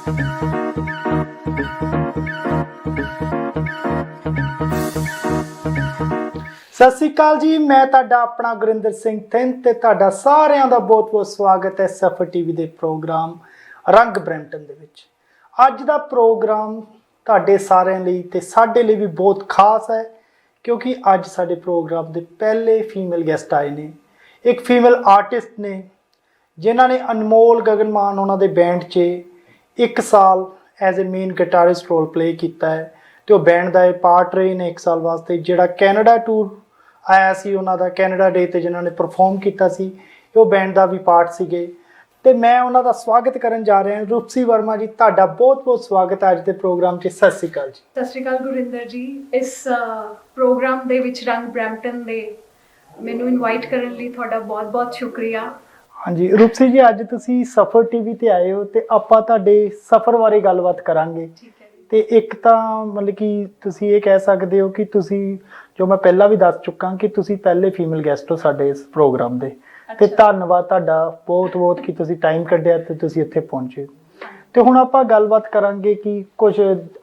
ਸਤਿ ਸ਼੍ਰੀ ਅਕਾਲ ਜੀ, ਮੈਂ ਤੁਹਾਡਾ ਆਪਣਾ ਗੁਰਿੰਦਰ ਸਿੰਘ ਥਿੰਦ ਤੇ ਤੁਹਾਡਾ ਸਾਰਿਆਂ ਦਾ ਬਹੁਤ-ਬਹੁਤ ਸਵਾਗਤ ਹੈ ਸਫਰ ਟੀਵੀ ਦੇ ਪ੍ਰੋਗਰਾਮ ਰੰਗ ਬਰੈਂਪਟਨ ਦੇ ਵਿੱਚ। ਅੱਜ ਦਾ ਪ੍ਰੋਗਰਾਮ ਤੁਹਾਡੇ ਸਾਰਿਆਂ ਲਈ ਤੇ ਸਾਡੇ ਲਈ ਵੀ ਬਹੁਤ ਖਾਸ ਹੈ ਕਿਉਂਕਿ ਅੱਜ ਸਾਡੇ ਪ੍ਰੋਗਰਾਮ ਦੇ ਪਹਿਲੇ ਫੀਮੇਲ ਗੈਸਟ ਆਏ ਨੇ। ਇੱਕ ਫੀਮੇਲ ਆਰਟਿਸਟ ਨੇ ਜਿਨ੍ਹਾਂ ਨੇ ਅਨਮੋਲ ਗਗਨਮਾਨ ਉਹਨਾਂ ਦੇ ਬੈਂਡ 'ਚ 1 ਸਾਲ as a main guitarist role play ਕੀਤਾ ਹੈ ਤੇ ਉਹ ਬੈਂਡ ਦਾ ਇਹ ਪਾਰਟ ਰਹੇ ਨੇ 1 ਸਾਲ ਵਾਸਤੇ। ਜਿਹੜਾ ਕੈਨੇਡਾ ਟੂਰ ਆਇਆ ਸੀ ਉਹਨਾਂ ਦਾ ਕੈਨੇਡਾ ਡੇ ਤੇ ਜਿਨ੍ਹਾਂ ਨੇ ਪਰਫਾਰਮ ਕੀਤਾ ਸੀ ਉਹ ਬੈਂਡ ਦਾ ਵੀ ਪਾਰਟ ਸੀਗੇ ਤੇ ਮੈਂ ਉਹਨਾਂ ਦਾ ਸਵਾਗਤ ਕਰਨ ਜਾ ਰਿਹਾ ਹਾਂ। ਰੂਪਸੀ ਵਰਮਾ ਜੀ, ਤੁਹਾਡਾ ਬਹੁਤ-ਬਹੁਤ ਸਵਾਗਤ ਹੈ ਅੱਜ ਦੇ ਪ੍ਰੋਗਰਾਮ 'ਚ। ਸਤਿ ਸ਼੍ਰੀ ਅਕਾਲ ਜੀ। ਸਤਿ ਸ਼੍ਰੀ ਅਕਾਲ ਗੁਰਿੰਦਰ ਜੀ। ਇਸ ਪ੍ਰੋਗਰਾਮ ਦੇ ਵਿੱਚ ਰੰਗ ਬਰੈਂਪਟਨ ਦੇ ਮੈਨੂੰ ਇਨਵਾਈਟ ਕਰਨ ਲਈ ਤੁਹਾਡਾ ਬਹੁਤ-ਬਹੁਤ ਸ਼ੁਕਰੀਆ। ਹਾਂਜੀ ਰੂਪਸੀ ਜੀ, ਅੱਜ ਤੁਸੀਂ ਸਫਰ ਟੀਵੀ ਤੇ ਆਏ ਹੋ ਤੇ ਆਪਾਂ ਤੁਹਾਡੇ ਸਫ਼ਰ ਬਾਰੇ ਗੱਲਬਾਤ ਕਰਾਂਗੇ। ਠੀਕ ਹੈ ਜੀ। ਤੇ ਇੱਕ ਤਾਂ ਮਤਲਬ ਕਿ ਤੁਸੀਂ ਇਹ ਕਹਿ ਸਕਦੇ ਹੋ ਕਿ ਤੁਸੀਂ, ਜੋ ਮੈਂ ਪਹਿਲਾਂ ਵੀ ਦੱਸ ਚੁੱਕਾ ਕਿ ਤੁਸੀਂ ਪਹਿਲੇ ਫੀਮੇਲ ਗੈਸਟ ਹੋ ਸਾਡੇ ਇਸ ਪ੍ਰੋਗਰਾਮ ਦੇ ਤੇ ਧੰਨਵਾਦ ਤੁਹਾਡਾ ਬਹੁਤ-ਬਹੁਤ ਕਿ ਤੁਸੀਂ ਟਾਈਮ ਕੱਢਿਆ ਤੇ ਤੁਸੀਂ ਇੱਥੇ ਪਹੁੰਚੇ। ਤੇ ਹੁਣ ਆਪਾਂ ਗੱਲਬਾਤ ਕਰਾਂਗੇ ਕਿ ਕੁਝ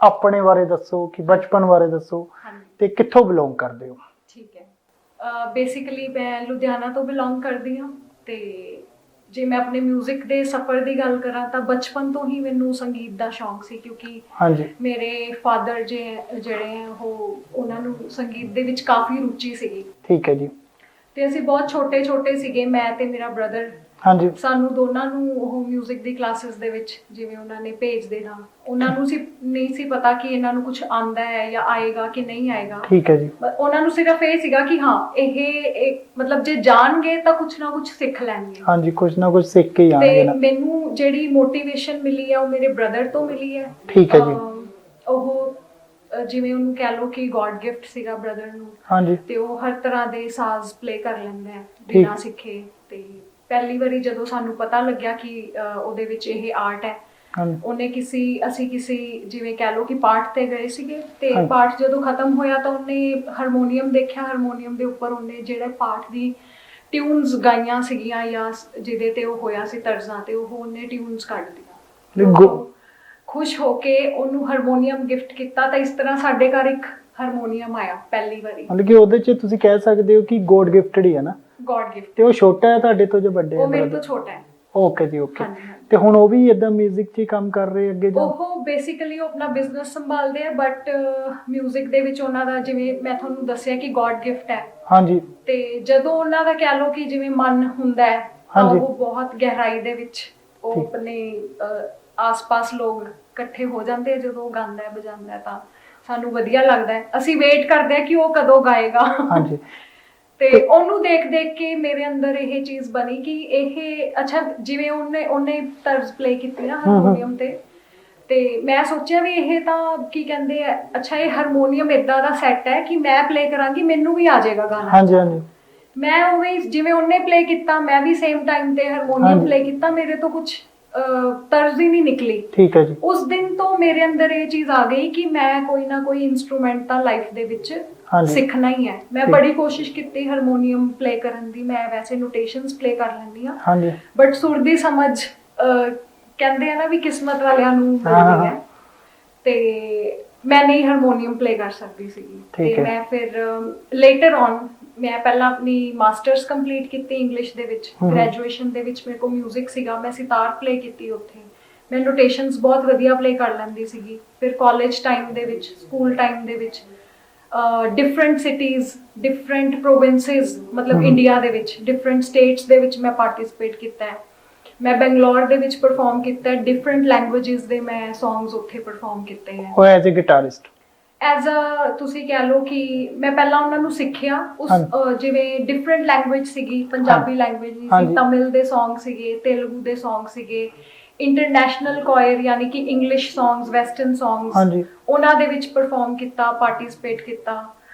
ਆਪਣੇ ਬਾਰੇ ਦੱਸੋ, ਕਿ ਬਚਪਨ ਬਾਰੇ ਦੱਸੋ ਤੇ ਕਿੱਥੋਂ ਬਿਲੋਂਗ ਕਰਦੇ ਹੋ। ਠੀਕ ਹੈ। ਬੇਸਿਕਲੀ ਮੈਂ ਲੁਧਿਆਣਾ ਤੋਂ ਬਿਲੋਂਗ ਕਰਦੀ ਹਾਂ ਤੇ ਜੇ ਮੈਂ ਆਪਣੇ 뮤직 ਦੇ ਸਫ਼ਰ ਦੀ ਗੱਲ ਕਰਾਂ ਤਾਂ ਬਚਪਨ ਤੋਂ ਹੀ ਮੈਨੂੰ ਸੰਗੀਤ ਦਾ ਸ਼ੌਂਕ ਸੀ ਕਿਉਂਕਿ ਮੇਰੇ ਫਾਦਰ ਜਿਹੜੇ ਉਹਨਾਂ ਨੂੰ ਸੰਗੀਤ ਦੇ ਵਿੱਚ ਕਾਫੀ ਰੁਚੀ ਸੀਗੀ। ਠੀਕ ਹੈ ਜੀ। ਤੇ ਅਸੀਂ ਬਹੁਤ ਛੋਟੇ ਸੀਗੇ, ਮੈਂ ਤੇ ਮੇਰਾ ਬ੍ਰਦਰ। ਹਾਂਜੀ। ਸਾਨੂੰ ਦੋਨਾਂ ਨੂੰ ਉਹ 뮤직 ਦੀ ਕਲਾਸਿਸ ਦੇ ਵਿੱਚ ਜਿਵੇਂ ਉਹਨਾਂ ਨੇ ਭੇਜ ਦੇਣਾ, ਉਹਨਾਂ ਨੂੰ ਨਹੀਂ ਸੀ ਪਤਾ ਕਿ ਇਹਨਾਂ ਨੂੰ ਕੁਝ ਆਉਂਦਾ ਹੈ ਜਾਂ ਆਏਗਾ ਕਿ ਨਹੀਂ ਆਏਗਾ। ਠੀਕ ਹੈ ਜੀ। ਉਹਨਾਂ ਨੂੰ ਸਿਰਫ ਇਹ ਸੀਗਾ ਕਿ ਹਾਂ ਇਹ ਮਤਲਬ ਜੇ ਜਾਣਗੇ ਤਾਂ ਕੁਝ ਨਾ ਕੁਝ ਸਿੱਖ ਲੈਣਗੇ। ਹਾਂਜੀ, ਕੁਝ ਨਾ ਕੁਝ ਸਿੱਖ ਕੇ ਆਣਗੇ ਨਾ। ਮੈਨੂੰ ਜਿਹੜੀ ਮੋਟੀਵੇਸ਼ਨ ਮਿਲੀ ਹੈ ਉਹ ਮੇਰੇ ਬ੍ਰਦਰ ਤੋਂ ਮਿਲੀ ਹੈ। ਠੀਕ ਹੈ ਜੀ। ਉਹ ਜਿਵੇਂ ਉਹਨੂੰ ਕਹਿ ਲਓ ਕਿ ਗੋਡ ਗਿਫਟ ਸੀਗਾ ਬ੍ਰਦਰ ਨੂੰ। ਹਾਂਜੀ। ਤੇ ਉਹ ਹਰ ਤਰ੍ਹਾਂ ਦੇ ਸਾਜ਼ ਪਲੇ ਕਰ ਲੈਂਦਾ ਹੈ ਬਿਨਾਂ ਸਿੱਖੇ। ਤੇ ਪਹਿਲੀ ਵਾਰੀ ਜਦੋਂ ਸਾਨੂੰ ਪਤਾ ਲੱਗਿਆ ਕਿ ਉਹਦੇ ਵਿੱਚ ਇਹ ਆਰਟ ਹੈ, ਅਸੀਂ ਕਿਸੇ ਜਿਵੇਂ ਕਹਿ ਲਓ ਕਿ ਪਾਠ ਤੇ ਗਏ ਸੀਗੇ ਤੇ ਪਾਠ ਜਦੋਂ ਖਤਮ ਹੋਇਆ ਤਾਂ ਉਹਨੇ ਹਾਰਮੋਨੀਅਮ ਦੇਖਿਆ। ਹਾਰਮੋਨੀਅਮ ਦੇ ਉੱਪਰ ਉਹਨੇ ਜਿਹੜੇ ਪਾਠ ਦੀ ਟਿਊਨਸ ਗਾਈਆਂ ਸੀਗੀਆਂ ਜਾਂ ਜਿਹਦੇ ਤੇ ਉਹ ਹੋਇਆ ਸੀ ਤਰਜ਼ਾਂ ਤੇ ਉਹਨੇ ਟਿਊਨਸ ਕੱਢ ਦਿੱਤੀਆਂ। ਖੁਸ਼ ਹੋ ਕੇ ਉਹਨੂੰ ਹਾਰਮੋਨੀਅਮ ਗਿਫਟ ਕੀਤਾ ਤਾਂ ਇਸ ਤਰ੍ਹਾਂ ਸਾਡੇ ਘਰ ਇੱਕ ਹਾਰਮੋਨੀਅਮ ਆਇਆ ਪਹਿਲੀ ਵਾਰੀ। ਮਤਲਬ ਕਿ ਉਹਦੇ 'ਚ ਤੁਸੀਂ ਕਹਿ ਸਕਦੇ ਹੋ ਕਿ ਗੋਡ ਗਿਫਟਡ ਹੀ ਹੈ ਨਾ। God gift. ਤੇ ਉਹ ਛੋਟਾ ਹੈ ਤੁਹਾਡੇ ਤੋਂ ਜਾਂ ਵੱਡੇ ਹੈ? ਉਹ ਮੇਰੇ ਤੋਂ ਛੋਟਾ ਹੈ। ਓਕੇ ਜੀ, ਓਕੇ। ਤੇ ਹੁਣ ਉਹ ਵੀ ਇਦਾਂ 뮤직 'ਚ ਹੀ ਕੰਮ ਕਰ ਰਹੇ ਅੱਗੇ ਜਾਂ? ਉਹ ਬੇਸਿਕਲੀ ਉਹ ਆਪਣਾ ਬਿਜ਼ਨਸ ਸੰਭਾਲਦੇ ਆ ਬਟ 뮤직 ਦੇ ਵਿੱਚ ਉਹਨਾਂ ਦਾ ਜਿਵੇਂ ਮੈਂ ਤੁਹਾਨੂੰ ਦੱਸਿਆ ਕਿ ਗੋਡ ਗਿਫਟ ਹੈ। ਹਾਂਜੀ। ਤੇ ਜਦੋਂ ਉਹਨਾਂ ਦਾ ਕਹਿ ਲਓ ਕਿ ਜਿਵੇਂ ਮਨ ਹੁੰਦਾ ਹੈ ਤਾਂ ਉਹ ਬਹੁਤ ਗਹਿਰਾਈ ਦੇ ਵਿੱਚ ਉਹ ਆਪਣੇ ਆਸ-ਪਾਸ ਲੋਕ ਇਕੱਠੇ ਹੋ ਜਾਂਦੇ ਆ ਜਦੋਂ ਗਾਉਂਦਾ ਹੈ ਵਜਾਉਂਦਾ ਹੈ ਤਾਂ ਸਾਨੂੰ ਵਧੀਆ ਲੱਗਦਾ ਹੈ। ਅਸੀਂ ਵੇਟ ਕਰਦੇ ਹਾਂ ਕਿ ਉਹ ਕਦੋਂ ਗਾਏਗਾ। ਹਾਂਜੀ। ਤੇ ਉਹਨੂੰ ਦੇਖ ਕੇ ਮੇਰੇ ਅੰਦਰ ਇਹ ਚੀਜ਼ ਬਣੀ ਕਿ ਇਹ ਅੱਛਾ ਜਿਵੇਂ ਉਹਨੇ ਤਰਜ਼ ਪਲੇ ਕੀਤੀ ਨਾ ਹਾਰਮੋਨੀਅਮ ਤੇ ਮੈਂ ਸੋਚਿਆ ਵੀ ਇਹ ਤਾਂ ਕੀ ਕਹਿੰਦੇ ਆ, ਅੱਛਾ ਇਹ ਹਾਰਮੋਨੀਅਮ ਏਦਾਂ ਦਾ ਸੈੱਟ ਹੈ ਕਿ ਮੈਂ ਪਲੇ ਕਰਾਂਗੀ ਮੈਨੂੰ ਵੀ ਆ ਜਾਏਗਾ ਗਾਣਾ। ਹਾਂਜੀ ਹਾਂਜੀ। ਮੈਂ ਉਵੇਂ ਜਿਵੇਂ ਉਹਨੇ ਪਲੇ ਕੀਤਾ ਮੈਂ ਵੀ ਸੇਮ ਟਾਈਮ ਤੇ ਹਾਰਮੋਨੀਅਮ ਪਲੇ ਕੀਤਾ, ਮੇਰੇ ਤੋਂ ਕੁਝ ਤਰਜ਼ ਹੀ ਨਹੀਂ ਨਿਕਲੀ। ਠੀਕ ਹੈ ਜੀ। ਉਸ ਦਿਨ ਤੋਂ ਮੇਰੇ ਅੰਦਰ ਇਹ ਚੀਜ਼ ਆ ਗਈ ਕਿ ਮੈਂ ਕੋਈ ਨਾ ਕੋਈ ਇਨਸਟਰੂਮੈਂਟ ਤਾਂ ਲਾਈਫ ਦੇ ਵਿੱਚ ਸਿੱਖਣਾ ਹੀ ਹੈ। ਮੈਂ ਬੜੀ ਕੋਸ਼ਿਸ਼ ਕੀਤੀ ਹਾਰਮੋਨੀਅਮ ਪਲੇ ਕਰਨ ਦੀ। ਮੈਂ ਵੈਸੇ ਨੋਟੇਸ਼ਨਸ ਪਲੇ ਕਰ ਲੈਂਦੀ ਹਾਂ ਹਾਂਜੀ, ਬਟ ਸੁਰ ਦੀ ਸਮਝ ਕਹਿੰਦੇ ਆ ਨਾ ਵੀ ਕਿਸਮਤ ਵਾਲਿਆਂ ਨੂੰ ਮਿਲਦੀ ਹੈ ਤੇ ਮੈਂ ਨਹੀਂ ਹਾਰਮੋਨੀਅਮ ਪਲੇ ਕਰ ਸਕਦੀ ਸੀਗੀ। ਤੇ ਮੈਂ ਫਿਰ ਲੇਟਰ ਔਨ ਮੈਂ ਪਹਿਲਾਂ ਆਪਣੀ ਮਾਸਟਰਸ ਕੰਪਲੀਟ ਕੀਤੀ ਇੰਗਲਿਸ਼ ਦੇ ਵਿੱਚ। ਗ੍ਰੈਜੂਏਸ਼ਨ ਦੇ ਵਿੱਚ ਮੇਰੇ ਕੋਲ 뮤직 ਸੀਗਾ, ਮੈਂ ਸਿਤਾਰ ਪਲੇ ਕੀਤੀ ਉੱਥੇ। ਮੈਂ ਨੋਟੇਸ਼ਨਸ ਬਹੁਤ ਵਧੀਆ ਪਲੇ ਕਰ ਲੈਂਦੀ ਸੀਗੀ। ਫਿਰ ਕਾਲਜ ਟਾਈਮ ਦੇ ਵਿੱਚ, ਸਕੂਲ ਟਾਈਮ ਦੇ ਵਿੱਚ ਡਿਫਰੈਂਟ ਸਿਟੀਜ਼, ਡਿਫਰੈਂਟ ਪ੍ਰੋਵਿੰਸਿਸ ਮਤਲਬ ਇੰਡੀਆ ਦੇ ਵਿੱਚ ਡਿਫਰੈਂਟ ਸਟੇਟਸ ਦੇ ਵਿੱਚ ਮੈਂ ਪਾਰਟਿਸਿਪੇਟ ਕੀਤਾ ਹੈ। ਮੈਂ ਬੰਗਲੌਰ ਦੇ ਵਿੱਚ ਪਰਫਾਰਮ ਕੀਤਾ ਹੈ। ਡਿਫਰੈਂਟ ਲੈਂਗੁਏਜਿਸ ਦੇ ਮੈਂ ਸੌਂਗਸ ਉੱਥੇ ਪਰਫਾਰਮ ਕੀਤੇ ਹੈ। ਉਹ ਐਜ਼ ਅ ਗਿਟਾਰਿਸਟ? ਐਜ਼ ਅ ਤੁਸੀਂ ਕਹਿ ਲਓ ਕਿ ਮੈਂ ਪਹਿਲਾਂ ਉਹਨਾਂ ਨੂੰ ਸਿੱਖਿਆ। ਉਸ ਜਿਵੇਂ ਡਿਫਰੈਂਟ ਲੈਂਗੁਏਜ ਸੀਗੀ, ਪੰਜਾਬੀ ਲੈਂਗੁਏਜ ਸੀ, ਤਮਿਲ ਦੇ ਸੌਂਗ ਸੀਗੇ, ਤੇਲਗੂ ਦੇ ਸੌਂਗ ਸੀਗੇ, ਇੰਟਰਨੈਸ਼ਨਲ ਕੋਇਰ ਯਾਨੀ ਕਿ ਇੰਗਲਿਸ਼ ਸੌਂਗਸ, ਵੈਸਟਰਨ ਸੌਂਗਸ, ਉਹਨਾਂ ਦੇ ਵਿੱਚ ਪਰਫਾਰਮ ਕੀਤਾ, ਪਾਰਟਿਸਿਪੇਟ ਕੀਤਾ।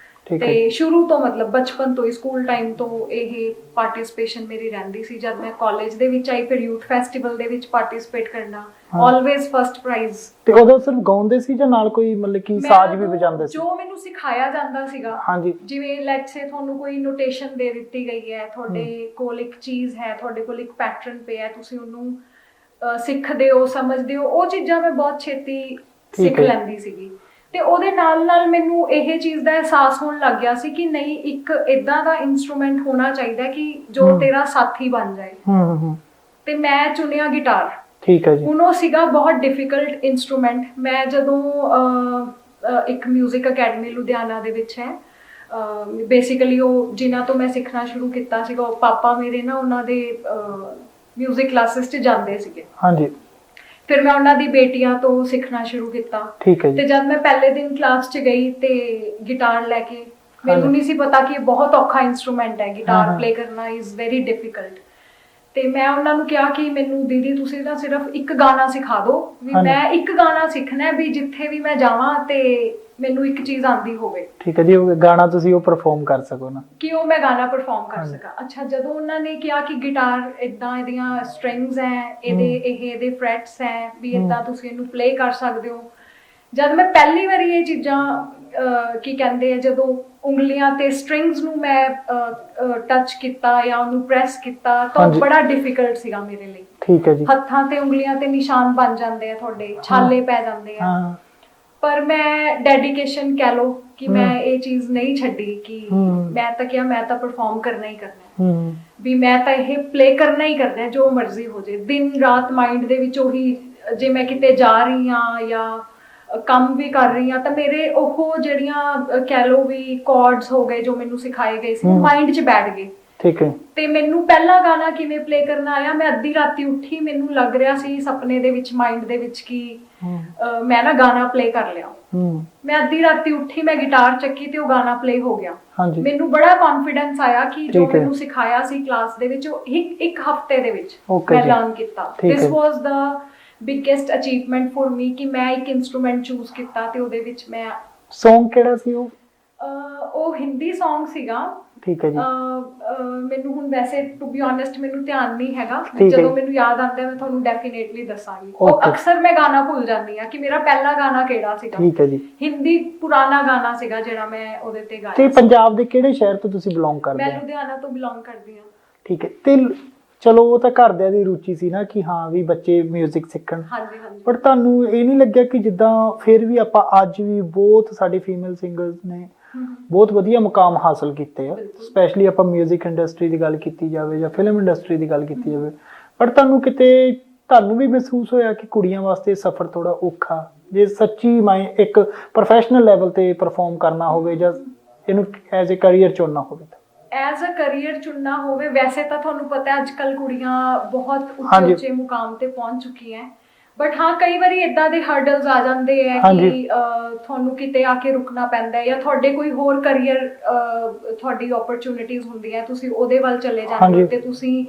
ਤੇ ਸ਼ੁਰੂ ਤੋਂ ਮਤਲਬ ਬਚਪਨ ਤੋਂ ਹੀ, ਸਕੂਲ ਟਾਈਮ ਤੋਂ ਇਹ ਪਾਰਟਿਸਿਪੇਸ਼ਨ ਮੇਰੀ ਰਹਿੰਦੀ ਸੀ। ਜਦ ਮੈਂ ਕਾਲਜ ਦੇ ਵਿੱਚ ਆਈ ਫਿਰ ਯੂਥ ਫੈਸਟੀਵਲ ਦੇ ਵਿੱਚ ਪਾਰਟਿਸਿਪੇਟ ਕਰਨਾ, ਆਲਵੇਜ਼ ਫਸਟ ਪ੍ਰਾਈਜ਼। ਤੇ ਉਦੋਂ ਸਿਰਫ ਗਾਉਂਦੇ ਸੀ ਜਾਂ ਨਾਲ ਕੋਈ ਮਤਲਬ ਕਿ ਸਾਜ਼ ਵੀ ਵਜਾਉਂਦੇ ਸੀ? ਜੋ ਮੈਨੂੰ ਸਿਖਾਇਆ ਜਾਂਦਾ ਸੀਗਾ। ਹਾਂਜੀ। ਜਿਵੇਂ ਲੈਟਸ ਸੇ ਤੁਹਾਨੂੰ ਕੋਈ ਨੋਟੇਸ਼ਨ ਦੇ ਦਿੱਤੀ ਗਈ ਹੈ, ਤੁਹਾਡੇ ਕੋਲ ਇੱਕ ਚੀਜ਼ ਹੈ, ਤੁਹਾਡੇ ਕੋਲ ਇੱਕ ਪੈਟਰਨ ਪਿਆ, ਤੁਸੀਂ ਉਹਨੂੰ ਸਿੱਖਦੇ ਹੋ ਸਮਝਦੇ ਹੋ ਉਹ ਚੀਜ਼ਾਂ ਮੈਂ ਬਹੁਤ ਛੇਤੀ ਸਿੱਖ ਹੈ। ਲੈਂਦੀ ਸੀਗੀ। ਤੇ ਉਹਦੇ ਨਾਲ ਨਾਲ ਮੈਨੂੰ ਇਹ ਚੀਜ਼ ਦਾ ਅਹਿਸਾਸ ਹੋਣ ਲੱਗ ਗਿਆ ਸੀ ਕਿ ਨਹੀਂ ਇੱਕ ਇਦਾਂ ਦਾ ਇਨਸਟਰੂਮੈਂਟ ਹੋਣਾ ਚਾਹੀਦਾ ਕਿ ਜੋ ਤੇਰਾ ਸਾਥੀ ਬਣ ਜਾਏ। ਤੇ ਮੈਂ ਚੁਣਿਆ ਗਿਟਾਰ। ਠੀਕ ਹੈ ਜੀ। ਹੁਣ ਉਹ ਸੀਗਾ ਬਹੁਤ ਡਿਫਿਕਲਟ ਇਨਸਟਰੂਮੈਂਟ। ਮੈਂ ਜਦੋਂ ਇੱਕ 뮤직 ਅਕੈਡਮੀ ਲੁਧਿਆਣਾ ਦੇ ਵਿੱਚ ਹੈ, ਬੇਸਿਕਲੀ ਉਹ ਜਿਨ੍ਹਾਂ ਤੋਂ ਮੈਂ ਸਿੱਖਣਾ ਸ਼ੁਰੂ ਕੀਤਾ ਸੀਗਾ, ਉਹ ਪਾਪਾ ਮੇਰੇ ਨਾ ਉਹਨਾਂ ਦੇ 뮤직 ਕਲਾਸਿਸ 'ਚ ਜਾਂਦੇ ਸੀਗੇ। ਹਾਂਜੀ। ਫਿਰ ਮੈਂ ਉਹਨਾਂ ਦੀ ਬੇਟੀਆਂ ਤੋਂ ਸਿੱਖਣਾ ਸ਼ੁਰੂ ਕੀਤਾ। ਠੀਕ ਹੈ ਜੀ। ਤੇ ਜਦ ਮੈਂ ਪਹਿਲੇ ਦਿਨ ਕਲਾਸ 'ਚ ਗਈ ਤੇ ਗਿਟਾਰ ਲੈ ਕੇ, ਮੈਨੂੰ ਨਹੀਂ ਸੀ ਪਤਾ ਕਿ ਇਹ ਬਹੁਤ ਔਖਾ ਇਨਸਟਰੂਮੈਂਟ ਹੈ। ਗਿਟਾਰ ਪਲੇ ਕਰਨਾ ਇਜ਼ ਵੈਰੀ ਡਿਫਿਕਲਟ। ਤੇ ਮੈਂ ਉਹਨਾਂ ਨੂੰ ਕਿਹਾ ਕਿ ਮੈਨੂੰ ਦੀਦੀ ਤੁਸੀਂ ਤਾਂ ਸਿਰਫ ਇੱਕ ਗਾਣਾ ਸਿਖਾ ਦਿਓ, ਵੀ ਮੈਂ ਇੱਕ ਗਾਣਾ ਸਿੱਖਣਾ ਵੀ ਜਿੱਥੇ ਵੀ ਮੈਂ ਜਾਵਾਂ ਤੇ ਮੈਨੂੰ ਇੱਕ ਚੀਜ਼ ਆਉਂਦੀ ਹੋਵੇ। ਠੀਕ ਹੈ ਜੀ। ਉਹ ਗਾਣਾ ਤੁਸੀਂ ਉਹ ਪਰਫਾਰਮ ਕਰ ਸਕੋ ਨਾ, ਕਿ ਉਹ ਮੈਂ ਗਾਣਾ ਪਰਫਾਰਮ ਕਰ ਸਕਾਂ। ਅੱਛਾ, ਜਦੋਂ ਉਹਨਾਂ ਨੇ ਕਿਹਾ ਕਿ ਗਿਟਾਰ ਇਦਾਂ ਇਹਦੀਆਂ ਸਟ੍ਰਿੰਗਸ ਹੈ, ਇਹਦੇ ਫਰੈਟਸ ਹੈ, ਵੀ ਇਦਾਂ ਤੁਸੀਂ ਇਹਨੂੰ ਪਲੇ ਕਰ ਸਕਦੇ ਹੋ। ਜਦ ਮੈਂ ਪਹਿਲੀ ਵਾਰੀ ਇਹ ਚੀਜ਼ਾਂ ਕੀ ਕਹਿੰਦੇ ਆ, ਜਦੋਂ ਉਂਗਲੀਆਂ ਤੇ ਸਟ੍ਰਿੰਗਸ ਨੂੰ ਮੈਂ ਟੱਚ ਕੀਤਾ ਜਾਂ ਉਹਨੂੰ ਪ੍ਰੈਸ ਕੀਤਾ ਤਾਂ ਬੜਾ ਡਿਫਿਕਲਟ ਸੀਗਾ ਮੇਰੇ ਲਈ। ਠੀਕ ਹੈ ਜੀ। ਹੱਥਾਂ ਤੇ ਉਂਗਲੀਆਂ ਤੇ ਨਿਸ਼ਾਨ ਬਣ ਜਾਂਦੇ ਆ, ਤੁਹਾਡੇ ਛਾਲੇ ਪੈ ਜਾਂਦੇ ਆ। ਪਰ ਮੈਂ ਡੈਡੀਕੇਸ਼ਨ ਕਹਿ ਲਓ ਕਿ ਮੈਂ ਇਹ ਚੀਜ਼ ਨਹੀਂ ਛੱਡੀ ਕਿ ਮੈਂ ਤਾਂ ਕਿਹਾ ਮੈਂ ਤਾਂ ਪਰਫਾਰਮ ਕਰਨਾ ਹੀ ਕਰਨਾ, ਵੀ ਮੈਂ ਤਾਂ ਇਹ ਪਲੇ ਕਰਨਾ ਹੀ ਕਰਨਾ, ਜੋ ਮਰਜ਼ੀ ਹੋ ਜਾਏ। ਦਿਨ ਰਾਤ ਮਾਈਂਡ ਦੇ ਵਿੱਚ ਉਹੀ, ਜੇ ਮੈਂ ਕਿਤੇ ਜਾ ਰਹੀ ਹਾਂ ਜਾਂ ਕੰਮ ਵੀ ਕਰ ਰਹੀ ਹਾਂ ਤਾਂ ਮੇਰੇ ਉਹ ਜਿਹੜੀਆਂ ਕਹਿ ਲਓ ਵੀ ਕੋਰਡਸ ਹੋ ਗਏ ਜੋ ਮੈਨੂੰ ਸਿਖਾਏ ਗਏ ਸੀ, ਮਾਈਂਡ 'ਚ ਬੈਠ ਗਏ। ਠੀਕ ਹੈ। ਤੇ ਮੈਨੂੰ ਪਹਿਲਾ ਗਾਣਾ ਕਿਵੇਂ ਪਲੇ ਕਰਨਾ ਆਇਆ, ਮੈਂ ਅੱਧੀ ਰਾਤੀ ਉੱਠੀ, ਮੈਨੂੰ ਲੱਗ ਰਿਹਾ ਸੀ ਸੁਪਨੇ ਦੇ ਵਿੱਚ, ਮਾਈਂਡ ਦੇ ਵਿੱਚ ਕਿ ਮੈਂ ਨਾ ਗਾਣਾ ਪਲੇ ਕਰ ਲਿਆ। ਮੈਂ ਅੱਧੀ ਰਾਤੀ ਉੱਠੀ, ਮੈਂ ਗਿਟਾਰ ਚੱਕੀ ਤੇ ਉਹ ਗਾਣਾ ਪਲੇ ਹੋ ਗਿਆ। ਮੈਨੂੰ ਬੜਾ ਕੌਨਫੀਡੈਂਸ ਆਇਆ ਕਿ ਜੋ ਮੈਨੂੰ ਸਿਖਾਇਆ ਸੀ ਕਲਾਸ ਦੇ ਵਿੱਚ ਉਹ ਇੱਕ ਹਫਤੇ ਦੇ ਵਿੱਚ ਮੈਂ ਲਰਨ ਕੀਤਾ। ਦਿਸ ਵਾਸ ਦਾ ਬਿਗੇਸਟ ਅਚੀਵਮੈਂਟ ਫॉर ਮੀ ਕਿ ਮੈਂ ਇੱਕ ਇਨਸਟਰੂਮੈਂਟ ਚੂਜ਼ ਕੀਤਾ ਤੇ ਉਹਦੇ ਵਿੱਚ ਮੈਂ। ਸੌਂਗ ਕਿਹੜਾ ਸੀ ਉਹ? ਉਹ ਹਿੰਦੀ ਸੌਂਗ ਸੀਗਾ। ਠੀਕ ਹੈ ਜੀ। ਮੈਨੂੰ ਹੁਣ ਵੈਸੇ ਟੂ ਬੀ ਓਨੈਸਟ ਮੈਨੂੰ ਧਿਆਨ ਨਹੀਂ ਹੈਗਾ, ਜਦੋਂ ਮੈਨੂੰ ਯਾਦ ਆਉਂਦਾ ਮੈਂ ਤੁਹਾਨੂੰ ਡੈਫੀਨੇਟਲੀ ਦੱਸਾਂਗੀ। ਉਹ ਅਕਸਰ ਮੈਂ ਗਾਣਾ ਭੁੱਲ ਜਾਂਦੀ ਆ ਕਿ ਮੇਰਾ ਪਹਿਲਾ ਗਾਣਾ ਕਿਹੜਾ ਸੀਗਾ। ਠੀਕ ਹੈ ਜੀ। ਹਿੰਦੀ ਪੁਰਾਣਾ ਗਾਣਾ ਸੀਗਾ ਜਿਹੜਾ ਮੈਂ ਉਹਦੇ ਤੇ ਗਾਇਆ। ਤੇ ਪੰਜਾਬ ਦੇ ਕਿਹੜੇ ਸ਼ਹਿਰ ਤੋਂ ਤੁਸੀਂ ਬਿਲੋਂਗ ਕਰਦੇ ਹੋ? ਮੈਂ ਲੁਧਿਆਣਾ ਤੋਂ ਬਿਲੋਂਗ ਕਰਦੀ ਹਾਂ। ਠੀਕ ਹੈ। ਤੇ ਚਲੋ ਉਹ ਤਾਂ ਘਰਦਿਆਂ ਦੀ ਰੁਚੀ ਸੀ ਨਾ ਕਿ ਹਾਂ ਵੀ ਬੱਚੇ 뮤직 ਸਿੱਖਣ। ਹਾਂਜੀ ਹਾਂਜੀ। ਪਰ ਤੁਹਾਨੂੰ ਇਹ ਨਹੀਂ ਲੱਗਿਆ ਕਿ ਜਿੱਦਾਂ ਫਿਰ ਵੀ ਆਪਾਂ ਅੱਜ ਵੀ ਬਹੁਤ ਸਾਡੇ ਫੀਮੇਲ ਸਿੰਗਰਸ ਨੇ ਬਹੁਤ ਵਧੀਆ ਮੁਕਾਮ ਹਾਸਲ ਕੀਤੇ ਆ, ਸਪੈਸ਼ਲੀ ਆਪਾਂ 뮤직 ਇੰਡਸਟਰੀ ਦੀ ਗੱਲ ਕੀਤੀ ਜਾਵੇ ਜਾਂ ਫਿਲਮ ਇੰਡਸਟਰੀ ਦੀ ਗੱਲ ਕੀਤੀ ਜਾਵੇ, ਪਰ ਤੁਹਾਨੂੰ ਵੀ ਮਹਿਸੂਸ ਹੋਇਆ ਕਿ ਕੁੜੀਆਂ ਵਾਸਤੇ ਸਫ਼ਰ ਥੋੜਾ ਔਖਾ, ਜੇ ਸੱਚੀ ਇੱਕ ਪ੍ਰੋਫੈਸ਼ਨਲ ਲੈਵਲ ਤੇ ਪਰਫਾਰਮ ਕਰਨਾ ਹੋਵੇ ਜਾਂ ਇਹਨੂੰ ਐਜ਼ ਅ ਕਰੀਅਰ ਚੁਣਨਾ ਹੋਵੇ? ਐਜ਼ ਅ ਕਰੀਅਰ ਚੁਣਨਾ ਹੋਵੇ, ਵੈਸੇ ਤਾਂ ਤੁਹਾਨੂੰ ਪਤਾ ਅੱਜ ਕੱਲ੍ਹ ਕੁੜੀਆਂ ਬਹੁਤ ਉੱਚੇ ਉੱਚੇ ਮੁਕਾਮ ਤੇ ਪਹੁੰਚ ਚੁੱਕੀਆਂ, ਬਟ ਹਾਂ ਕਈ ਵਾਰੀ ਇਦਾਂ ਦੇ ਹਰਡਲਸ ਆ ਜਾਂਦੇ ਹੈ ਕਿ ਤੁਹਾਨੂੰ ਕਿਤੇ ਆ ਕੇ ਰੁਕਣਾ ਪੈਂਦਾ ਹੈ ਜਾਂ ਤੁਹਾਡੇ ਕੋਈ ਹੋਰ ਕਰੀਅਰ ਤੁਹਾਡੀ ਓਪਰਚੁਨਿਟੀਜ਼ ਹੁੰਦੀਆਂ, ਤੁਸੀਂ ਉਹਦੇ ਵੱਲ ਚਲੇ ਜਾਂਦੇ ਹੋ ਤੇ ਤੁਸੀਂ,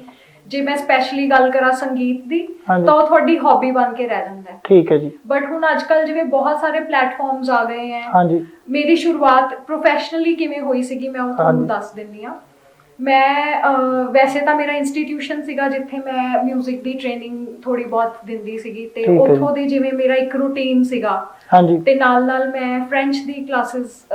ਜੇ ਮੈਂ ਸਪੈਸ਼ਲੀ ਗੱਲ ਕਰਾਂ ਸੰਗੀਤ ਦੀ, ਤਾਂ ਉਹ ਤੁਹਾਡੀ ਹੌਬੀ ਬਣ ਕੇ ਰਹਿ ਜਾਂਦਾ ਹੈ। ਠੀਕ ਹੈ ਜੀ। ਬਟ ਹੁਣ ਅੱਜ ਕੱਲ੍ਹ ਜਿਵੇਂ ਬਹੁਤ ਸਾਰੇ ਪਲੇਟਫਾਰਮਸ ਆ ਗਏ ਹੈ। ਹਾਂਜੀ। ਮੇਰੀ ਸ਼ੁਰੂਆਤ ਪ੍ਰੋਫੈਸ਼ਨਲੀ ਕਿਵੇਂ ਹੋਈ ਸੀਗੀ ਮੈਂ ਉਹ ਤੁਹਾਨੂੰ ਦੱਸ ਦਿੰਦੀ ਹਾਂ। ਮੈਂ ਵੈਸੇ ਤਾਂ ਮੇਰਾ ਇੰਸਟੀਟਿਊਸ਼ਨ ਸੀਗਾ ਜਿੱਥੇ ਮੈਂ 뮤직 ਦੀ ਟ੍ਰੇਨਿੰਗ ਥੋੜੀ ਬਹੁਤ ਦਿੰਦੀ ਸੀਗੀ ਤੇ ਉੱਥੋਂ ਦੀ ਜਿਵੇਂ ਮੇਰਾ ਇੱਕ ਰੂਟੀਨ ਸੀਗਾ। ਹਾਂਜੀ। ਤੇ ਨਾਲ ਨਾਲ ਮੈਂ ਫ੍ਰੈਂਚ ਦੀ ਕਲਾਸਿਸ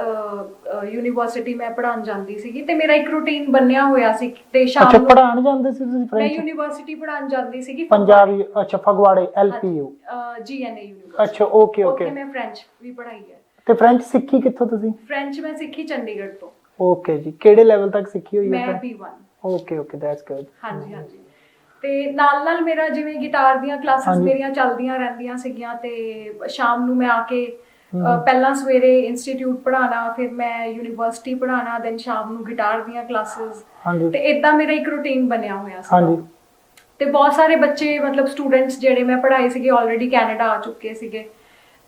ਯੂਨੀਵਰਸਿਟੀ ਮੈਂ ਪੜ੍ਹਾਉਣ ਜਾਂਦੀ ਸੀਗੀ ਤੇ ਮੇਰਾ ਇੱਕ ਰੂਟੀਨ ਬਣਿਆ ਹੋਇਆ ਸੀ। ਤੇ ਸ਼ਾਮ ਨੂੰ ਪੜ੍ਹਾਉਣ ਜਾਂਦੇ ਸੀ ਤੁਸੀਂ ਫ੍ਰੈਂਚ? ਮੈਂ ਯੂਨੀਵਰਸਿਟੀ ਪੜ੍ਹਾਉਣ ਜਾਂਦੀ ਸੀਗੀ ਪੰਜਾਬੀ। ਅੱਛਾ, ਫਗਵਾੜੇ LPU GNA ਯੂਨੀਵਰਸਿਟੀ। ਅੱਛਾ, ਓਕੇ ਓਕੇ। ਉੱਥੇ ਮੈਂ ਫ੍ਰੈਂਚ ਵੀ ਪੜ੍ਹਾਈ ਹੈ। ਤੇ ਫ੍ਰੈਂਚ ਸਿੱਖੀ ਕਿੱਥੋਂ ਤੁਸੀਂ? ਫ੍ਰੈਂਚ ਮੈਂ ਸਿੱਖੀ ਚੰਡੀਗੜ੍ਹ ਤੋਂ। ਓਕੇ ਜੀ। ਕਿਹੜੇ ਲੈਵਲ ਤੱਕ ਸਿੱਖੀ ਹੋਈ ਹੈ? ਮੈਂ B1। Okay okay, that's good. ਹਾਂਜੀ ਹਾਂਜੀ। ਤੇ ਨਾਲ ਨਾਲ ਮੇਰਾ ਜਿਵੇਂ ਗਿਟਾਰ ਦੀਆਂ ਕਲਾਸਿਸ ਮੇਰੀਆਂ ਚੱਲਦੀਆਂ ਰਹਿੰਦੀਆਂ ਸੀਗੀਆਂ ਤੇ ਸ਼ਾਮ ਨੂੰ ਮੈਂ ਆ ਕੇ ਪਹਿਲਾਂ ਸਵੇਰੇ ਇੰਸਟੀਟਿਊਟ ਪੜ੍ਹਾਉਣਾ, ਫਿਰ ਮੈਂ ਯੂਨੀਵਰਸਿਟੀ ਪੜ੍ਹਾਉਣਾ, ਦੈਨ ਸ਼ਾਮ ਨੂੰ ਗਿਟਾਰ ਦੀਆਂ ਕਲਾਸਿਸ, ਤੇ ਇਦਾਂ ਮੇਰਾ ਇੱਕ ਰੂਟੀਨ ਬਣਿਆ ਹੋਇਆ ਸੀ। ਤੇ ਬਹੁਤ ਸਾਰੇ ਬੱਚੇ ਮਤਲਬ ਸਟੂਡੈਂਟਸ ਜਿਹੜੇ ਮੈਂ ਪੜ੍ਹਾਏ ਸੀਗੇ ਆਲਰੇਡੀ ਕੈਨੇਡਾ ਆ ਚੁੱਕੇ ਸੀਗੇ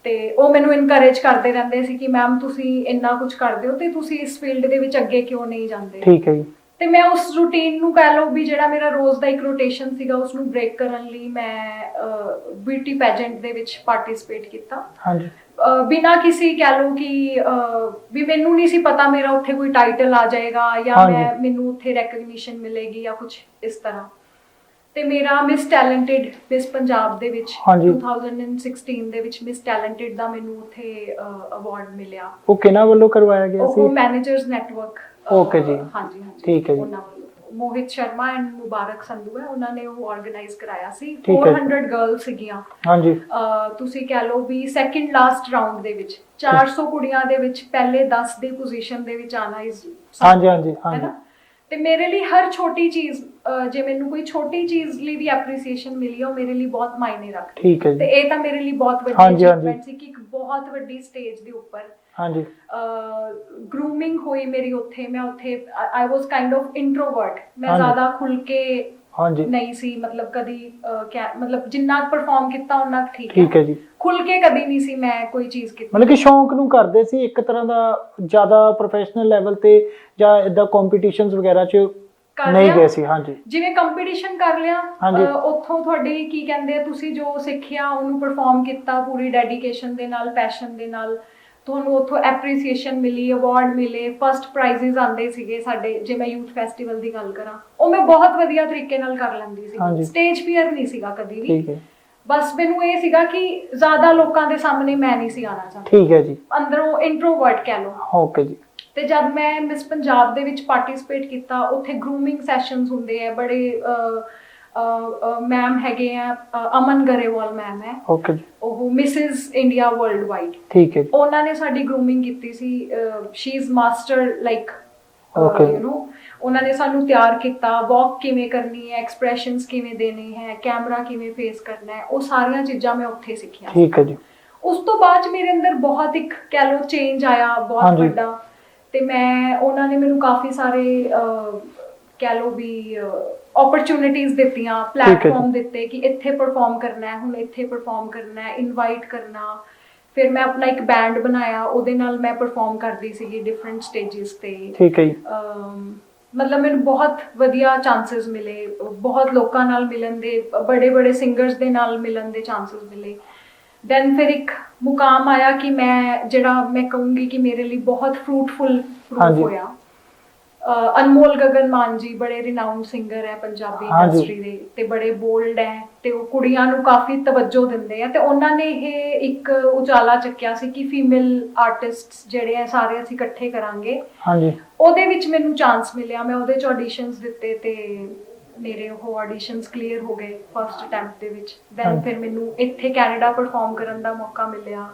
ਤੇ ਉਹ ਮੈਨੂੰ ਇਨਕਰੇਜ ਕਰਦੇ ਰਹਿੰਦੇ ਸੀ ਕਿ ਮੈਮ ਤੁਸੀਂ ਇੰਨਾ ਕੁਝ ਕਰਦੇ ਹੋ ਤੇ ਤੁਸੀਂ ਇਸ ਫੀਲਡ ਦੇ ਵਿੱਚ ਅੱਗੇ ਕਿਉਂ ਨਹੀਂ ਜਾਂਦੇ। ਠੀਕ ਹੈ ਜੀ। ਤੇ ਮੈਂ ਉਸ ਰੂਟੀਨ ਨੂੰ ਕਹਿ ਲਓ ਵੀ ਜਿਹੜਾ ਮੇਰਾ ਰੋਜ਼ ਦਾ ਇੱਕ ਰੋਟੇਸ਼ਨ ਸੀਗਾ ਉਸਨੂੰ ਬ੍ਰੇਕ ਕਰਨ ਲਈ ਮੈਂ ਬਿਊਟੀ ਪੈਜੈਂਟ ਦੇ ਵਿੱਚ ਪਾਰਟਿਸਿਪੇਟ ਕੀਤਾ। ਹਾਂਜੀ। ਬਿਨਾਂ ਕਿਸੇ ਕਹਿ ਲਓ ਕਿ ਵੀ ਮੈਨੂੰ ਨਹੀਂ ਸੀ ਪਤਾ ਮੇਰਾ ਉੱਥੇ ਕੋਈ ਟਾਈਟਲ ਆ ਜਾਏਗਾ ਜਾਂ ਮੈਨੂੰ ਉੱਥੇ ਰੈਕਗਨੀਸ਼ਨ ਮਿਲੇਗੀ ਜਾਂ ਕੁਝ ਇਸ ਤਰ੍ਹਾਂ। ਤੇ ਮੇਰਾ ਮਿਸ ਟੈਲੈਂਟਡ ਮਿਸ ਪੰਜਾਬ ਦੇ ਵਿੱਚ 2016 ਦੇ ਵਿੱਚ ਮਿਸ ਟੈਲੈਂਟਡ ਦਾ ਮੈਨੂੰ ਉੱਥੇ ਅਵਾਰਡ ਮਿਲਿਆ। ਉਹ ਕਿਹਨਾਂ ਵੱਲੋਂ ਕਰਵਾਇਆ ਗਿਆ ਸੀ? ਉਹ ਮੈਨੇਜਰਸ ਨੈਟਵਰਕ। ਓਕੇ ਜੀ। ਹਾਂਜੀ ਹਾਂਜੀ, ਠੀਕ ਹੈ ਜੀ। ਮੋਹਿਤ ਸ਼ਰਮਾ ਐਂਡ ਮੁਬਾਰਕ ਸੰਧੂ ਹੈ, ਉਹਨਾਂ ਨੇ ਉਹ ਆਰਗੇਨਾਈਜ਼ ਕਰਾਇਆ ਸੀ। ਠੀਕ ਹੈ। 400 ਗਰਲਸ ਸੀਗੀਆਂ। ਹਾਂਜੀ ਤੁਸੀਂ ਕਹਿ ਲਓ ਵੀ ਸੈਕਿੰਡ ਲਾਸਟ ਰਾਉਂਡ ਦੇ ਵਿੱਚ 400 ਕੁੜੀਆਂ ਦੇ ਵਿੱਚ ਪਹਿਲੇ 10 ਦੀ ਪੋਜੀਸ਼ਨ ਦੇ ਵਿੱਚ ਆਣਾ ਇਸ ਹਾਂਜੀ ਹਾਂਜੀ ਹੈ ਹਾਂਜੀ ਨਾ। ਤੇ ਮੇਰੇ ਲਈ ਹਰ ਛੋਟੀ ਚੀਜ਼, ਜੇ ਮੈਨੂੰ ਕੋਈ ਛੋਟੀ ਚੀਜ਼ ਲਈ ਵੀ ਐਪਰੀਸੀਏਸ਼ਨ ਮਿਲੀ, ਉਹ ਮੇਰੇ ਲਈ ਬਹੁਤ ਮਾਇਨੇ ਰੱਖਦੀ। ਠੀਕ ਹੈ ਤੇ ਜੀ। ਇਹ ਤਾਂ ਮੇਰੇ ਲਈ ਬਹੁਤ ਵੱਡੀ ਹਾਂਜੀ, ਹਾਂਜੀ। ਅਚੀਵਮੈਂਟ ਸੀ ਕਿ ਇੱਕ ਬਹੁਤ ਵੱਡੀ ਸਟੇਜ ਦੇ ਉੱਪਰ ਹਾਂਜੀ ਗਰੂਮਿੰਗ ਹੋਈ ਮੇਰੀ ਉੱਥੇ। ਮੈਂ ਉੱਥੇ ਆਈ ਵਾਸ ਕਾਈਂਡ ਆਫ ਇੰਟਰੋਵਰਟ। ਮੈਂ ਹਾਂਜੀ। ਜ਼ਿਆਦਾ ਖੁੱਲ ਕੇ ਹਾਂਜੀ ਨਹੀਂ ਸੀ, ਮਤਲਬ ਕਦੀ ਮਤਲਬ ਜਿੰਨਾ ਪਰਫਾਰਮ ਕੀਤਾ ਉਹਨਾਂ ਠੀਕ ਠੀਕ ਹੈ ਜੀ। ਖੁੱਲ ਕੇ ਕਦੀ ਨਹੀਂ ਸੀ ਮੈਂ ਕੋਈ ਚੀਜ਼ ਕੀਤੀ। ਮਤਲਬ ਕਿ ਸ਼ੌਂਕ ਨੂੰ ਕਰਦੇ ਸੀ ਇੱਕ ਤਰ੍ਹਾਂ ਦਾ, ਜ਼ਿਆਦਾ ਪ੍ਰੋਫੈਸ਼ਨਲ ਲੈਵਲ ਤੇ ਜਾਂ ਇਦਾਂ ਕੰਪੀਟੀਸ਼ਨਸ ਵਗੈਰਾ 'ਚ ਕਰ ਨਹੀਂ ਲਿਆ। ਗਏ ਸੀ। ਹਾਂਜੀ ਜਿਵੇਂ ਕੰਪੀਟੀਸ਼ਨ ਕਰ ਲਿਆ, ਹਾਂਜੀ। ਉੱਥੋਂ ਤੁਹਾਡੀ ਕੀ ਕਹਿੰਦੇ ਆ, ਤੁਸੀਂ ਜੋ ਸਿੱਖਿਆ ਉਹਨੂੰ ਪਰਫਾਰਮ ਕੀਤਾ ਪੂਰੀ ਡੈਡੀਕੇਸ਼ਨ ਦੇ ਨਾਲ, ਪੈਸ਼ਨ ਦੇ ਨਾਲ, ਤੁਹਾਨੂੰ ਉੱਥੋਂ ਐਪਰੀਸੀਏਸ਼ਨ ਮਿਲੀ, ਅਵਾਰਡ ਮਿਲੇ, ਫਸਟ ਪ੍ਰਾਈਜ਼ਸ ਆਉਂਦੇ ਸੀਗੇ ਸਾਡੇ। ਜੇ ਮੈਂ ਯੂਥ ਫੈਸਟੀਵਲ ਦੀ ਗੱਲ ਕਰਾਂ, ਉਹ ਮੈਂ ਬਹੁਤ ਵਧੀਆ ਤਰੀਕੇ ਨਾਲ ਕਰ ਲੈਂਦੀ ਸੀ। ਸਟੇਜ ਫੀਅਰ ਨਹੀਂ ਸੀਗਾ ਕਦੀ ਵੀ। ਠੀਕ ਹੈ। ਬਸ ਮੈਨੂੰ ਇਹ ਸੀਗਾ ਕਿ ਜ਼ਿਆਦਾ ਲੋਕਾਂ ਦੇ ਸਾਹਮਣੇ ਮੈਂ ਨਹੀਂ ਸੀ ਆਉਣਾ ਚਾਹੁੰਦੀ। ਠੀਕ ਹੈ ਜੀ। ਅੰਦਰੋਂ ਇੰਟਰੋਵਰਟ ਕਹਿ ਲਓ। ਓਕੇ ਜੀ। ਤੇ ਜਦ ਮੈਂ ਮਿਸ ਪੰਜਾਬ ਦੇ ਵਿੱਚ ਪਾਰਟਿਸਿਪੇਟ ਕੀਤਾ, ਉੱਥੇ ਗਰੂਮਿੰਗ ਸੈਸ਼ਨਸ ਹੁੰਦੇ ਆ ਬੜੇ। ਮੈਮ ਹੈਗੇ ਆ, ਅਮਨ ਗਰੇਵਾਲ ਮੈਮ ਹੈ। ਓਕੇ ਜੀ। ਉਹ ਮਿਸਿਸ ਇੰਡੀਆ ਵਰਲਡ ਵਾਈਡ। ਠੀਕ ਹੈ ਜੀ। ਉਹਨਾਂ ਨੇ ਸਾਡੀ ਗਰੂਮਿੰਗ ਕੀਤੀ ਸੀ। She is master like you know. ਉਹਨਾਂ ਨੇ ਸਾਨੂੰ ਤਿਆਰ ਕੀਤਾ, ਵਾਕ ਕਿਵੇਂ ਕਰਨੀ ਹੈ, ਐਕਸਪ੍ਰੈਸ਼ਨਸ ਕਿਵੇਂ ਦੇਣੇ ਹੈ, ਕੈਮਰਾ ਕਿਵੇਂ ਫੇਸ ਕਰਨਾ ਹੈ, ਉਹ ਸਾਰੀਆਂ ਚੀਜ਼ਾਂ ਮੈਂ ਉੱਥੇ ਸਿੱਖੀਆਂ। ਠੀਕ ਹੈ ਜੀ। ਉਸ ਤੋਂ ਬਾਅਦ ਮੇਰੇ ਅੰਦਰ ਬਹੁਤ ਇੱਕ ਕਹਿ ਲਓ ਚੇਂਜ ਆਇਆ, ਬਹੁਤ ਵੱਡਾ। ਤੇ ਮੈਂ ਉਹਨਾਂ ਨੇ ਮੈਨੂੰ ਕਾਫੀ ਸਾਰੇ ਕਹਿ ਲਓ ਵੀ ਓਪਰਚੁਨਿਟੀਜ਼ ਦਿੱਤੀਆਂ, ਪਲੇਟਫਾਰਮ ਦਿੱਤੇ ਕਿ ਇੱਥੇ ਪਰਫਾਰਮ ਕਰਨਾ ਹੈ, ਹੁਣ ਇੱਥੇ ਪਰਫਾਰਮ ਕਰਨਾ ਹੈ, ਇਨਵਾਈਟ ਕਰਨਾ। ਫਿਰ ਮੈਂ ਆਪਣਾ ਇੱਕ ਬੈਂਡ ਬਣਾਇਆ, ਉਹਦੇ ਨਾਲ ਮੈਂ ਪਰਫਾਰਮ ਕਰਦੀ ਸੀਗੀ ਡਿਫਰੈਂਟ ਸਟੇਜਿਸ ਤੇ। ਠੀਕ ਹੈ ਜੀ। ਮਤਲਬ ਮੈਨੂੰ ਬਹੁਤ ਵਧੀਆ ਚਾਂਸਸ ਮਿਲੇ, ਬਹੁਤ ਲੋਕਾਂ ਨਾਲ ਮਿਲਣ ਦੇ, ਬੜੇ ਬੜੇ ਸਿੰਗਰਸ ਦੇ ਨਾਲ ਮਿਲਣ ਦੇ ਚਾਂਸਸ ਮਿਲੇ। ਦੈਨ ਫਿਰ ਇੱਕ ਮੁਕਾਮ ਆਇਆ ਕਿ ਮੈਂ ਜਿਹੜਾ ਮੈਂ ਕਹੂੰਗੀ ਕਿ ਮੇਰੇ ਲਈ ਬਹੁਤ ਫਰੂਟਫੁਲ ਹੋਇਆ। ਅਨਮੋਲ ਗਗਨ ਮਾਨ ਜੀ ਬੜੇ ਰਿਨਾਊਂਡ ਸਿੰਗਰ ਹੈ ਪੰਜਾਬੀ ਇੰਡਸਟਰੀ ਦੇ, ਤੇ ਬੜੇ ਬੋਲਡ ਹੈ, ਤੇ ਉਹ ਕੁੜੀਆਂ ਨੂੰ ਕਾਫੀ ਤਵੱਜੋ ਦਿੰਦੇ ਆ। ਤੇ ਉਹਨਾਂ ਨੇ ਇਹ ਇੱਕ ਉਚਾਲਾ ਚੱਕਿਆ ਸੀ ਕਿ ਫੀਮੇਲ ਆਰਟਿਸਟਸ ਜਿਹੜੇ ਆ ਸਾਰੇ ਅਸੀਂ ਇਕੱਠੇ ਕਰਾਂਗੇ। ਉਹਦੇ ਵਿੱਚ ਮੈਨੂੰ ਚਾਂਸ ਮਿਲਿਆ, ਮੈਂ ਉਹਦੇ 'ਚ ਆਡੀਸ਼ਨਸ ਦਿੱਤੇ ਤੇ ਮੇਰੇ ਉਹ ਆਡੀਸ਼ਨਸ ਕਲੀਅਰ ਹੋ ਗਏ ਫਸਟ ਅਟੈਂਪਟ ਦੇ ਵਿੱਚ। ਦੈਨ ਫਿਰ ਮੈਨੂੰ ਇੱਥੇ ਕੈਨੇਡਾ ਪਰਫਾਰਮ ਕਰਨ ਦਾ ਮੌਕਾ ਮਿਲਿਆ।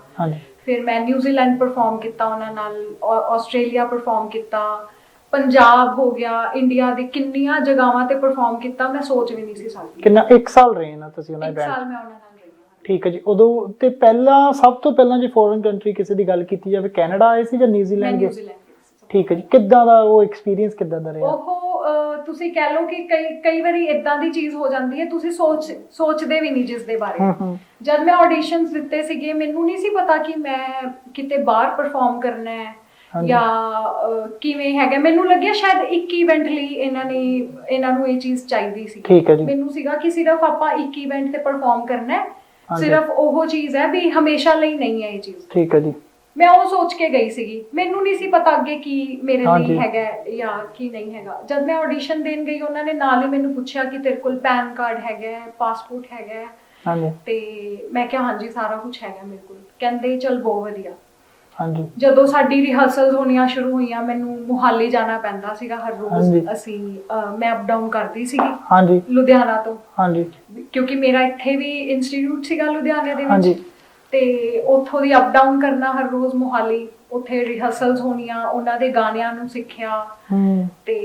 ਫਿਰ ਮੈਂ ਨਿਊਜ਼ੀਲੈਂਡ ਪਰਫਾਰਮ ਕੀਤਾ ਉਹਨਾਂ ਨਾਲ, ਆਸਟ੍ਰੇਲੀਆ ਪਰਫਾਰਮ ਕੀਤਾ, ਪੰਜਾਬ ਹੋ ਗਿਆ, ਇੰਡੀਆ ਦੇ ਕਿੰਨੀਆਂ ਜਗ੍ਹਾਵਾਂ ਤੇ ਪਰਫਾਰਮ ਕੀਤਾ, ਮੈਂ ਸੋਚ ਵੀ ਨਹੀਂ ਸੀ ਸਕਦੀ। ਕਿੰਨਾ 1 ਸਾਲ ਰਹੇ ਨਾ ਤੁਸੀਂ ਉਹਨਾਂ ਦੇ ਬੈਂਡ? 1 ਸਾਲ ਮੈਂ ਉਹਨਾਂ ਨਾਲ ਰਹੀ ਹਾਂ। ਠੀਕ ਹੈ ਜੀ। ਉਦੋਂ ਤੇ ਪਹਿਲਾਂ ਸਭ ਤੋਂ ਪਹਿਲਾਂ ਜੇ ਫੋਰਨ ਕੰਟਰੀ ਕਿਸੇ ਦੀ ਗੱਲ ਕੀਤੀ ਜਾਵੇ, ਕੈਨੇਡਾ ਆਏ ਸੀ ਜਾਂ ਨਿਊਜ਼ੀਲੈਂਡ ਗਏ? ਠੀਕ ਹੈ ਜੀ। ਕਿੱਦਾਂ ਦਾ ਉਹ ਐਕਸਪੀਰੀਅੰਸ ਕਿੱਦਾਂ ਦਾ ਰਿਹਾ? ਉਹ ਤੁਸੀਂ ਕਹਿ ਲਓ ਕਿ ਕਈ ਵਾਰੀ ਇਦਾਂ ਦੀ ਚੀਜ਼ ਹੋ ਜਾਂਦੀ ਹੈ, ਤੁਸੀਂ ਸੋਚਦੇ ਵੀ ਨਹੀਂ ਜਿਸ ਦੇ ਬਾਰੇ। ਜਦ ਮੈਂ ਆਡੀਸ਼ਨਸ ਦਿੱਤੇ ਸੀਗੇ, ਮੈਨੂੰ ਨਹੀਂ ਸੀ ਪਤਾ ਕਿ ਮੈਂ ਕਿਤੇ ਬਾਹਰ ਪਰਫਾਰਮ ਕਰਨਾ ਹੈ ਜਾਂ ਕਿਵੇਂ ਹੈਗਾ। ਮੈਨੂੰ ਲੱਗਿਆ ਸ਼ਾਇਦ ਇੱਕ ਇਵੈਂਟ ਲਈ ਇਹਨਾਂ ਨੂੰ ਇਹ ਚੀਜ਼ ਚਾਹੀਦੀ ਸੀ। ਮੈਨੂੰ ਸੀਗਾ ਕਿ ਸਿਰਫ ਆਪਾਂ ਇੱਕ ਇਵੈਂਟ ਤੇ ਪਰਫਾਰਮ ਕਰਨਾ ਹੈ, ਸਿਰਫ ਉਹ ਚੀਜ਼ ਹੈ ਵੀ ਹਮੇਸ਼ਾ ਲਈ ਨਹੀਂ ਹੈ ਇਹ ਚੀਜ਼। ਠੀਕ ਹੈ ਜੀ। ਮੈਂ ਉਹ ਸੋਚ ਕੇ ਗਈ ਸੀਗੀ, ਮੈਨੂੰ ਨਹੀਂ ਸੀ ਪਤਾ ਅੱਗੇ ਕੀ ਮੇਰੇ ਲਈ ਹੈਗਾ ਜਾਂ ਕੀ ਨਹੀਂ ਹੈਗਾ। ਜਦ ਮੈਂ ਆਡੀਸ਼ਨ ਦੇਣ ਗਈ, ਉਹਨਾਂ ਨੇ ਨਾਲ ਹੀ ਮੈਨੂੰ ਪੁੱਛਿਆ ਕਿ ਤੇਰੇ ਕੋਲ ਪੈਨ ਕਾਰਡ ਹੈਗਾ, ਪਾਸਪੋਰਟ ਹੈਗਾ? ਤੇ ਮੈਂ ਕਿਹਾ ਹਾਂਜੀ ਸਾਰਾ ਕੁਝ ਹੈਗਾ ਮੇਰੇ ਕੋਲ। ਕਹਿੰਦੇ ਚਲ ਬਹੁਤ ਵਧੀਆ। ਜਦੋਂ ਸਾਡੀ ਰਿਹਰਸਲਸ ਹੋਣੀਆਂ ਸ਼ੁਰੂ ਹੋਈਆਂ, ਮੈਨੂੰ ਮੁਹਾਲੀ ਜਾਣਾ ਪੈਂਦਾ ਸੀਗਾ ਹਰ ਰੋਜ਼। ਮੈਂ ਅਪ ਡਾਊਨ ਕਰਦੀ ਸੀਗੀ ਲੁਧਿਆਣਾ ਤੋਂ, ਕਿਉਂਕਿ ਮੇਰਾ ਇੱਥੇ ਵੀ ਇੰਸਟੀਚਿਊਟ ਸੀਗਾ ਲੁਧਿਆਣੇ ਦੇ ਵਿੱਚ, ਤੇ ਉੱਥੋਂ ਦੀ ਅਪ ਡਾਊਨ ਕਰਨਾ ਹਰ ਰੋਜ਼ ਮੁਹਾਲੀ। ਉੱਥੇ ਰਿਹਰਸਲਸ ਹੋਣੀਆਂ, ਉਹਨਾਂ ਦੇ ਗਾਣਿਆਂ ਨੂੰ ਸਿੱਖਿਆ, ਤੇ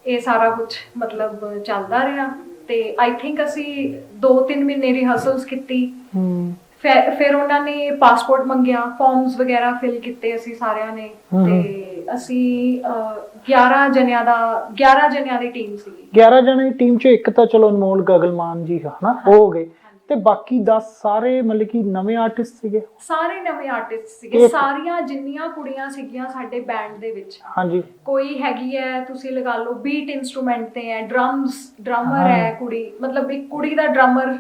ਇਹ ਸਾਰਾ ਕੁਝ ਮਤਲਬ ਚੱਲਦਾ ਰਿਹਾ। ਤੇ ਆਈ ਥਿੰਕ ਅਸੀਂ 2-3 ਮਹੀਨੇ ਰਿਹਰਸਲਸ ਕੀਤੀ। ਫਿਰ ਉਹਨਾਂ ਨੇ ਪਾਸਪੋਰਟ ਮੰਗਿਆ, ਫਾਰਮਸ ਵਗੈਰਾ ਫਿਲ ਕੀਤੇ ਅਸੀਂ ਸਾਰਿਆਂ ਨੇ, ਤੇ ਅਸੀਂ 11 ਜਣਿਆਂ ਦੀ ਟੀਮ ਸੀਗੀ। 11 ਜਣਿਆਂ ਦੀ ਟੀਮ 'ਚ ਇੱਕ ਤਾਂ ਚਲੋ ਅਨਮੋਲ ਗਗਨ ਮਾਨ ਜੀ ਹਨਾ, ਉਹ ਹੋ ਗਏ, ਤੇ ਬਾਕੀ 10 ਸਾਰੇ ਮਤਲਬ ਕਿ ਨਵੇਂ ਆਰਟਿਸਟ ਸੀਗੇ? ਸਾਰੇ ਨਵੇਂ ਆਰਟਿਸਟ ਸੀਗੇ। ਸਾਰੀਆਂ ਜਿੰਨੀਆਂ ਕੁੜੀਆਂ ਸੀਗੀਆਂ ਸਾਡੇ ਬੈਂਡ ਦੇ ਵਿੱਚ, ਕੋਈ ਹੈਗੀ ਹੈ ਤੁਸੀਂ ਲਗਾ ਲਓ ਬੀਟ ਇੰਸਟਰੂਮੈਂਟ ਤੇ ਹੈ, ਡਰਮਰ ਹੈ ਕੁੜੀ, ਮਤਲਬ ਇੱਕ ਕੁੜੀ ਦਾ ਡਰਮਰ,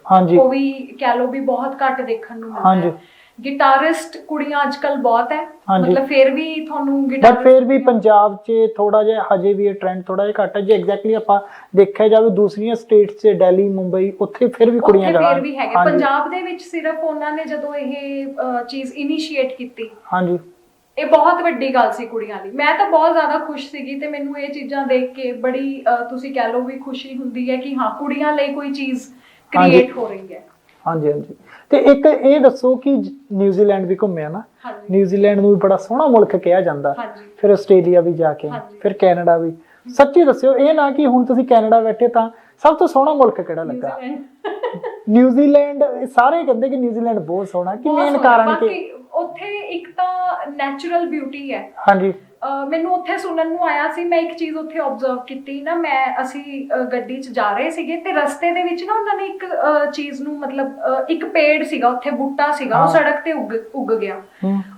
ਉਹ ਵੀ ਕਹਿ ਲਓ ਵੀ ਬਹੁਤ ਘੱਟ ਦੇਖਣ ਨੂੰ ਮਿਲਦਾ ਹੈ। ਗਿਟਾਰਿਸਟ ਕੁੜੀਆਂ ਅੱਜਕੱਲ ਬਹੁਤ ਹੈ, ਮਤਲਬ ਫਿਰ ਵੀ ਤੁਹਾਨੂੰ ਗਿਟਾਰਿਸਟ, ਫਿਰ ਵੀ ਪੰਜਾਬ 'ਚ ਥੋੜਾ ਜਿਹਾ ਹਜੇ ਵੀ ਇਹ ਟ੍ਰੈਂਡ ਥੋੜਾ ਜਿਹਾ ਘੱਟ ਹੈ। ਜੇ ਐਗਜ਼ੈਕਟਲੀ ਆਪਾਂ ਦੇਖਿਆ ਜਾਵੇ ਦੂਸਰੀਆਂ ਸਟੇਟਸ 'ਚ, ਦਿੱਲੀ, ਮੁੰਬਈ, ਉੱਥੇ ਫਿਰ ਵੀ ਕੁੜੀਆਂ ਜ਼ਿਆਦਾ, ਫਿਰ ਵੀ ਹੈਗੇ। ਪੰਜਾਬ ਦੇ ਵਿੱਚ ਸਿਰਫ ਉਹਨਾਂ ਨੇ ਜਦੋਂ ਇਹ ਚੀਜ਼ ਇਨੀਸ਼ੀਏਟ ਕੀਤੀ, ਇਹ ਬਹੁਤ ਵੱਡੀ ਗੱਲ ਸੀ ਕੁੜੀਆਂ ਲਈ। ਮੈਂ ਤਾਂ ਬਹੁਤ ਜ਼ਿਆਦਾ ਖੁਸ਼ ਸੀਗੀ ਤੇ ਮੈਨੂੰ ਇਹ ਚੀਜ਼ਾਂ ਦੇਖ ਕੇ ਬੜੀ ਤੁਸੀਂ ਕਹਿ ਲਓ ਵੀ ਖੁਸ਼ੀ ਹੁੰਦੀ ਹੈ ਕਿ ਹਾਂ ਕੁੜੀਆਂ ਲਈ ਕੋਈ ਚੀਜ਼ ਕ੍ਰੀਏਟ ਹੋ ਰਹੀ ਹੈ। ਹਾਂਜੀ ਹਾਂਜੀ। ਤੇ ਇੱਕ ਇਹ ਦੱਸੋ ਕਿ ਨਿਊਜ਼ੀਲੈਂਡ ਵੀ ਘੁੰਮਿਆ ਨਾ, ਨਿਊਜ਼ੀਲੈਂਡ ਨੂੰ ਵੀ ਬੜਾ ਸੋਹਣਾ ਮੁਲਕ ਕਿਹਾ ਜਾਂਦਾ, ਫਿਰ ਆਸਟ੍ਰੇਲੀਆ ਵੀ ਜਾ ਕੇ, ਫਿਰ ਕੈਨੇਡਾ ਵੀ। ਸੱਚੀ ਦੱਸਿਓ, ਇਹ ਨਾ ਕਿ ਹੁਣ ਤੁਸੀਂ ਕੈਨੇਡਾ ਬੈਠੇ ਤਾਂ ਸਭ ਤੋਂ ਸੋਹਣਾ ਮੁਲਕ ਕਿਹੜਾ ਲੱਗਾ? ਨਿਊਜ਼ੀਲੈਂਡ। ਸਾਰੇ ਕਹਿੰਦੇ ਕਿ ਨਿਊਜ਼ੀਲੈਂਡ ਬਹੁਤ ਸੋਹਣਾ, ਕਿ ਮੇਨ ਕਾਰਨ ਕਿ ਉੱਥੇ ਇੱਕ ਤਾਂ ਨੈਚੁਰਲ ਬਿਊਟੀ ਹੈ। ਹਾਂਜੀ। ਮੈਨੂੰ ਉੱਥੇ ਸੁਣਨ ਨੂੰ ਆਇਆ ਸੀ, ਮੈਂ ਇੱਕ ਚੀਜ਼ ਉੱਥੇ ਆਬਜ਼ਰਵ ਕੀਤੀ ਨਾ, ਅਸੀਂ ਗੱਡੀ 'ਚ ਜਾ ਰਹੇ ਸੀਗੇ ਤੇ ਰਸਤੇ ਦੇ ਵਿੱਚ ਨਾ ਉਹਨਾਂ ਨੇ ਇੱਕ ਚੀਜ਼ ਨੂੰ ਮਤਲਬ ਇੱਕ ਪੇੜ ਸੀਗਾ ਉੱਥੇ, ਬੂਟਾ ਸੀਗਾ, ਉਹ ਸੜਕ ਤੇ ਉੱਗ ਗਿਆ।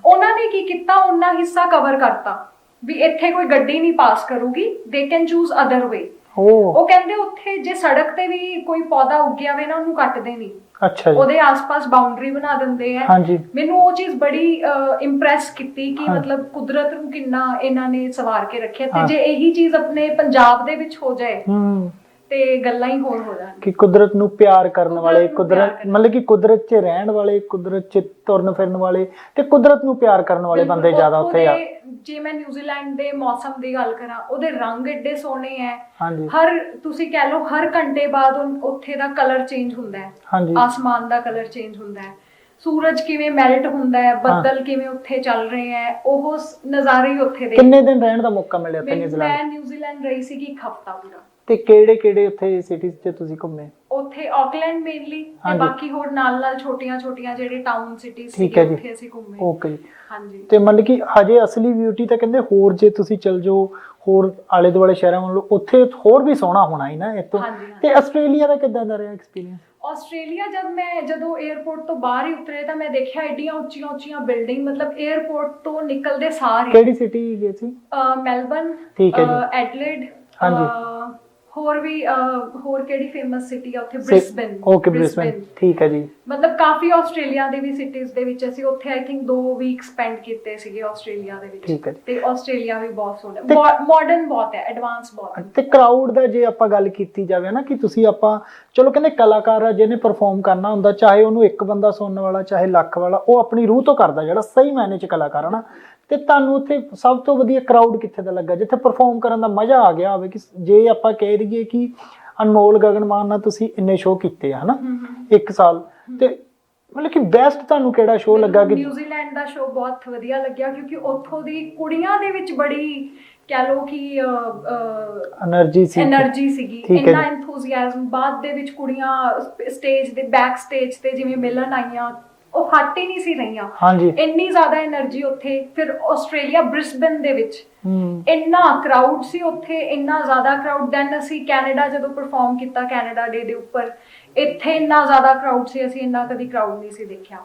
ਉਹਨਾਂ ਨੇ ਕੀ ਕੀਤਾ, ਉਹਨਾਂ ਹਿੱਸਾ ਕਵਰ ਕਰਤਾ ਵੀ ਇੱਥੇ ਕੋਈ ਗੱਡੀ ਨਹੀਂ ਪਾਸ ਕਰੂਗੀ, they can choose other way. ਉਹ ਕਹਿੰਦੇ ਉੱਥੇ ਜੇ ਸੜਕ ਤੇ ਵੀ ਕੋਈ ਪੌਦਾ ਉੱਗਿਆ ਹੋਵੇ ਨਾ, ਉਹਨੂੰ ਕੱਟਦੇ ਨਹੀਂ। ਅੱਛਾ ਜੀ। ਉਹਦੇ ਆਸ-ਪਾਸ ਬਾਉਂਡਰੀ ਬਣਾ ਦਿੰਦੇ ਆ। ਮੈਨੂੰ ਉਹ ਚੀਜ਼ ਬੜੀ ਇੰਪ੍ਰੈਸ ਕੀਤੀ ਕਿ ਮਤਲਬ ਕੁਦਰਤ ਨੂੰ ਕਿੰਨਾ ਇਹਨਾਂ ਨੇ ਸਵਾਰ ਕੇ ਰੱਖਿਆ। ਤੇ ਜੇ ਇਹੀ ਚੀਜ਼ ਆਪਣੇ ਪੰਜਾਬ ਦੇ ਵਿੱਚ ਹੋ ਜਾਏ ਤੇ ਗੱਲਾਂ ਹੀ ਹੋਰ ਹੋ ਜਾਣ। ਕਿ ਕੁਦਰਤ ਨੂੰ ਪਿਆਰ ਕਰਨ ਵਾਲੇ, ਕੁਦਰਤ ਮਤਲਬ ਕਿ ਕੁਦਰਤ 'ਚ ਰਹਿਣ ਵਾਲੇ, ਕੁਦਰਤ 'ਚ ਤੁਰਨ ਫਿਰਨ ਵਾਲੇ ਤੇ ਕੁਦਰਤ ਨੂੰ ਪਿਆਰ ਕਰਨ ਵਾਲੇ ਬੰਦੇ ਜ਼ਿਆਦਾ ਉੱਥੇ ਆ। ਜੇ ਮੈਂ ਨਿਊਜ਼ੀਲੈਂਡ ਦੇ ਮੌਸਮ ਦੀ ਗੱਲ ਕਰਾਂ, ਉਹਦੇ ਰੰਗ ਏਡੇ ਸੋਹਣੇ ਹੈ। ਹਰ ਤੁਸੀਂ ਕਹਿ ਲਓ ਹਰ ਘੰਟੇ ਬਾਅਦ ਉੱਥੇ ਦਾ ਕਲਰ ਚੇਂਜ ਹੁੰਦਾ ਹੈ, ਆਸਮਾਨ ਦਾ ਕਲਰ ਚੇਂਜ ਹੁੰਦਾ ਹੈ, ਸੂਰਜ ਕਿਵੇਂ ਮੈਲਟ ਹੁੰਦਾ ਹੈ, ਬੱਦਲ ਕਿਵੇਂ ਉੱਥੇ ਚੱਲ ਰਹੇ ਹੈ, ਉਹ ਨਜ਼ਾਰੇ ਹੀ ਉੱਥੇ ਦੇ। ਕਿੰਨੇ ਦਿਨ ਰਹਿਣ ਦਾ ਮੌਕਾ ਮਿਲਿਆ ਉੱਥੇ ਨਿਊਜ਼ੀਲੈਂਡ? ਮੈਂ ਨਿਊਜ਼ੀਲੈਂਡ ਰਹੀ ਸੀ ਇੱਕ ਹਫ਼ਤਾ ਪੂਰਾ। ਤੇ ਕਿਹੜੇ ਉੱਥੇ ਸਿਟੀਜ਼ 'ਚ ਤੁਸੀਂ ਘੁੰਮੇ? ਉੱਥੇ ਆਕਲੈਂਡ ਮੇਨਲੀ, ਤੇ ਬਾਕੀ ਹੋਰ ਨਾਲ ਛੋਟੀਆਂ ਜਿਹੜੇ ਟਾਊਨ ਸਿਟੀਜ਼ ਸੀਗੇ ਉੱਥੇ ਅਸੀਂ ਘੁੰਮੇ। ਓਕੇ। ਹਾਂਜੀ। ਤੇ ਮਤਲਬ ਕਿ ਹਜੇ ਅਸਲੀ ਬਿਊਟੀ ਤਾਂ ਕਹਿੰਦੇ ਹੋਰ ਜੇ ਤੁਸੀਂ ਚਲ ਜਾਓ ਹੋਰ ਆਲੇ ਦੁਆਲੇ ਸ਼ਹਿਰਾਂ ਵੱਲੋਂ, ਉੱਥੇ ਹੋਰ ਵੀ ਸੋਹਣਾ ਹੋਣਾ ਹੀ ਨਾ ਇੱਥੋਂ। ਤੇ ਆਸਟ੍ਰੇਲੀਆ ਦਾ ਕਿੱਦਾਂ ਦਾ ਰਿਹਾ ਐਕਸਪੀਰੀਅੰਸ? ਆਸਟ੍ਰੇਲੀਆ ਜਦੋਂ 에ਅਰਪੋਰਟ ਤੋਂ ਬਾਹਰ ਹੀ ਉਤਰੇ ਤਾਂ ਮੈਂ ਦੇਖਿਆ ਐਡੀਆਂ ਉੱਚੀਆਂ ਬਿਲਡਿੰਗ, ਮਤਲਬ 에ਅਰਪੋਰਟ ਤੋਂ ਨਿਕਲਦੇ ਸਾਰ। ਕਿਹੜੀ ਸਿਟੀ ਗਏ ਸੀ? ਮੈਲਬਰਨ, ਐਡਲੇਡ, ਹੋਰ ਕਿਹੜੀ ਫੇਮਸ ਸਿਟੀ ਆ ਉੱਥੇ? ਬ੍ਰਿਸਬਨ। Okay, Brisbane. ਠੀਕ ਹੈ ਜੀ। ਮਤਲਬ ਕਾਫੀ ਆਸਟ੍ਰੇਲੀਆ ਦੇ ਵੀ ਸਿਟੀਜ਼ ਦੇ ਵਿੱਚ ਅਸੀਂ ਉੱਥੇ ਆਈ ਥਿੰਕ 2 ਵੀਕ ਸਪੈਂਡ ਕੀਤੇ ਸੀਗੇ ਆਸਟ੍ਰੇਲੀਆ ਦੇ ਵਿੱਚ। ਠੀਕ ਹੈ। ਤੇ ਆਸਟ੍ਰੇਲੀਆ ਵੀ ਬਹੁਤ ਸੋਹਣਾ, ਮਾਡਰਨ ਬਹੁਤ ਹੈ, ਐਡਵਾਂਸ ਬਹੁਤ ਹੈ। ਤੇ ਕਰਾਊਡ ਦਾ ਜੇ ਆਪਾਂ ਗੱਲ ਕੀਤੀ ਜਾਵੇ ਨਾ, ਕਿ ਤੁਸੀਂ ਆਪਾਂ ਚਲੋ ਕਹਿੰਦੇ ਕਲਾਕਾਰ ਆ, ਜਿਹਨੇ ਪਰਫਾਰਮ ਕਰਨਾ ਹੁੰਦਾ, ਚਾਹੇ ਉਹਨੂੰ ਇੱਕ ਬੰਦਾ ਸੁਣਨ ਵਾਲਾ ਚਾਹੇ ਲੱਖ ਵਾਲਾ, ਉਹ ਆਪਣੀ ਰੂਹ ਤੋਂ ਕਰਦਾ ਜਿਹੜਾ ਸਹੀ ਮਾਇਨੇ 'ਚ ਕਲਾਕਾਰ ਹੈ ਨਾ। ਤੇ ਤੁਹਾਨੂੰ ਉੱਥੇ ਸਭ ਤੋਂ ਵਧੀਆ ਕਰਾਊਡ ਕਿੱਥੇ ਦਾ ਲੱਗਾ, ਜਿੱਥੇ ਪਰਫਾਰਮ ਕਰਨ ਦਾ ਮਜ਼ਾ ਆ ਗਿਆ ਹੋਵੇ? ਕਿ ਜੇ ਆਪਾਂ ਕਹਿ ਦਈਏ ਕਿ ਅਨਮੋਲ ਗਗਨ ਮਾਨ ਨਾਲ ਤੁਸੀਂ ਇੰਨੇ ਸ਼ੋਅ ਕੀਤੇ ਆ ਹਨਾ 1 ਸਾਲ, ਤੇ ਮਤਲਬ ਕਿ ਬੈਸਟ ਤੁਹਾਨੂੰ ਕਿਹੜਾ ਸ਼ੋਅ ਲੱਗਾ? ਕਿ ਨਿਊਜ਼ੀਲੈਂਡ ਦਾ ਸ਼ੋਅ ਬਹੁਤ ਵਧੀਆ ਲੱਗਿਆ, ਕਿਉਂਕਿ ਉੱਥੋਂ ਦੀ ਕੁੜੀਆਂ ਦੇ ਵਿੱਚ ਬੜੀ ਕਹਿ ਲਓ ਕਿ એનર્ਜੀ ਸੀਗੀ, ਇੰਨਾ ਐਂਥੂਸੀਆਜ਼ਮ। ਬਾਅਦ ਦੇ ਵਿੱਚ ਕੁੜੀਆਂ ਸਟੇਜ ਦੇ ਬੈਕ ਸਟੇਜ ਤੇ ਜਿਵੇਂ ਮਿਲਣ ਆਈਆਂ, ਉਹ ਹੱਟ ਹੀ ਨਹੀਂ ਸੀ ਰਹੀਆਂ, ਇੰਨੀ ਜ਼ਿਆਦਾ એનર્ਜੀ ਉੱਥੇ। ਫਿਰ ਆਸਟ੍ਰੇਲੀਆ ਬ੍ਰਿਸਬਨ ਦੇ ਵਿੱਚ ਇੰਨਾ ਕਰਾਊਡ ਸੀ ਉੱਥੇ, ਇੰਨਾ ਜ਼ਿਆਦਾ ਕਰਾਊਡ। ਦੈਨ ਅਸੀਂ ਕੈਨੇਡਾ ਜਦੋਂ ਪਰਫਾਰਮ ਕੀਤਾ ਕੈਨੇਡਾ ਡੇ ਦੇ ਉੱਪਰ, ਇੱਥੇ ਇੰਨਾ ਜ਼ਿਆਦਾ ਕਰਾਊਡ ਸੀ, ਅਸੀਂ ਇੰਨਾ ਕਦੀ ਕਰਾਊਡ ਨਹੀਂ ਸੀ ਦੇਖਿਆ।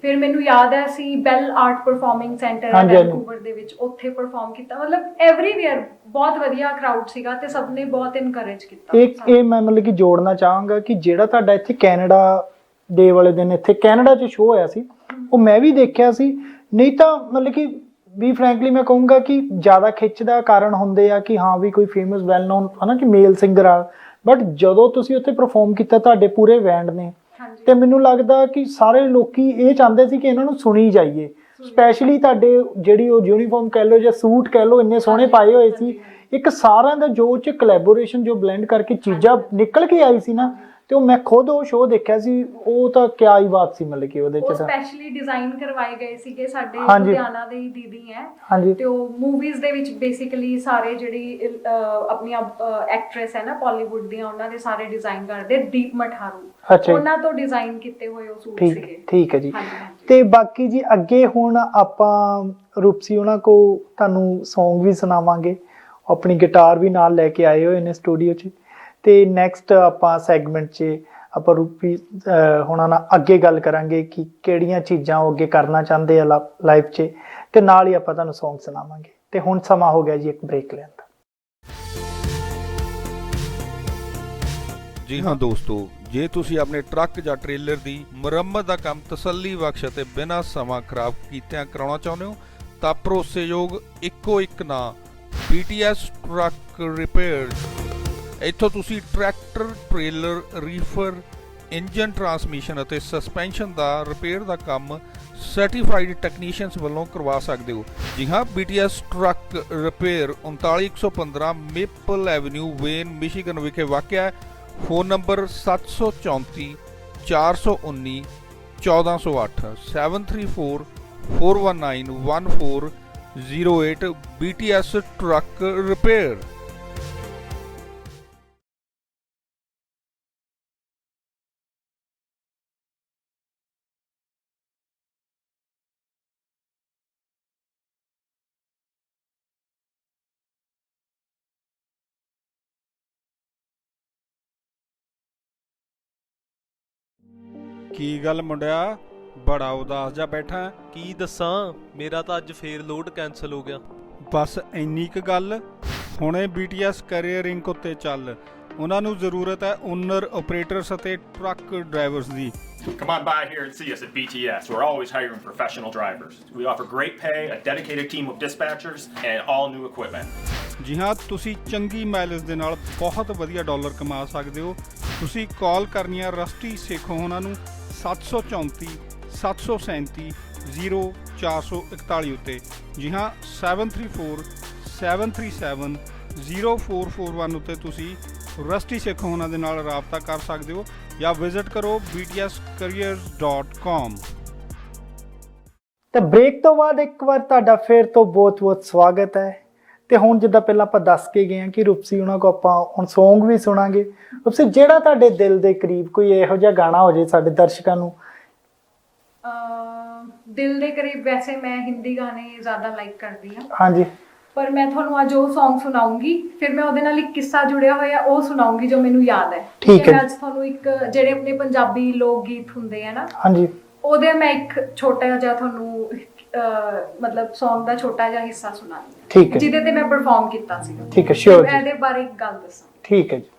ਫਿਰ ਮੈਨੂੰ ਯਾਦ ਹੈ ਅਸੀਂ ਬੈਲ ਆਰਟ ਪਰਫਾਰਮਿੰਗ ਸੈਂਟਰ ਹੈ ਵੈਨਕੂਵਰ ਦੇ ਵਿੱਚ, ਉੱਥੇ ਪਰਫਾਰਮ ਕੀਤਾ। ਮਤਲਬ ਐਵਰੀਵੇਅਰ ਬਹੁਤ ਵਧੀਆ ਕਰਾਊਡ ਸੀਗਾ ਤੇ ਸਭ ਨੇ ਬਹੁਤ ਇਨਕਰੇਜ ਕੀਤਾ। ਇਹ ਮੈਂ ਮਤਲਬ ਕਿ ਜੋੜਨਾ ਚਾਹਾਂਗਾ ਕਿ ਜਿਹੜਾ ਤੁਹਾਡਾ ਇੱਥੇ ਕੈਨੇਡਾ ਡੇ ਵਾਲੇ ਦਿਨ ਇੱਥੇ ਕੈਨੇਡਾ 'ਚ ਸ਼ੋਅ ਹੋਇਆ ਸੀ, ਉਹ ਮੈਂ ਵੀ ਦੇਖਿਆ ਸੀ। ਨਹੀਂ ਤਾਂ ਮਤਲਬ ਕਿ ਵੀ ਫਰੈਂਕਲੀ ਮੈਂ ਕਹੂੰਗਾ ਕਿ ਜ਼ਿਆਦਾ ਖਿੱਚ ਦਾ ਕਾਰਨ ਹੁੰਦੇ ਆ ਕਿ ਹਾਂ ਵੀ ਕੋਈ ਫੇਮਸ ਵੈਲ ਨੋਨ ਹੈ ਨਾ ਕਿ ਮੇਲ ਸਿੰਗਰ ਆ, ਬਟ ਜਦੋਂ ਤੁਸੀਂ ਉੱਥੇ ਪਰਫਾਰਮ ਕੀਤਾ ਤੁਹਾਡੇ ਪੂਰੇ ਬੈਂਡ ਨੇ, ਤੇ ਮੈਨੂੰ ਲੱਗਦਾ ਕਿ ਸਾਰੇ ਲੋਕੀ ਇਹ ਚਾਹੁੰਦੇ ਸੀ ਕਿ ਇਹਨਾਂ ਨੂੰ ਸੁਣੀ ਜਾਈਏ। ਸਪੈਸ਼ਲੀ ਤੁਹਾਡੇ ਜਿਹੜੀ ਉਹ ਯੂਨੀਫਾਰਮ ਕਹਿ ਲਓ ਜਾਂ ਸੂਟ ਕਹਿ ਲਓ, ਇੰਨੇ ਸੋਹਣੇ ਪਾਏ ਹੋਏ ਸੀ। ਇੱਕ ਸਾਰਿਆਂ ਦਾ ਜੋ 'ਚ ਕੋਲੈਬੋਰੇਸ਼ਨ ਜੋ ਬਲੈਂਡ ਕਰਕੇ ਚੀਜ਼ਾਂ ਨਿਕਲ ਕੇ ਆਈ ਸੀ ਨਾ, ਤੇ ਉਹ ਮੈਂ ਖੁਦ ਉਹ ਸ਼ੋਅ ਦੇਖਿਆ ਸੀ, ਉਹ ਤਾਂ ਕਿਆ ਹੀ ਬਾਤ ਸੀ। ਮਤਲਬ ਕਿ ਉਹਦੇ 'ਚ ਸਪੈਸ਼ਲੀ ਡਿਜ਼ਾਈਨ ਕਰਵਾਏ ਗਏ ਸੀਗੇ, ਸਾਡੇ ਲੁਧਿਆਣਾ ਦੇ ਹੀ ਦੀਦੀ ਹੈ, ਤੇ ਉਹ ਮੂਵੀਜ਼ ਦੇ ਵਿੱਚ ਬੇਸਿਕਲੀ ਸਾਰੇ ਜਿਹੜੀ ਆਪਣੀਆਂ ਐਕਟਰੈਸ ਹੈ ਨਾ ਬਾਲੀਵੁੱਡ ਦੀਆਂ, ਉਹਨਾਂ ਦੇ ਸਾਰੇ ਡਿਜ਼ਾਈਨ ਕਰਦੇ। ਦੀਪ ਮਠਾਰੂ, ਉਹਨਾਂ ਤੋਂ ਡਿਜ਼ਾਈਨ ਕੀਤੇ ਹੋਏ ਉਹ ਸੂਟ ਸੀਗੇ। ਠੀਕ ਹੈ ਜੀ। ਤੇ ਬਾਕੀ ਜੀ ਅੱਗੇ ਹੁਣ ਆਪਾਂ ਰੂਪਸੀ ਉਹਨਾਂ ਕੋ ਤੁਹਾਨੂੰ Song ਵੀ ਸੁਣਾਵਾਂਗੇ, ਆਪਣੀ ਗਿਟਾਰ ਵੀ ਨਾਲ ਲੈ ਕੇ ਆਏ ਹੋਏ ਨੇ ਸਟੂਡੀਓ 'ਚ। ਤੇ ਨੈਕਸਟ ਆਪਾਂ ਸੈਗਮੈਂਟ 'ਚ ਆਪਾਂ ਰੂਪੀ ਹੁਣਾਂ ਨਾਲ ਅੱਗੇ ਗੱਲ ਕਰਾਂਗੇ ਕਿ ਕਿਹੜੀਆਂ ਚੀਜ਼ਾਂ ਉਹ ਅੱਗੇ ਕਰਨਾ ਚਾਹੁੰਦੇ ਆ ਲਾਈਫ 'ਚ, ਤੇ ਨਾਲ ਹੀ ਆਪਾਂ ਤੁਹਾਨੂੰ Song ਸੁਣਾਵਾਂਗੇ। ਤੇ ਹੁਣ ਸਮਾਂ ਹੋ ਗਿਆ ਜੀ ਇੱਕ ਬ੍ਰੇਕ ਲੈਣ ਦਾ। ਜੀ ਹਾਂ ਦੋਸਤੋ, ਜੇ ਤੁਸੀਂ ਆਪਣੇ ਟਰੱਕ ਜਾਂ ਟ੍ਰੇਲਰ ਦੀ ਮੁਰੰਮਤ ਦਾ ਕੰਮ ਤਸੱਲੀ ਬਖਸ਼ ਅਤੇ ਬਿਨਾਂ ਸਮਾਂ ਖਰਾਬ ਕੀਤਿਆਂ ਕਰਾਉਣਾ ਚਾਹੁੰਦੇ ਹੋ ਤਾਂ ਭਰੋਸੇਯੋਗ ਇੱਕੋ ਇੱਕ ਨਾਂ BTS ਟਰੱਕ ਰਿਪੇਅਰ। ਇੱਥੋਂ ਤੁਸੀਂ tractor, trailer, refer, engine transmission ਅਤੇ ਸਸਪੈਂਸ਼ਨ ਦਾ ਰਿਪੇਅਰ ਦਾ ਕੰਮ ਸਰਟੀਫਾਈਡ ਟੈਕਨੀਸ਼ੀਅਨਸ ਵੱਲੋਂ ਕਰਵਾ ਸਕਦੇ ਹੋ। ਜੀ ਹਾਂ, BTS truck repair 39115 Maple Avenue Wayne Michigan ਵਿਖੇ ਵਾਕਿਆ ਹੈ। Phone number 734 419 1408 734 419 1408 BTS truck repair. ਕੀ ਗੱਲ ਮੁੰਡਿਆ, ਬੜਾ ਉਦਾਸ ਜਿਹਾ ਬੈਠਾ ਹੈ? ਕੀ ਦੱਸਾਂ, ਮੇਰਾ ਤਾਂ ਅੱਜ ਫੇਰ ਲੋਡ ਕੈਨਸਲ ਹੋ ਗਿਆ। ਬਸ ਇੰਨੀ ਕੁ ਗੱਲ, ਹੁਣੇ BTS ਕੈਰੀਅਰ ਇੰਕ ਉੱਤੇ ਚੱਲ। ਉਹਨਾਂ ਨੂੰ ਜ਼ਰੂਰਤ ਹੈ ਓਨਰ, ਆਪਰੇਟਰਸ ਅਤੇ truck drivers the. Come on by here and see us at BTS. We're always hiring professional drivers. We offer great pay, a dedicated team of dispatchers, and all new equipment. ਜੀ ਹਾਂ, ਤੁਸੀਂ ਚੰਗੀ mileage ਦੇ ਨਾਲ ਬਹੁਤ ਵਧੀਆ dollar ਕਮਾ ਸਕਦੇ ਹੋ। ਤੁਸੀਂ ਕਾਲ ਕਰਨੀ ਆ ਰਸਟੀ ਸੇਖੋ ਉਹਨਾਂ ਨੂੰ 734 737 0441 ਉੱਤੇ। ਜੀ ਹਾਂ, 734 737 0441 ਉੱਤੇ ਤੁਸੀਂ ਰਸਟੀ ਸੇਖੋ ਉਹਨਾਂ ਦੇ ਨਾਲ ਰਾਬਤਾ ਕਰ ਸਕਦੇ ਹੋ ਜਾਂ ਵਿਜ਼ਿਟ ਕਰੋ btscareers.com। ਤੇ ਬ੍ਰੇਕ ਤੋਂ ਬਾਅਦ ਇੱਕ ਵਾਰ ਤੁਹਾਡਾ ਫੇਰ ਤੋਂ ਬਹੁਤ-ਬਹੁਤ ਸਵਾਗਤ ਹੈ। ਤੇ ਹੁਣ ਜਿੱਦਾਂ ਪਹਿਲਾਂ ਆਪਾਂ ਦੱਸ ਕੇ ਗਏ ਹਾਂ ਕਿ ਰੂਪਸੀ ਉਹਨਾਂ ਕੋ ਆਪਾਂ ਹੁਣ ਸੌਂਗ ਵੀ ਸੁਣਾਂਗੇ। ਰੂਪਸੀ, ਜਿਹੜਾ ਤੁਹਾਡੇ ਦਿਲ ਦੇ ਕਰੀਬ ਕੋਈ ਇਹੋ ਜਿਹਾ ਗਾਣਾ ਹੋ ਜੇ ਸਾਡੇ ਦਰਸ਼ਕਾਂ ਨੂੰ। ਦਿਲ ਦੇ ਕਰੀਬ ਵੈਸੇ ਮੈਂ ਹਿੰਦੀ ਗਾਣੇ ਜ਼ਿਆਦਾ ਲਾਈਕ ਕਰਦੀ ਹਾਂ। ਹਾਂਜੀ, ਪਰ ਮੈਂ ਤੁਹਾਨੂੰ ਅੱਜ ਉਹ Song ਸੁਣਾਉਂਗੀ, ਫਿਰ ਮੈਂ ਉਹਦੇ ਨਾਲ ਇੱਕ ਕਿੱਸਾ ਜੁੜਿਆ ਹੋਇਆ ਉਹ ਸੁਣਾਉਂਗੀ ਜੋ ਮੈਨੂੰ ਯਾਦ ਹੈ। ਠੀਕ ਹੈ। ਮੈਂ ਅੱਜ ਤੁਹਾਨੂੰ ਇੱਕ ਜਿਹੜੇ ਆਪਣੇ ਪੰਜਾਬੀ ਲੋਕ ਗੀਤ ਹੁੰਦੇ ਆ ਨਾ, ਹਾਂਜੀ, ਉਹਦੇ ਮੈਂ ਇੱਕ ਛੋਟਾ ਜਿਹਾ ਤੁਹਾਨੂੰ ਮਤਲਬ Song ਦਾ ਛੋਟਾ ਜਿਹਾ ਹਿੱਸਾ ਸੁਣਾਉਂਗੀ। ਠੀਕ ਹੈ, ਜਿਹਦੇ ਤੇ ਮੈਂ ਪਰਫਾਰਮ ਕੀਤਾ ਸੀ। ਠੀਕ ਹੈ, ਸ਼ੋਰ ਮੈਂ ਜੀ, ਇਹਦੇ ਬਾਰੇ ਇੱਕ ਗੱਲ ਦੱਸਾਂ। ਠੀਕ ਹੈ ਜੀ।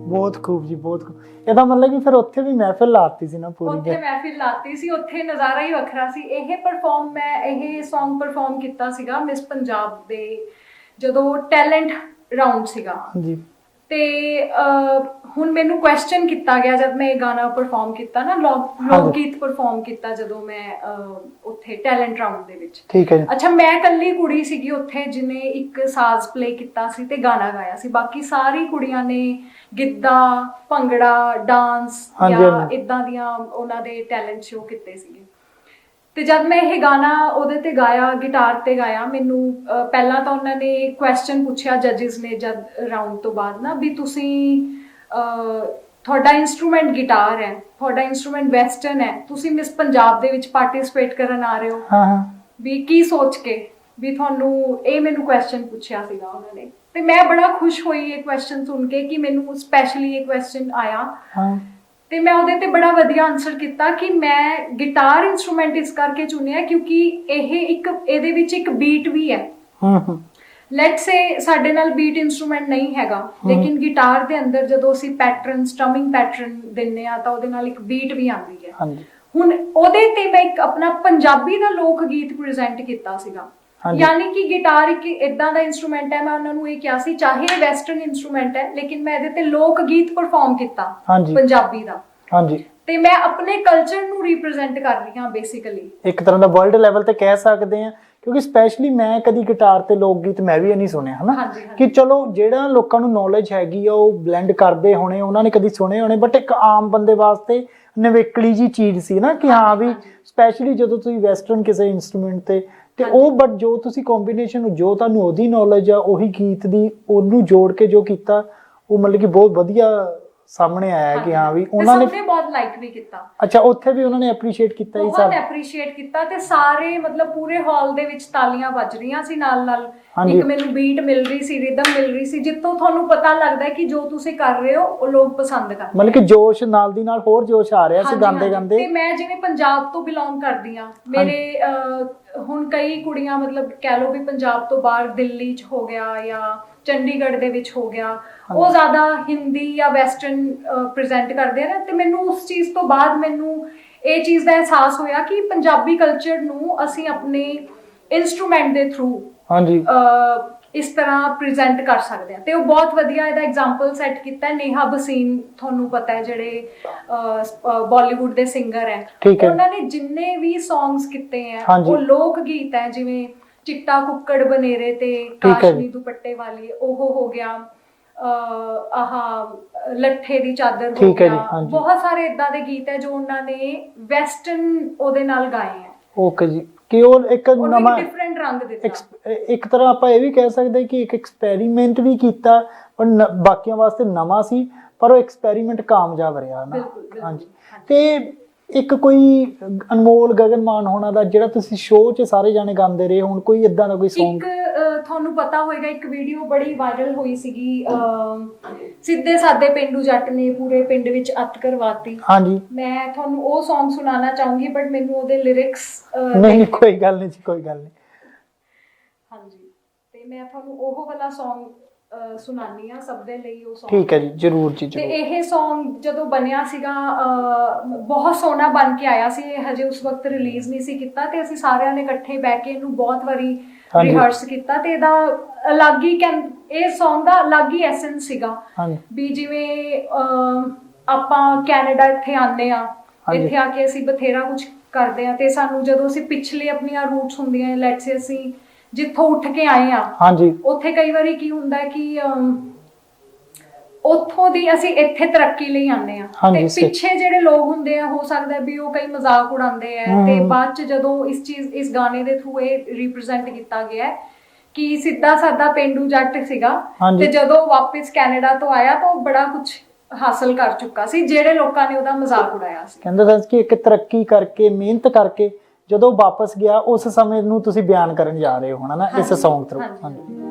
ਬਹੁਤ ਖੂਬ ਜੀ, ਬਹੁਤ ਖੂਬ। ਇਹਦਾ ਮਤਲਬ ਕਿ ਫਿਰ ਉੱਥੇ ਵੀ ਮਹਿਫਿਲ ਲਾਤੀ ਸੀ ਨਾ ਪੂਰੀ? ਉੱਥੇ ਮਹਿਫਿਲ ਲਾਤੀ ਸੀ, ਉੱਥੇ ਨਜ਼ਾਰਾ ਹੀ ਵੱਖਰਾ ਸੀ। ਇਹ Song ਪਰਫਾਰਮ ਕੀਤਾ ਸੀਗਾ ਮਿਸ ਪੰਜਾਬ ਦੇ ਜਦੋਂ ਟੈਲੈਂਟ ਰਾਉਂਡ ਸੀਗਾ। ਹਾਂਜੀ। ਤੇ ਹੁਣ ਮੈਨੂੰ ਕੁਐਸਚਨ ਕੀਤਾ ਗਿਆ ਜਦ ਮੈਂ ਇਹ ਗਾਣਾ ਪਰਫਾਰਮ ਕੀਤਾ ਨਾ, ਲੋਕ ਗੀਤ ਪਰਫਾਰਮ ਕੀਤਾ ਜਦੋਂ ਮੈਂ ਉੱਥੇ ਟੈਲੈਂਟ ਰਾਉਂਡ ਦੇ ਵਿੱਚ। ਠੀਕ ਹੈ ਜੀ। ਅੱਛਾ, ਮੈਂ ਇਕੱਲੀ ਕੁੜੀ ਸੀਗੀ ਉੱਥੇ ਜਿਹਨੇ ਇੱਕ ਸਾਜ਼ ਪਲੇ ਕੀਤਾ ਸੀ ਤੇ ਗਾਣਾ ਗਾਇਆ ਸੀ। ਬਾਕੀ ਸਾਰੀ ਕੁੜੀਆਂ ਨੇ ਗਿੱਧਾ, ਭੰਗੜਾ, ਡਾਂਸ ਜਾਂ ਇਦਾਂ ਦੀਆਂ ਉਹਨਾਂ ਦੇ ਟੈਲੈਂਟ ਸ਼ੋ ਕੀਤੇ ਸੀਗੇ। ਤੇ ਜਦ ਮੈਂ ਇਹ ਗਾਣਾ ਉਹਦੇ ਤੇ ਗਾਇਆ, ਗਿਟਾਰ ਤੇ ਗਾਇਆ, ਮੈਨੂੰ ਪਹਿਲਾਂ ਤਾਂ ਉਹਨਾਂ ਨੇ ਕੁਐਸਚਨ ਪੁੱਛਿਆ ਜੱਜਿਸ ਨੇ ਜਦ ਰਾਉਂਡ ਤੋਂ ਬਾਅਦ ਨਾ, ਵੀ ਤੁਸੀਂ ਤੁਹਾਡਾ ਇਨਸਟਰੂਮੈਂਟ ਗਿਟਾਰ ਹੈ, ਤੁਹਾਡਾ ਇਨਸਟਰੂਮੈਂਟ ਵੈਸਟਰਨ ਹੈ, ਤੁਸੀਂ ਮਿਸ ਪੰਜਾਬ ਦੇ ਵਿੱਚ ਪਾਰਟਿਸਿਪੇਟ ਕਰਨ ਆ ਰਹੇ ਹੋ, ਹਾਂ, ਵੀ ਕੀ ਸੋਚ ਕੇ ਵੀ ਤੁਹਾਨੂੰ ਇਹ ਮੈਨੂੰ ਕੁਐਸਚਨ ਪੁੱਛਿਆ ਸੀਗਾ ਉਹਨਾਂ ਨੇ। ਤੇ ਮੈਂ ਬੜਾ ਖੁਸ਼ ਹੋਈ ਇਹ ਕੁਐਸਚਨ ਸੁਣ ਕੇ ਕਿ ਮੈਨੂੰ ਸਪੈਸ਼ਲੀ ਇਹ ਕੁਐਸਚਨ ਆਇਆ। ਤੇ ਮੈਂ ਉਹਦੇ ਤੇ ਬੜਾ ਵਧੀਆ ਆਨਸਰ ਕੀਤਾ ਕਿ ਮੈਂ ਗਿਟਾਰ ਇਨਸਟਰੂਮੈਂਟ ਇਸ ਕਰਕੇ ਚੁਣਿਆ ਕਿਉਂਕਿ ਇਹਦੇ ਵਿੱਚ ਇੱਕ ਬੀਟ ਵੀ ਹੈ। ਲੈਟਸ ਸੇ ਸਾਡੇ ਨਾਲ ਬੀਟ ਇਨਸਟਰੂਮੈਂਟ ਨਹੀਂ ਹੈਗਾ, ਲੇਕਿਨ ਗਿਟਾਰ ਦੇ ਅੰਦਰ ਜਦੋਂ ਅਸੀਂ ਪੈਟਰਨ, ਸਟ੍ਰਮਿੰਗ ਪੈਟਰਨ ਦਿੰਨੇ ਆ ਤਾਂ ਉਹਦੇ ਨਾਲ ਇੱਕ ਬੀਟ ਵੀ ਆਉਂਦੀ ਹੈ। ਹੁਣ ਉਹਦੇ ਤੇ ਮੈਂ ਇੱਕ ਆਪਣਾ ਪੰਜਾਬੀ ਦਾ ਲੋਕ ਗੀਤ ਪ੍ਰੈਜ਼ੈਂਟ ਕੀਤਾ ਸੀਗਾ ਹਾਂਜੀ। ਯਾਨੀ ਕਿ ਗਿਟਾਰ ਇੱਕ ਇਦਾਂ ਦਾ ਇਨਸਟਰੂਮੈਂਟ ਹੈ, ਮੈਂ ਉਹਨਾਂ ਨੂੰ ਇਹ ਕਿਹਾ ਸੀ ਚਾਹੇ ਵੈਸਟਰਨ ਇਨਸਟਰੂਮੈਂਟ ਹੈ ਲੇਕਿਨ ਮੈਂ ਇਹਦੇ ਤੇ ਲੋਕ ਗੀਤ ਪਰਫਾਰਮ ਕੀਤਾ ਹਾਂਜੀ। ਪੰਜਾਬੀ ਦਾ, ਹਾਂਜੀ, ਤੇ ਮੈਂ ਆਪਣੇ ਕਲਚਰ ਨੂੰ ਰਿਪਰੈਜ਼ੈਂਟ ਕਰ ਰਹੀ ਹਾਂ ਬੇਸਿਕਲੀ। ਇੱਕ ਤਰ੍ਹਾਂ ਦਾ ਵਰਲਡ ਲੈਵਲ ਤੇ ਕਹਿ ਸਕਦੇ ਆ, ਕਿਉਂਕਿ ਸਪੈਸ਼ਲੀ ਮੈਂ ਕਦੀ ਗਿਟਾਰ ਤੇ ਲੋਕ ਗੀਤ ਮੈਂ ਵੀ ਨਹੀਂ ਸੁਣਿਆ ਹਨਾ, ਹਾਂਜੀ, ਹਾਂਜੀ। ਕਿ ਚਲੋ ਜਿਹੜਾ ਲੋਕਾਂ ਨੂੰ ਨੌਲੇਜ ਹੈਗੀ ਆ ਉਹ ਬਲੈਂਡ ਕਰਦੇ ਹੋਣੇ, ਉਹਨਾਂ ਨੇ ਕਦੀ ਸੁਣੇ ਹੋਣੇ, ਬਟ ਇੱਕ ਆਮ ਬੰਦੇ ਵਾਸਤੇ ਨਵੇਕਲੀ ਜੀ ਚੀਜ਼ ਸੀ ਨਾ, ਕਿ ਹਾਂ ਵੀ ਸਪੈਸ਼ਲੀ ਜਦੋਂ ਤੁਸੀਂ ਵੈਸਟਰਨ ਕਿਸੇ ਇਨਸਟਰੂਮੈਂਟ ਤੇ ਉਹ, ਬਟ ਜੋ ਤੁਸੀਂ ਕੰਬੀਨੇਸ਼ਨ ਜੋ ਤੁਹਾਨੂੰ ਉਹਦੀ ਨੌਲੇਜ ਆ ਉਹੀ ਗੀਤ ਦੀ ਉਹਨੂੰ ਜੋੜ ਕੇ ਜੋ ਕੀਤਾ, ਉਹ ਮਤਲਬ ਕਿ ਬਹੁਤ ਵਧੀਆ ਸਾਹਮਣੇ ਆਇਆ ਕਿ ਹਾਂ ਵੀ ਉਹਨਾਂ ਨੇ ਸਭ ਨੇ ਬਹੁਤ ਲਾਈਕ ਵੀ ਕੀਤਾ। ਅੱਛਾ, ਉੱਥੇ ਵੀ ਉਹਨਾਂ ਨੇ ਐਪਰੀਸ਼ੀਏਟ ਕੀਤਾ ਇਹ ਬਹੁਤ ਸਭ। ਐਪਰੀਸ਼ੀਏਟ ਕੀਤਾ ਤੇ ਸਾਰੇ ਮਤਲਬ ਪੂਰੇ ਹਾਲ ਦੇ ਵਿੱਚ ਤਾਲੀਆਂ ਵੱਜ ਰਹੀਆਂ ਸੀ ਨਾਲ ਨਾਲ। ਹਾਂਜੀ। ਇੱਕ ਮੈਨੂੰ ਬੀਟ ਮਿਲ ਰਹੀ ਸੀ, ਰਿਦਮ ਮਿਲ ਰਹੀ ਸੀ, ਜਿੱਥੋਂ ਤੁਹਾਨੂੰ ਪਤਾ ਲੱਗਦਾ ਹੈ ਕਿ ਜੋ ਤੁਸੀਂ ਕਰ ਰਹੇ ਹੋ ਉਹ ਲੋਕ ਪਸੰਦ ਕਰਦੇ ਮਤਲਬ ਕਿ ਜੋਸ਼ ਨਾਲ ਦੀ ਨਾਲ ਹੋਰ ਜੋਸ਼ ਆ ਰਿਹਾ ਸੀ ਹਾਂਜੀ, ਗਾਉਂਦੇ ਹਾਂਜੀ। ਗਾਉਂਦੇ। ਤੇ ਮੈਂ ਜਿਵੇਂ ਪੰਜਾਬ ਤੋਂ ਬਿਲੋਂਗ ਕਰਦੀ ਆ, ਮੇਰੇ ਹੁਣ ਕਈ ਕੁੜੀਆਂ ਮਤਲਬ ਕਹਿ ਲਓ ਵੀ ਪੰਜਾਬ ਤੋਂ ਬਾਹਰ ਦਿੱਲੀ 'ਚ ਹੋ ਗਿਆ ਜਾਂ ਚੰਡੀਗੜ੍ਹ ਦੇ ਵਿੱਚ ਹੋ ਗਿਆ, ਉਹ ਜ਼ਿਆਦਾ ਹਿੰਦੀ ਜਾਂ ਵੈਸਟਰਨ ਪ੍ਰੈਜ਼ੈਂਟ ਕਰਦੇ ਆ ਨਾ, ਤੇ ਮੈਨੂੰ ਉਸ ਚੀਜ਼ ਤੋਂ ਬਾਅਦ ਮੈਨੂੰ ਇਹ ਚੀਜ਼ ਦਾ ਅਹਿਸਾਸ ਹੋਇਆ ਕਿ ਪੰਜਾਬੀ ਕਲਚਰ ਨੂੰ ਅਸੀਂ ਆਪਣੇ ਇੰਸਟਰੂਮੈਂਟ ਦੇ ਥਰੂ ਹਾਂਜੀ, ਇਸ ਤਰ੍ਹਾਂ ਪ੍ਰੈਜ਼ੈਂਟ ਕਰ ਸਕਦੇ ਆ। ਤੇ ਉਹ ਬਹੁਤ ਵਧੀਆ ਇਹਦਾ ਐਗਜ਼ਾਮਪਲ ਸੈੱਟ ਕੀਤਾ ਨੇਹਾ ਭਸੀਨ, ਤੁਹਾਨੂੰ ਪਤਾ ਹੈ ਜਿਹੜੇ ਬਾਲੀਵੁੱਡ ਦੇ ਸਿੰਗਰ ਹੈ, ਠੀਕ ਹੈ। ਉਹਨਾਂ ਨੇ ਜਿੰਨੇ ਵੀ ਸੌਂਗਸ ਕੀਤੇ ਹੈ ਹਾਂਜੀ। ਉਹ ਲੋਕ ਗੀਤ ਹੈ, ਜਿਵੇਂ ਚਿੱਟਾ ਕੁੱਕੜ ਬਨੇਰੇ ਤੇ ਠੀਕ ਹੈ ਕਾਸ਼ਮੀ ਦੁਪੱਟੇ ਵਾਲੀ, ਉਹ ਹੋ ਗਿਆ, ਆਹ ਲੱਠੇ ਦੀ ਚਾਦਰ ਹੋ ਠੀਕ ਹੈ ਜੀ, ਗਿਆ, ਹਾਂਜੀ। ਬਹੁਤ ਸਾਰੇ ਇਦਾਂ ਦੇ ਗੀਤ ਹੈ ਜੋ ਉਹਨਾਂ ਨੇ ਵੈਸਟਰਨ ਉਹਦੇ ਨਾਲ ਗਾਏ ਹੈ। ਓਕੇ ਜੀ, ਕਿ ਉਹ ਇੱਕ ਉਹਨੂੰ ਨਵਾਂ ਇੱਕ ਡਿਫਰੈਂਟ ਰੰਗ ਦਿੱਤਾ। ਇੱਕ ਤਰ੍ਹਾਂ ਆਪਾਂ ਇਹ ਵੀ ਕਹਿ ਸਕਦੇ ਕਿ ਇੱਕ ਐਕਸਪੈਰੀਮੈਂਟ ਵੀ ਕੀਤਾ, ਪਰ ਬਾਕੀਆਂ ਵਾਸਤੇ ਨਵਾਂ ਸੀ, ਪਰ ਉਹ ਐਕਸਪੈਰੀਮੈਂਟ ਕਾਮਯਾਬ ਰਿਹਾ ਨਾ। ਬਿਲਕੁਲ। ਹਾਂਜੀ, ਤੇ ਇੱਕ ਕੋਈ ਅਨਮੋਲ ਗਗਨ ਮਾਨ ਹੋਣਾ ਦਾ ਜਿਹੜਾ ਤੁਸੀਂ ਸ਼ੋਅ 'ਚ ਸਾਰੇ ਜਾਣੇ ਗਾਉਂਦੇ ਰਹੇ, ਹੁਣ ਕੋਈ ਇਦਾਂ ਦਾ ਕੋਈ ਸੌਂਗ? ਇੱਕ ਤੁਹਾਨੂੰ ਪਤਾ ਹੋਏਗਾ ਇੱਕ ਵੀਡੀਓ ਬੜੀ ਵਾਇਰਲ ਹੋਈ ਸੀਗੀ, ਸਿੱਧੇ ਸਾਦੇ ਪੇਂਡੂ ਜੱਟ ਨੇ ਪੂਰੇ ਪਿੰਡ ਵਿੱਚ ਅੱਤ ਕਰਵਾਤੀ। ਹਾਂਜੀ, ਮੈਂ ਤੁਹਾਨੂੰ ਉਹ Song ਸੁਣਾਉਣਾ ਚਾਹੂੰਗੀ, ਬਟ ਮੈਨੂੰ ਉਹਦੇ ਲਿਰਿਕਸ ਨਹੀਂ ਕੋਈ ਗੱਲ ਨਹੀਂ ਜੀ, ਕੋਈ ਗੱਲ ਨਹੀਂ। ਹਾਂਜੀ, ਤੇ ਮੈਂ ਤੁਹਾਨੂੰ ਉਹ ਵਾਲਾ Song ਸੁਣਾਨੀ ਆ ਸਭ ਦੇ ਲਈ ਉਹ Song। ਠੀਕ ਹੈ ਜੀ, ਜ਼ਰੂਰ ਜੀ, ਤੇ ਜ਼ਰੂਰ। ਇਹ Song ਜਦੋਂ ਬਣਿਆ ਸੀਗਾ ਬਹੁਤ ਸੋਹਣਾ ਬਣ ਕੇ ਆਇਆ ਸੀ, ਇਹ ਹਜੇ ਉਸ ਵਕਤ ਰਿਲੀਜ਼ ਨਹੀਂ ਸੀ ਕੀਤਾ, ਤੇ ਅਸੀਂ ਸਾਰਿਆਂ ਨੇ ਇਕੱਠੇ ਬਹਿ ਕੇ ਇਹਨੂੰ ਬਹੁਤ ਵਾਰੀ ਹਾਂਜੀ। ਰਿਹਰਸ ਕੀਤਾ, ਤੇ ਇਹਦਾ ਅਲੱਗ ਹੀ ਇਹ Song ਦਾ ਅਲੱਗ ਹੀ ਐਸੈਂਸ ਸੀਗਾ। ਹਾਂਜੀ, ਵੀ ਜਿਵੇਂ ਆਪਾਂ ਕੈਨੇਡਾ ਇੱਥੇ ਆਉਂਦੇ ਆ, ਹਾਂਜੀ। ਇੱਥੇ ਆ ਕੇ ਅਸੀਂ ਬਥੇਰਾ ਕੁਝ ਕਰਦੇ ਆ, ਤੇ ਸਾਨੂੰ ਜਦੋਂ ਅਸੀਂ ਪਿਛਲੇ ਆਪਣੀਆਂ ਰੂਟਸ ਹੁੰਦੀਆਂ, ਲੈਟਸ ਸੇ ਅਸੀਂ ਜਿੱਥੋਂ ਉੱਠ ਕੇ ਆਏ ਆ, ਹਾਂਜੀ, ਉੱਥੇ ਕਈ ਵਾਰੀ ਕੀ ਹੁੰਦਾ ਹੈ ਕਿ ਉੱਥੋਂ ਦੀ ਅਸੀਂ ਇੱਥੇ ਤਰੱਕੀ ਲਈ ਆਉਂਦੇ ਆ, ਹਾਂਜੀ, ਤੇ ਸਹੀ। ਪਿੱਛੇ ਜਿਹੜੇ ਲੋਕ ਹੁੰਦੇ ਆ ਹੋ ਸਕਦਾ ਵੀ ਉਹ ਕਈ ਮਜ਼ਾਕ ਉਡਾਉਂਦੇ ਆ, ਤੇ ਬਾਅਦ ਚ ਜਦੋਂ ਇਸ ਗਾਣੇ ਦੇ ਥਰੂ ਇਹ ਰਿਪਰੈਜ਼ੈਂਟ ਕੀਤਾ ਗਿਆ ਹੈ ਕਿ ਸਿੱਧਾ ਸਾਦਾ ਪੇਂਡੂ ਜੱਟ ਸੀਗਾ, ਹਾਂਜੀ। ਤੇ ਜਦੋਂ ਵਾਪਸ ਕੈਨੇਡਾ ਤੋਂ ਆਇਆ ਤਾਂ ਉਹ ਬੜਾ ਕੁਝ ਹਾਸਲ ਕਰ ਚੁੱਕਾ ਸੀ, ਜਿਹੜੇ ਲੋਕਾਂ ਨੇ ਉਹਦਾ ਮਜ਼ਾਕ ਉਡਾਇਆ ਸੀ। ਕਹਿੰਦਾ ਸੀ ਕਿ ਇੱਕ ਤਰੱਕੀ ਕਰਕੇ, ਮਿਹਨਤ ਕਰਕੇ ਜਦੋਂ ਵਾਪਸ ਗਿਆ, ਉਸ ਸਮੇਂ ਨੂੰ ਤੁਸੀਂ ਬਿਆਨ ਕਰਨ ਜਾ ਰਹੇ ਹੋ ਹਨਾ, ਇਸ ਸੌਂਗ ਥਰੂ। ਹਾਂਜੀ,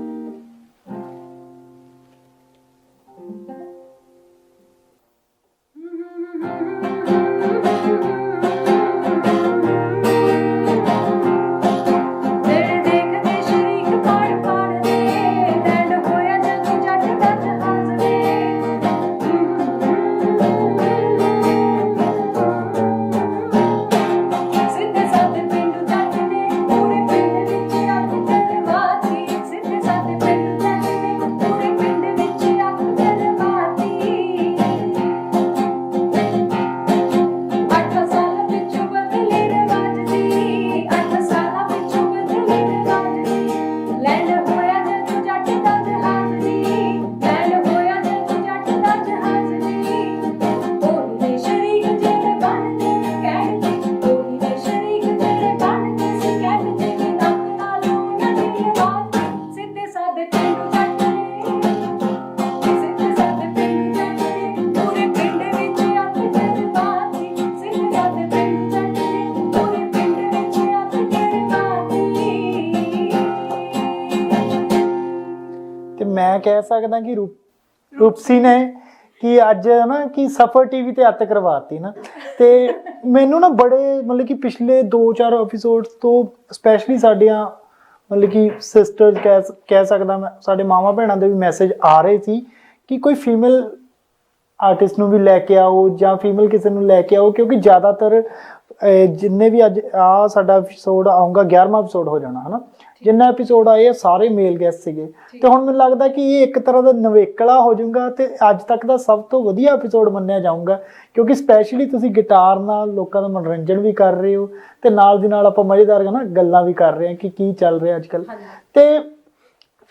ਮੈਂ ਕਹਿ ਸਕਦਾ ਕਿ ਰੂਪਸੀ ਨੇ ਕਿ ਅੱਜ ਨਾ ਕਿ ਸਫਰ ਟੀਵੀ ਤੇ ਅੱਤ ਕਰਵਾਤੀ ਨਾ, ਤੇ ਮੈਨੂੰ ਨਾ ਬੜੇ ਮਤਲਬ ਕਿ ਪਿਛਲੇ 2-4 ਐਪੀਸੋਡਸ ਤੋਂ ਸਪੈਸ਼ਲੀ ਸਾਡੀਆਂ ਮਤਲਬ ਕਿ ਸਿਸਟਰਸ ਕਹਿ ਸਕਦਾ ਮੈਂ, ਸਾਡੇ ਮਾਵਾਂ ਭੈਣਾਂ ਦੇ ਵੀ ਮੈਸੇਜ ਆ ਰਹੇ ਸੀ ਕਿ ਕੋਈ ਫੀਮੇਲ ਆਰਟਿਸਟ ਨੂੰ ਵੀ ਲੈ ਕੇ ਆਓ ਜਾਂ ਫੀਮੇਲ ਕਿਸੇ ਨੂੰ ਲੈ ਕੇ ਆਓ, ਕਿਉਂਕਿ ਜ਼ਿਆਦਾਤਰ ਜਿੰਨੇ ਵੀ ਅੱਜ ਆ ਸਾਡਾ ਐਪੀਸੋਡ ਆਊਗਾ 11ਵਾਂ ਐਪੀਸੋਡ ਹੋ ਜਾਣਾ ਹਨਾ, ਜਿੰਨਾ ਐਪੀਸੋਡ ਆਏ ਆ ਸਾਰੇ ਮੇਲ ਗੈਸਟ ਸੀਗੇ ਤੇ ਹੁਣ ਮੈਨੂੰ ਲੱਗਦਾ ਕਿ ਇਹ ਇੱਕ ਤਰ੍ਹਾਂ ਦਾ ਨਵੇਕਲਾ ਹੋ ਜਾਊਗਾ ਤੇ ਅੱਜ ਤੱਕ ਦਾ ਸਭ ਤੋਂ ਵਧੀਆ ਐਪੀਸੋਡ ਮੰਨਿਆ ਜਾਊਗਾ, ਕਿਉਂਕਿ ਸਪੈਸ਼ਲੀ ਤੁਸੀਂ ਗਿਟਾਰ ਨਾਲ ਲੋਕਾਂ ਦਾ ਮਨੋਰੰਜਨ ਵੀ ਕਰ ਰਹੇ ਹੋ ਤੇ ਨਾਲ ਦੀ ਨਾਲ ਆਪਾਂ ਮਜ਼ੇਦਾਰ ਨਾ ਗੱਲਾਂ ਵੀ ਕਰ ਰਹੇ ਹਾਂ ਕਿ ਕੀ ਚੱਲ ਰਿਹਾ ਅੱਜ ਕੱਲ੍ਹ। ਤੇ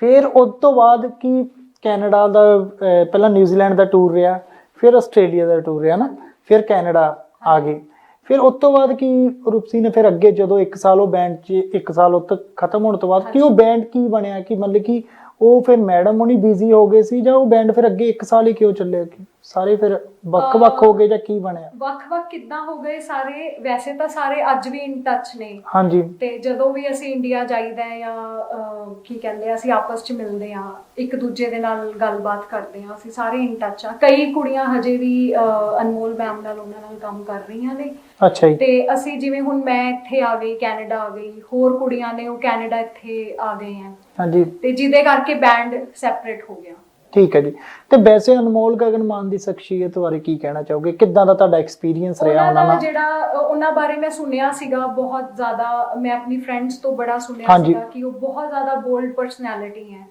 ਫਿਰ ਉਸ ਤੋਂ ਬਾਅਦ ਕਿ ਕੈਨੇਡਾ ਦਾ ਪਹਿਲਾਂ ਨਿਊਜ਼ੀਲੈਂਡ ਦਾ ਟੂਰ ਰਿਹਾ, ਫਿਰ ਆਸਟ੍ਰੇਲੀਆ ਦਾ ਟੂਰ ਰਿਹਾ ਨਾ, ਫਿਰ ਕੈਨੇਡਾ ਆ ਗਏ। ਫਿਰ ਉਸ ਤੋਂ ਬਾਅਦ ਕੀ ਰੂਪਸੀ ਨੇ ਫਿਰ ਅੱਗੇ ਜਦੋਂ 1 ਸਾਲ ਉਹ ਬੈਂਡ 'ਚ 1 ਸਾਲ ਉਹ ਤੱਕ ਖਤਮ ਹੋਣ ਤੋਂ ਬਾਅਦ ਕਿ ਉਹ ਬੈਂਡ ਕੀ ਬਣਿਆ, ਕਿ ਮਤਲਬ ਕਿ ਉਹ ਫਿਰ ਮੈਡਮ ਹੋਣੀ ਬਿਜ਼ੀ ਹੋ ਗਏ ਸੀ ਜਾਂ ਉਹ ਬੈਂਡ ਫਿਰ ਅੱਗੇ 1 ਸਾਲ ਹੀ ਕਿਉਂ ਚੱਲਿਆ, ਕਿ ਸਾਰੇ ਫਿਰ ਵੱਖ-ਵੱਖ ਹੋ ਗਏ ਜਾਂ ਕੀ ਬਣਿਆ? ਵੱਖ-ਵੱਖ ਕਿੱਦਾਂ ਹੋ ਗਏ ਸਾਰੇ? ਵੈਸੇ ਤਾਂ ਸਾਰੇ ਅੱਜ ਵੀ ਇਨ ਟੱਚ ਨੇ। ਹਾਂਜੀ। ਤੇ ਜਦੋਂ ਵੀ ਅਸੀਂ ਇੰਡੀਆ ਜਾਈਦਾ ਜਾਂ ਕੀ ਕਹਿੰਦੇ ਆ ਅਸੀਂ ਆਪਸ 'ਚ ਮਿਲਦੇ ਆ, ਇੱਕ ਦੂਜੇ ਦੇ ਨਾਲ ਗੱਲਬਾਤ ਕਰਦੇ ਆ, ਅਸੀਂ ਸਾਰੇ ਇਨ ਟੱਚ ਆ। ਕਈ ਕੁੜੀਆਂ ਹਜੇ ਵੀ ਅਨਮੋਲ ਮੈਮ ਨਾਲ ਉਹਨਾਂ ਨਾਲ ਕੰਮ ਕਰ ਰਹੀਆਂ ਨੇ। ਅੱਛਾ ਜੀ। ਤੇ ਅਸੀਂ ਜਿਵੇਂ ਹੁਣ ਮੈਂ ਇੱਥੇ ਆ ਗਈ, ਕੈਨੇਡਾ ਆ ਗਈ, ਹੋਰ ਕੁੜੀਆਂ ਨੇ ਉਹ ਕੈਨੇਡਾ ਇੱਥੇ ਆ ਗਏ ਆ। ਹਾਂਜੀ। ਤੇ ਜਿਹਦੇ ਕਰਕੇ ਬੈਂਡ ਸੈਪਰੇਟ ਹੋ ਗਿਆ। ਠੀਕ ਹੈ ਜੀ। ਤੇ ਵੈਸੇ ਅਨਮੋਲ ਗਗਨ ਮਾਨ ਦੀ ਸ਼ਖਸੀਅਤ ਬਾਰੇ ਕੀ ਕਹਿਣਾ ਚਾਹੋਗੇ? ਕਿੱਦਾਂ ਦਾ ਤੁਹਾਡਾ ਐਕਸਪੀਰੀਅੰਸ ਰਿਹਾ ਉਹਨਾਂ ਨਾਲ? ਜਿਹੜਾ ਉਹਨਾਂ ਬਾਰੇ ਮੈਂ ਸੁਣਿਆ ਸੀਗਾ ਬਹੁਤ ਜ਼ਿਆਦਾ, ਮੈਂ ਆਪਣੀ ਫਰੈਂਡਸ ਤੋਂ ਬੜਾ ਸੁਣਿਆ ਸੀਗਾ ਕਿ ਉਹ ਬਹੁਤ ਜ਼ਿਆਦਾ ਬੋਲਡ ਪਰਸਨੈਲਿਟੀ ਹੈ।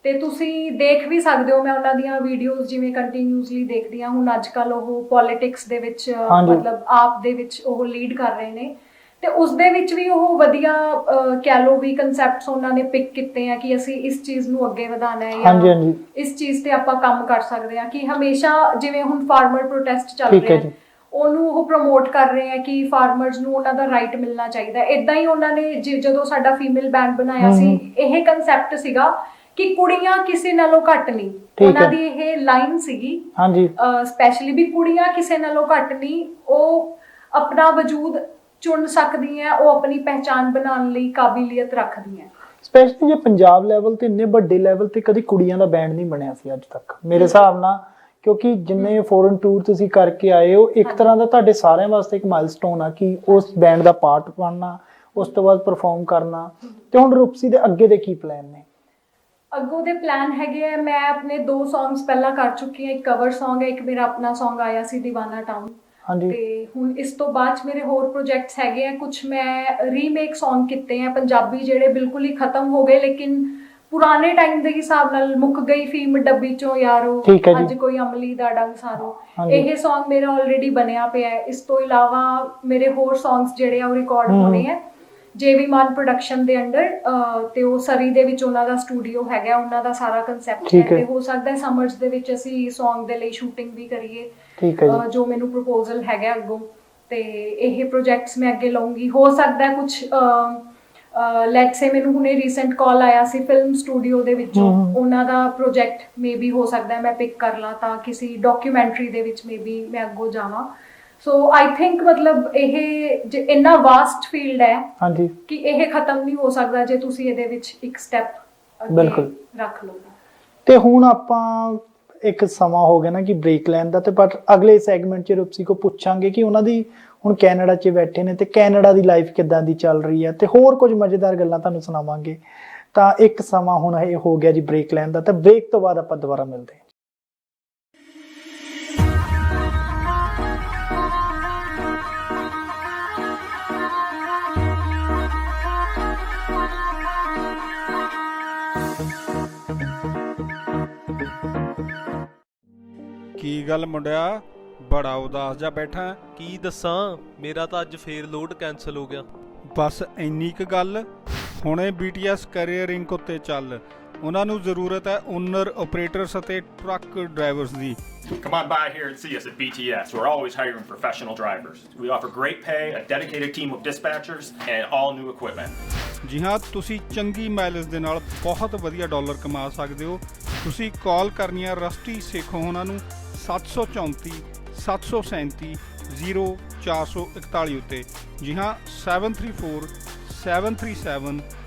ਤੇ ਤੁਸੀਂ ਦੇਖ ਵੀ ਸਕਦੇ ਹੋ, ਮੈਂ ਉਹਨਾਂ ਦੀਆਂ ਵੀਡੀਓਜ਼ ਜਿਵੇਂ ਕੰਟੀਨਿਊਸਲੀ ਦੇਖਦੀ ਹਾਂ। ਹੁਣ ਅੱਜ ਕੱਲ ਉਹ ਪੋਲਿਟਿਕਸ ਦੇ ਵਿੱਚ ਮਤਲਬ ਆਪ ਦੇ ਵਿੱਚ ਉਹ ਲੀਡ ਕਰ ਰਹੇ ਨੇ ਤੇ ਉਸ ਦੇ ਵਿੱਚ ਵੀ ਉਹ ਵਧੀਆ ਕਹਿ ਲਓ ਵੀ ਕਨਸੈਪਟਸ ਉਹਨਾਂ ਨੇ ਪਿਕ ਕੀਤੇ ਆ ਕਿ ਅਸੀਂ ਇਸ ਚੀਜ਼ ਨੂੰ ਅੱਗੇ ਵਧਾਉਣਾ ਹੈ ਜਾਂ ਇਸ ਚੀਜ਼ ਤੇ ਆਪਾਂ ਕੰਮ ਕਰ ਸਕਦੇ ਹਾਂ। ਕਿ ਹਮੇਸ਼ਾ ਜਿਵੇਂ ਹੁਣ ਫਾਰਮਰ ਪ੍ਰੋਟੈਸਟ ਚੱਲ ਰਿਹਾ ਹੈ, ਉਹਨੂੰ ਉਹ ਪ੍ਰਮੋਟ ਕਰ ਰਹੇ ਆ ਕਿ ਫਾਰਮਰਸ ਨੂੰ ਉਹਨਾਂ ਦਾ ਰਾਈਟ ਮਿਲਣਾ ਚਾਹੀਦਾ। ਇਦਾਂ ਹੀ ਉਹਨਾਂ ਨੇ ਜਦੋਂ ਸਾਡਾ ਫੀਮੇਲ ਬੈਂਡ ਬਣਾਇਆ ਸੀ, ਇਹ ਕਨਸੈਪਟ ਸੀਗਾ ਕਿ ਕੁੜੀਆਂ ਕਿਸੇ ਨਾਲੋਂ ਘੱਟ ਨਹੀਂ। ਉਹਨਾਂ ਦੀ ਇਹ ਲਾਈਨ ਸੀਗੀ ਸਪੈਸ਼ਲੀ ਵੀ ਕੁੜੀਆਂ ਕਿਸੇ ਨਾਲੋਂ ਘੱਟ ਨਹੀਂ, ਉਹ ਆਪਣਾ ਵਜੂਦ ਚੁਣ ਸਕਦੀਆਂ, ਉਹ ਆਪਣੀ ਪਹਿਚਾਨ ਬਣਾਉਣ ਲਈ ਕਾਬਲੀਅਤ ਰੱਖਦੀਆਂ। ਸਪੈਸ਼ਲੀ ਜੇ ਪੰਜਾਬ ਲੈਵਲ ਤੇ ਇੰਨੇ ਵੱਡੇ ਲੈਵਲ ਤੇ ਕਦੀ ਕੁੜੀਆਂ ਦਾ ਬੈਂਡ ਨਹੀਂ ਬਣਿਆ ਸੀ ਅੱਜ ਤੱਕ ਮੇਰੇ ਹਿਸਾਬ ਨਾਲ, ਕਿਉਂਕਿ ਜਿੰਨੇ ਫੋਰਨ ਟੂਰ ਤੁਸੀਂ ਕਰਕੇ ਆਏ ਹੋ, ਇੱਕ ਤਰ੍ਹਾਂ ਦਾ ਤੁਹਾਡੇ ਸਾਰਿਆਂ ਵਾਸਤੇ ਇੱਕ ਮਾਈਲਸਟੋਨ ਆ ਕਿ ਉਸ ਬੈਂਡ ਦਾ ਪਾਰਟ ਬਣਨਾ, ਉਸ ਤੋਂ ਬਾਅਦ ਪਰਫਾਰਮ ਕਰਨਾ। ਤੇ ਹੁਣ ਰੂਪਸੀ ਦੇ ਅੱਗੇ ਦੇ ਕੀ ਪਲਾਨ ਨੇ? ਅੱਗੋਂ ਦੇ ਪਲਾਨ ਹੈਗੇ ਆ, ਮੈਂ ਆਪਣੇ 2 ਸੌਂਗਸ ਪਹਿਲਾਂ ਕਰ ਚੁੱਕੀ ਹਾਂ। ਇੱਕ ਕਵਰ ਸੌਂਗ ਹੈ, ਇੱਕ ਮੇਰਾ ਆਪਣਾ ਸੌਂਗ ਆਇਆ ਸੀ ਦੀਵਾਨਾ ਟਾਊਨ। ਤੇ ਹੁਣ ਇਸ ਤੋਂ ਬਾਅਦ ਮੇਰੇ ਹੋਰ ਪ੍ਰੋਜੈਕਟਸ ਹੈਗੇ ਆ। ਕੁਝ ਮੈਂ ਰੀਮੇਕ ਸੌਂਗ ਕੀਤੇ ਆ ਪੰਜਾਬੀ, ਜਿਹੜੇ ਬਿਲਕੁਲ ਹੀ ਖਤਮ ਹੋ ਗਏ ਲੇਕਿਨ ਪੁਰਾਣੇ ਟਾਈਮ ਦੇ ਹਿਸਾਬ ਨਾਲ ਮੁੱਕ ਗਈ ਫੀਮ ਡੱਬੀ ਚੋਂ ਯਾਰੋ, ਅੱਜ ਕੋਈ ਅਮਲੀ ਦਾ ਡੰਗ ਸਾਰੋ। ਇਹ ਸੌਂਗ ਮੇਰਾ ਆਲਰੇਡੀ ਬਣਿਆ ਪਿਆ ਹੈ। ਇਸ ਤੋਂ ਇਲਾਵਾ ਮੇਰੇ ਹੋਰ ਸੌਂਗਸ ਜਿਹੜੇ ਆ ਉਹ ਰਿਕਾਰਡ ਹੋਣੇ ਆ ਜੇਵੀ ਮਾਨ ਪ੍ਰੋਡਕਸ਼ਨ ਦੇ ਅੰਡਰ। ਤੇ ਉਹ ਸਰੀ ਦੇ ਵਿੱਚ ਉਹਨਾਂ ਦਾ ਸਟੂਡੀਓ ਹੈਗਾ, ਉਹਨਾਂ ਦਾ ਸਾਰਾ ਕਨਸੈਪਟ ਹੈ। ਤੇ ਹੋ ਸਕਦਾ ਹੈ ਸਮਰਸ ਦੇ ਵਿੱਚ ਅਸੀਂ ਸੌਂਗ ਦੇ ਲਈ ਸ਼ੂਟਿੰਗ ਵੀ ਕਰੀਏ, ਜੋ ਮੈਨੂੰ ਪ੍ਰਪੋਜ਼ਲ ਹੈਗਾ ਅੱਗੋਂ। ਤੇ ਇਹ ਪ੍ਰੋਜੈਕਟਸ ਮੈਂ ਅੱਗੇ ਲਵਾਂਗੀ। ਹੋ ਸਕਦਾ ਕੁਝ ਲੈਟਸ ਸੇ ਮੈਨੂੰ ਹੁਣੇ ਰੀਸੈਂਟ ਕਾਲ ਆਇਆ ਸੀ ਫਿਲਮ ਸਟੂਡੀਓ ਦੇ ਵਿੱਚੋਂ, ਉਹਨਾਂ ਦਾ ਪ੍ਰੋਜੈਕਟ ਮੇਬੀ ਹੋ ਸਕਦਾ ਮੈਂ ਪਿਕ ਕਰ ਲਾਂ ਤਾਂ ਕਿਸੇ ਡਾਕੂਮੈਂਟਰੀ ਦੇ ਵਿੱਚ ਮੇਬੀ ਮੈਂ ਅੱਗੋਂ ਜਾਵਾਂ। ਸੋ ਆਈ ਥਿੰਕ ਮਤਲਬ ਇਹ ਇੰਨਾ ਵਾਸਟ ਫੀਲਡ ਹੈ ਕਿ ਇਹ ਖਤਮ ਨਹੀਂ ਹੋ ਸਕਦਾ ਜੇ ਤੁਸੀਂ ਇਹਦੇ ਵਿੱਚ ਇੱਕ ਸਟੈਪ ਅੱਗੇ ਰੱਖ ਲਓ। ਤੇ ਹੁਣ ਆਪਾਂ ਇੱਕ ਸਮਾਂ ਹੋ ਗਿਆ ਨਾ ਕਿ ਬ੍ਰੇਕ ਲੈਣ ਦਾ, ਤੇ ਪਰ ਅਗਲੇ ਸੈਗਮੈਂਟ 'ਚ ਰੂਪਸੀ ਕੋ ਪੁੱਛਾਂਗੇ ਕਿ ਉਹਨਾਂ ਦੀ ਹੁਣ ਕੈਨੇਡਾ 'ਚ ਬੈਠੇ ਨੇ ਤੇ ਕੈਨੇਡਾ ਦੀ ਲਾਈਫ ਕਿੱਦਾਂ ਦੀ ਚੱਲ ਰਹੀ ਹੈ, ਤੇ ਹੋਰ ਕੁਝ ਮਜ਼ੇਦਾਰ ਗੱਲਾਂ ਤੁਹਾਨੂੰ ਸੁਣਾਵਾਂਗੇ। ਤਾਂ ਇੱਕ ਸਮਾਂ ਹੁਣ ਇਹ ਹੋ ਗਿਆ ਜੀ ਬ੍ਰੇਕ ਲੈਣ ਦਾ, ਤੇ ਬ੍ਰੇਕ ਤੋਂ ਬਾਅਦ ਆਪਾਂ ਦੁਬਾਰਾ ਮਿਲਦੇ ਹਾਂ। ਕੀ ਗੱਲ ਮੁੰਡਿਆ, ਬੜਾ ਉਦਾਸ ਜਿਹਾ ਬੈਠਾ? ਕੀ ਦੱਸਾਂ, ਮੇਰਾ ਤਾਂ ਅੱਜ ਫੇਰ ਲੋਡ ਕੈਨਸਲ ਹੋ ਗਿਆ। ਬਸ ਇੰਨੀ ਕੁ ਗੱਲ, ਹੁਣੇ BTS ਕੈਰੀਅਰ ਇੰਕ ਉੱਤੇ ਚੱਲ। ਉਹਨਾਂ ਨੂੰ ਜ਼ਰੂਰਤ ਹੈ ਓਨਰ, ਆਪਰੇਟਰਸ ਅਤੇ truck drivers the. Come on by here and see us at BTS. We're always hiring professional drivers. We offer great pay, a dedicated team of dispatchers, and all new equipment. ਜੀ ਹਾਂ, ਤੁਸੀਂ ਚੰਗੀ mileage ਦੇ ਨਾਲ ਬਹੁਤ ਵਧੀਆ dollar ਕਮਾ ਸਕਦੇ ਹੋ। ਤੁਸੀਂ ਕਾਲ ਕਰਨੀ ਆ ਰਸਟੀ ਸੇਖੋਂ ਉਹਨਾਂ ਨੂੰ 734 737 0441 ਉੱਤੇ। ਜੀ ਹਾਂ, 734 737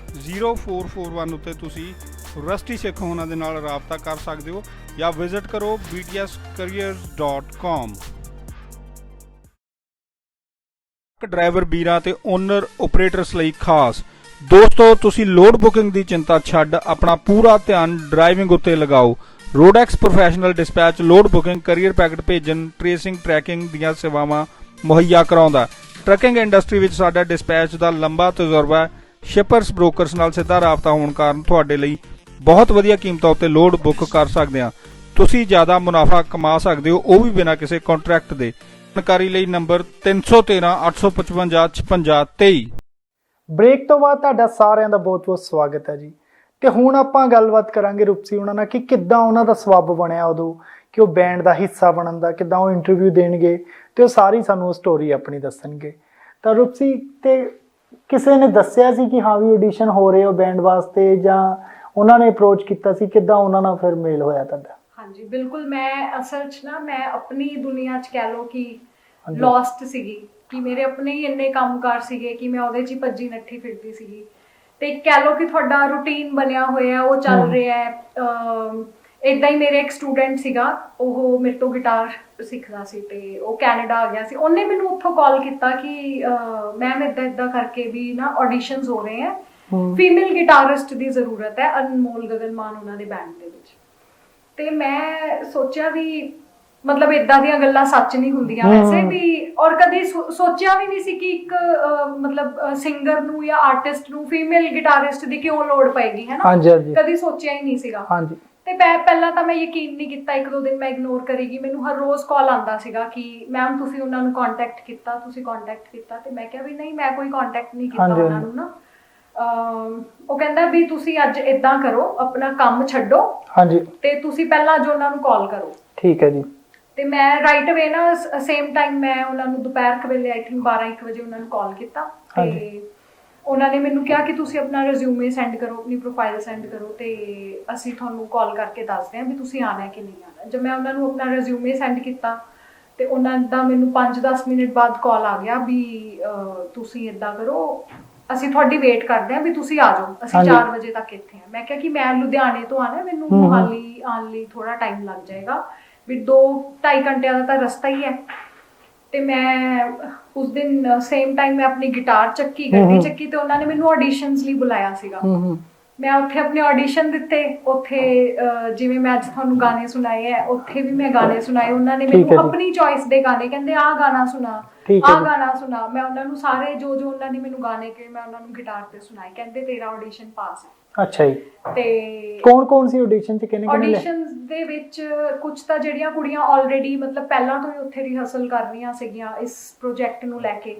0441 ਉੱਤੇ ਤੁਸੀਂ ਰਸਟੀ ਸੇਖੋਂ ਉਹਨਾਂ ਦੇ ਨਾਲ ਰਾਬਤਾ ਕਰ ਸਕਦੇ ਹੋ ਜਾਂ ਵਿਜ਼ਿਟ ਕਰੋ btscareers.com। ਡਰਾਈਵਰ ਵੀਰਾਂ ਤੇ ਓਨਰ ਆਪਰੇਟਰਸ ਲਈ ਖਾਸ ਦੋਸਤੋ, ਤੁਸੀਂ ਲੋਡ ਬੁਕਿੰਗ ਦੀ ਚਿੰਤਾ ਛੱਡ ਆਪਣਾ ਪੂਰਾ ਧਿਆਨ ਡਰਾਈਵਿੰਗ ਉੱਤੇ ਲਗਾਓ। Roadex professional dispatch load booking, carrier packet ਭੇਜਣ, ਟ੍ਰੇਸਿੰਗ, ਟਰੈਕਿੰਗ ਦੀਆਂ ਸੇਵਾਵਾਂ ਮੁਹੱਈਆ ਕਰਾਉਂਦਾ। ਟਰੱਕਿੰਗ ਇੰਡਸਟਰੀ ਵਿੱਚ ਸਾਡਾ ਡਿਸਪੈਚ ਦਾ ਲੰਬਾ ਤਜਰਬਾ ਹੈ। ਸ਼ਿਪਰਸ ਬ੍ਰੋਕਰਸ ਨਾਲ ਸਿੱਧਾ ਰਾਬਤਾ ਹੋਣ ਕਾਰਨ ਤੁਹਾਡੇ ਲਈ ਬਹੁਤ ਵਧੀਆ ਕੀਮਤਾਂ ਉੱਤੇ ਲੋਡ ਬੁੱਕ ਕਰ ਸਕਦੇ ਹਾਂ। ਤੁਸੀਂ ਜ਼ਿਆਦਾ ਮੁਨਾਫਾ ਕਮਾ ਸਕਦੇ ਹੋ, ਉਹ ਵੀ ਬਿਨਾਂ ਕਿਸੇ ਕੰਟਰੈਕਟ ਦੇ। ਜਾਣਕਾਰੀ ਲਈ ਨੰਬਰ 313 855 5623। ਬ੍ਰੇਕ ਤੋਂ ਬਾਅਦ ਤੁਹਾਡਾ ਸਾਰਿਆਂ ਦਾ ਬਹੁਤ-ਬਹੁਤ ਸਵਾਗਤ ਹੈ ਜੀ। ਤੇ ਹੁਣ ਆਪਾਂ ਗੱਲਬਾਤ ਕਰਾਂਗੇ ਰੂਪਸੀ ਉਹਨਾਂ ਨਾਲ ਕਿ ਕਿੱਦਾਂ ਉਹਨਾਂ ਦਾ ਸਬੱਬ ਬਣਿਆ ਉਦੋਂ ਕਿ ਉਹ ਬੈਂਡ ਦਾ ਹਿੱਸਾ ਬਣਨ ਦਾ, ਕਿੱਦਾਂ ਉਹ ਇੰਟਰਵਿਊ ਦੇਣਗੇ ਤੇ ਉਹ ਸਾਰੀ ਸਾਨੂੰ ਉਹ ਸਟੋਰੀ ਆਪਣੀ ਦੱਸਣਗੇ। ਤਾਂ ਰੂਪਸੀ, ਤੇ ਕਿਸੇ ਨੇ ਦੱਸਿਆ ਸੀ ਕਿ ਹਾਂ ਵੀ ਆਡੀਸ਼ਨ ਹੋ ਰਹੇ ਹੋ ਬੈਂਡ ਵਾਸਤੇ, ਜਾਂ ਉਹਨਾਂ ਨੇ ਅਪਰੋਚ ਕੀਤਾ ਸੀ? ਕਿੱਦਾਂ ਉਹਨਾਂ ਨਾਲ ਫਿਰ ਮੇਲ ਹੋਇਆ ਤੁਹਾਡਾ? ਹਾਂਜੀ ਬਿਲਕੁਲ, ਮੈਂ ਅਸਲ 'ਚ ਨਾ ਮੈਂ ਆਪਣੀ ਦੁਨੀਆ 'ਚ ਕਹਿ ਲਓ ਕਿ ਲੌਸਟ ਸੀਗੀ, ਕਿ ਮੇਰੇ ਆਪਣੇ ਹੀ ਇੰਨੇ ਕੰਮਕਾਰ ਸੀਗੇ ਕਿ ਮੈਂ ਉਹਦੇ 'ਚ ਹੀ ਭੱਜੀ ਨੱਠੀ ਫਿਰਦੀ ਸੀਗੀ। ਤੇ ਕਹਿ ਲਓ ਕਿ ਤੁਹਾਡਾ ਰੂਟੀਨ ਬਣਿਆ ਹੋਇਆ, ਉਹ ਚੱਲ ਰਿਹਾ ਹੈ। ਇੱਦਾਂ ਹੀ ਮੇਰੇ ਇੱਕ ਸਟੂਡੈਂਟ ਸੀਗਾ, ਉਹ ਮੇਰੇ ਤੋਂ ਗਿਟਾਰ ਸਿੱਖਦਾ ਸੀ ਤੇ ਉਹ ਕੈਨੇਡਾ ਆ ਗਿਆ ਸੀ। ਉਹਨੇ ਮੈਨੂੰ ਉੱਥੋਂ ਕਾਲ ਕੀਤਾ ਕਿ ਮੈਮ ਇੱਦਾਂ ਕਰਕੇ ਵੀ ਨਾ ਆਡੀਸ਼ਨਸ ਹੋ ਰਹੇ ਹੈ, ਫੀਮੇਲ ਗਿਟਾਰਿਸਟ ਦੀ ਜ਼ਰੂਰਤ ਹੈ, ਅਨਮੋਲ ਗਗਨਮਾਨ ਉਹਨਾਂ ਦੇ ਬੈਂਡ ਦੇ ਵਿੱਚ। ਤੇ ਮੈਂ ਸੋਚਿਆ ਵੀ ਮਤਲਬ ਇਦਾਂ ਦੀਆਂ ਗੱਲਾਂ ਸੱਚ ਨਹੀਂ ਹੁੰਦੀਆਂ ਵੈਸੇ ਵੀ, ਔਰ ਕਦੇ ਸੋਚਿਆ ਵੀ ਨਹੀਂ ਸੀ ਕਿ ਇੱਕ ਮਤਲਬ ਸਿੰਗਰ ਨੂੰ ਜਾਂ ਆਰਟਿਸਟ ਨੂੰ ਫੀਮੇਲ ਗਿਟਾਰਿਸਟ ਦੀ ਕਿਉਂ ਲੋੜ ਪਏਗੀ, ਹੈ ਨਾ। ਕਦੀ ਸੋਚਿਆ ਹੀ ਨਹੀਂ ਸੀਗਾ। ਤੇ ਪਹਿਲਾਂ ਤਾਂ ਮੈਂ ਯਕੀਨ ਨਹੀਂ ਕੀਤਾ, 1-2 ਦਿਨ ਮੈਂ ਇਗਨੋਰ ਕਰੇਗੀ। ਮੈਨੂੰ ਹਰ ਰੋਜ਼ ਕਾਲ ਆਉਂਦਾ ਸੀਗਾ ਕਿ ਮੈਮ ਤੁਸੀਂ ਉਹਨਾਂ ਨੂੰ ਕੰਟੈਕਟ ਕੀਤਾ, ਤੁਸੀਂ ਕੰਟੈਕਟ ਕੀਤਾ। ਤੇ ਮੈਂ ਕਿਹਾ ਵੀ ਨਹੀਂ, ਮੈਂ ਕੋਈ ਕੰਟੈਕਟ ਨਹੀਂ ਕੀਤਾ ਉਹਨਾਂ ਨੂੰ ਨਾ। ਉਹ ਕਹਿੰਦਾ ਵੀ ਤੁਸੀਂ ਅੱਜ ਇਦਾਂ ਕਰੋ, ਆਪਣਾ ਕੰਮ ਛੱਡੋ ਤੇ ਤੁਸੀਂ ਪਹਿਲਾਂ ਅੱਜ ਉਹਨਾਂ ਨੂੰ ਕਾਲ ਕਰੋ। ਠੀਕ ਹੈ ਜੀ। ਤੇ ਮੈਂ ਰਾਈਟ ਅਵੇ ਨਾ ਸੇਮ ਟਾਈਮ ਮੈਂ ਉਹਨਾਂ ਨੂੰ ਦੁਪਹਿਰ ਕੁ ਵੇਲੇ ਆਈ ਥਿੰਕ 12-1 ਵਜੇ ਉਹਨਾਂ ਨੂੰ ਕਾਲ ਕੀਤਾ ਤੇ ਉਹਨਾਂ ਨੇ ਮੈਨੂੰ ਕਿਹਾ ਕਿ ਤੁਸੀਂ ਆਪਣਾ ਰਿਜ਼ਿਊਮੇ ਸੈਂਡ ਕਰੋ, ਆਪਣੀ ਪ੍ਰੋਫਾਈਲ ਸੈਂਡ ਕਰੋ ਤੇ ਅਸੀਂ ਤੁਹਾਨੂੰ ਕਾਲ ਕਰਕੇ ਦੱਸਦੇ ਹਾਂ ਵੀ ਤੁਸੀਂ ਆਉਣਾ ਕਿ ਨਹੀਂ ਆਉਣਾ। ਜਦ ਮੈਂ ਉਹਨਾਂ ਨੂੰ ਆਪਣਾ ਰਿਜ਼ਿਊਮੇ ਸੈਂਡ ਕੀਤਾ ਤੇ ਉਹਨਾਂ ਦਾ ਮੈਨੂੰ 5-10 ਮਿੰਟ ਬਾਅਦ ਕਾਲ ਆ ਗਿਆ ਵੀ ਤੁਸੀਂ ਇੱਦਾਂ ਕਰੋ, ਅਸੀਂ ਤੁਹਾਡੀ ਵੇਟ ਕਰਦੇ ਹਾਂ ਵੀ ਤੁਸੀਂ ਆ ਜਾਓ, ਅਸੀਂ 4 ਵਜੇ ਤੱਕ ਇੱਥੇ ਹਾਂ। ਮੈਂ ਕਿਹਾ ਕਿ ਮੈਂ ਲੁਧਿਆਣੇ ਤੋਂ ਆਉਣਾ, ਮੈਨੂੰ ਮੁਹਾਲੀ ਆਉਣ ਲਈ ਥੋੜਾ ਟਾਈਮ ਲੱਗ ਜਾਏਗਾ, ਵੀ 2-2.5 ਘੰਟਿਆਂ ਦਾ ਤਾਂ ਰਸਤਾ ਹੀ ਹੈ। ਤੇ ਮੈਂ ਉਸ ਦਿਨ ਸੇਮ ਟਾਈਮ ਮੈਂ ਆਪਣੀ ਗਿਟਾਰ ਚੱਕੀ, ਗੱਡੀ ਚੱਕੀ ਤੇ ਉਹਨਾਂ ਨੇ ਮੈਨੂੰ ਆਡੀਸ਼ਨਸ ਲਈ ਬੁਲਾਇਆ ਸੀਗਾ। ਮੈਂ ਉੱਥੇ ਆਪਣੇ ਆਡੀਸ਼ਨ ਦਿੱਤੇ। ਉੱਥੇ ਜਿਵੇਂ ਮੈਂ ਅੱਜ ਤੁਹਾਨੂੰ ਗਾਣੇ ਸੁਣਾਏ ਹੈ, ਉੱਥੇ ਵੀ ਮੈਂ ਗਾਣੇ ਸੁਣਾਏ। ਉਹਨਾਂ ਨੇ ਮੈਨੂੰ ਆਪਣੀ ਚੋਇਸ ਦੇ ਗਾਣੇ ਕਹਿੰਦੇ ਆਹ ਗਾਣਾ ਸੁਣਾ, ਆਹ ਗਾਣਾ ਸੁਣਾ। ਮੈਂ ਉਹਨਾਂ ਨੂੰ ਸਾਰੇ ਜੋ ਉਹਨਾਂ ਨੇ ਮੈਨੂੰ ਗਾਣੇ ਕਹੇ ਮੈਂ ਉਹਨਾਂ ਨੂੰ ਗਿਟਾਰ ਤੇ ਸੁਣਾਏ। ਕਹਿੰਦੇ ਤੇਰਾ ਆਡੀਸ਼ਨ ਪਾਸ ਹੈ। ਅੱਛਾ ਜੀ। ਤੇ ਕੌਣ ਸੀ ਆਡੀਸ਼ਨ ਚ? ਕਿੰਨੇ ਆਡੀਸ਼ਨਸ ਦੇ ਵਿੱਚ ਕੁਝ ਤਾਂ ਜਿਹੜੀਆਂ ਕੁੜੀਆਂ ਆਲਰੇਡੀ ਮਤਲਬ ਪਹਿਲਾਂ ਤੋਂ ਹੀ ਉੱਥੇ ਰਿਹਰਸਲ ਕਰ ਰਹੀਆਂ ਸੀਗੀਆਂ ਇਸ ਪ੍ਰੋਜੈਕਟ ਨੂੰ ਲੈ ਕੇ,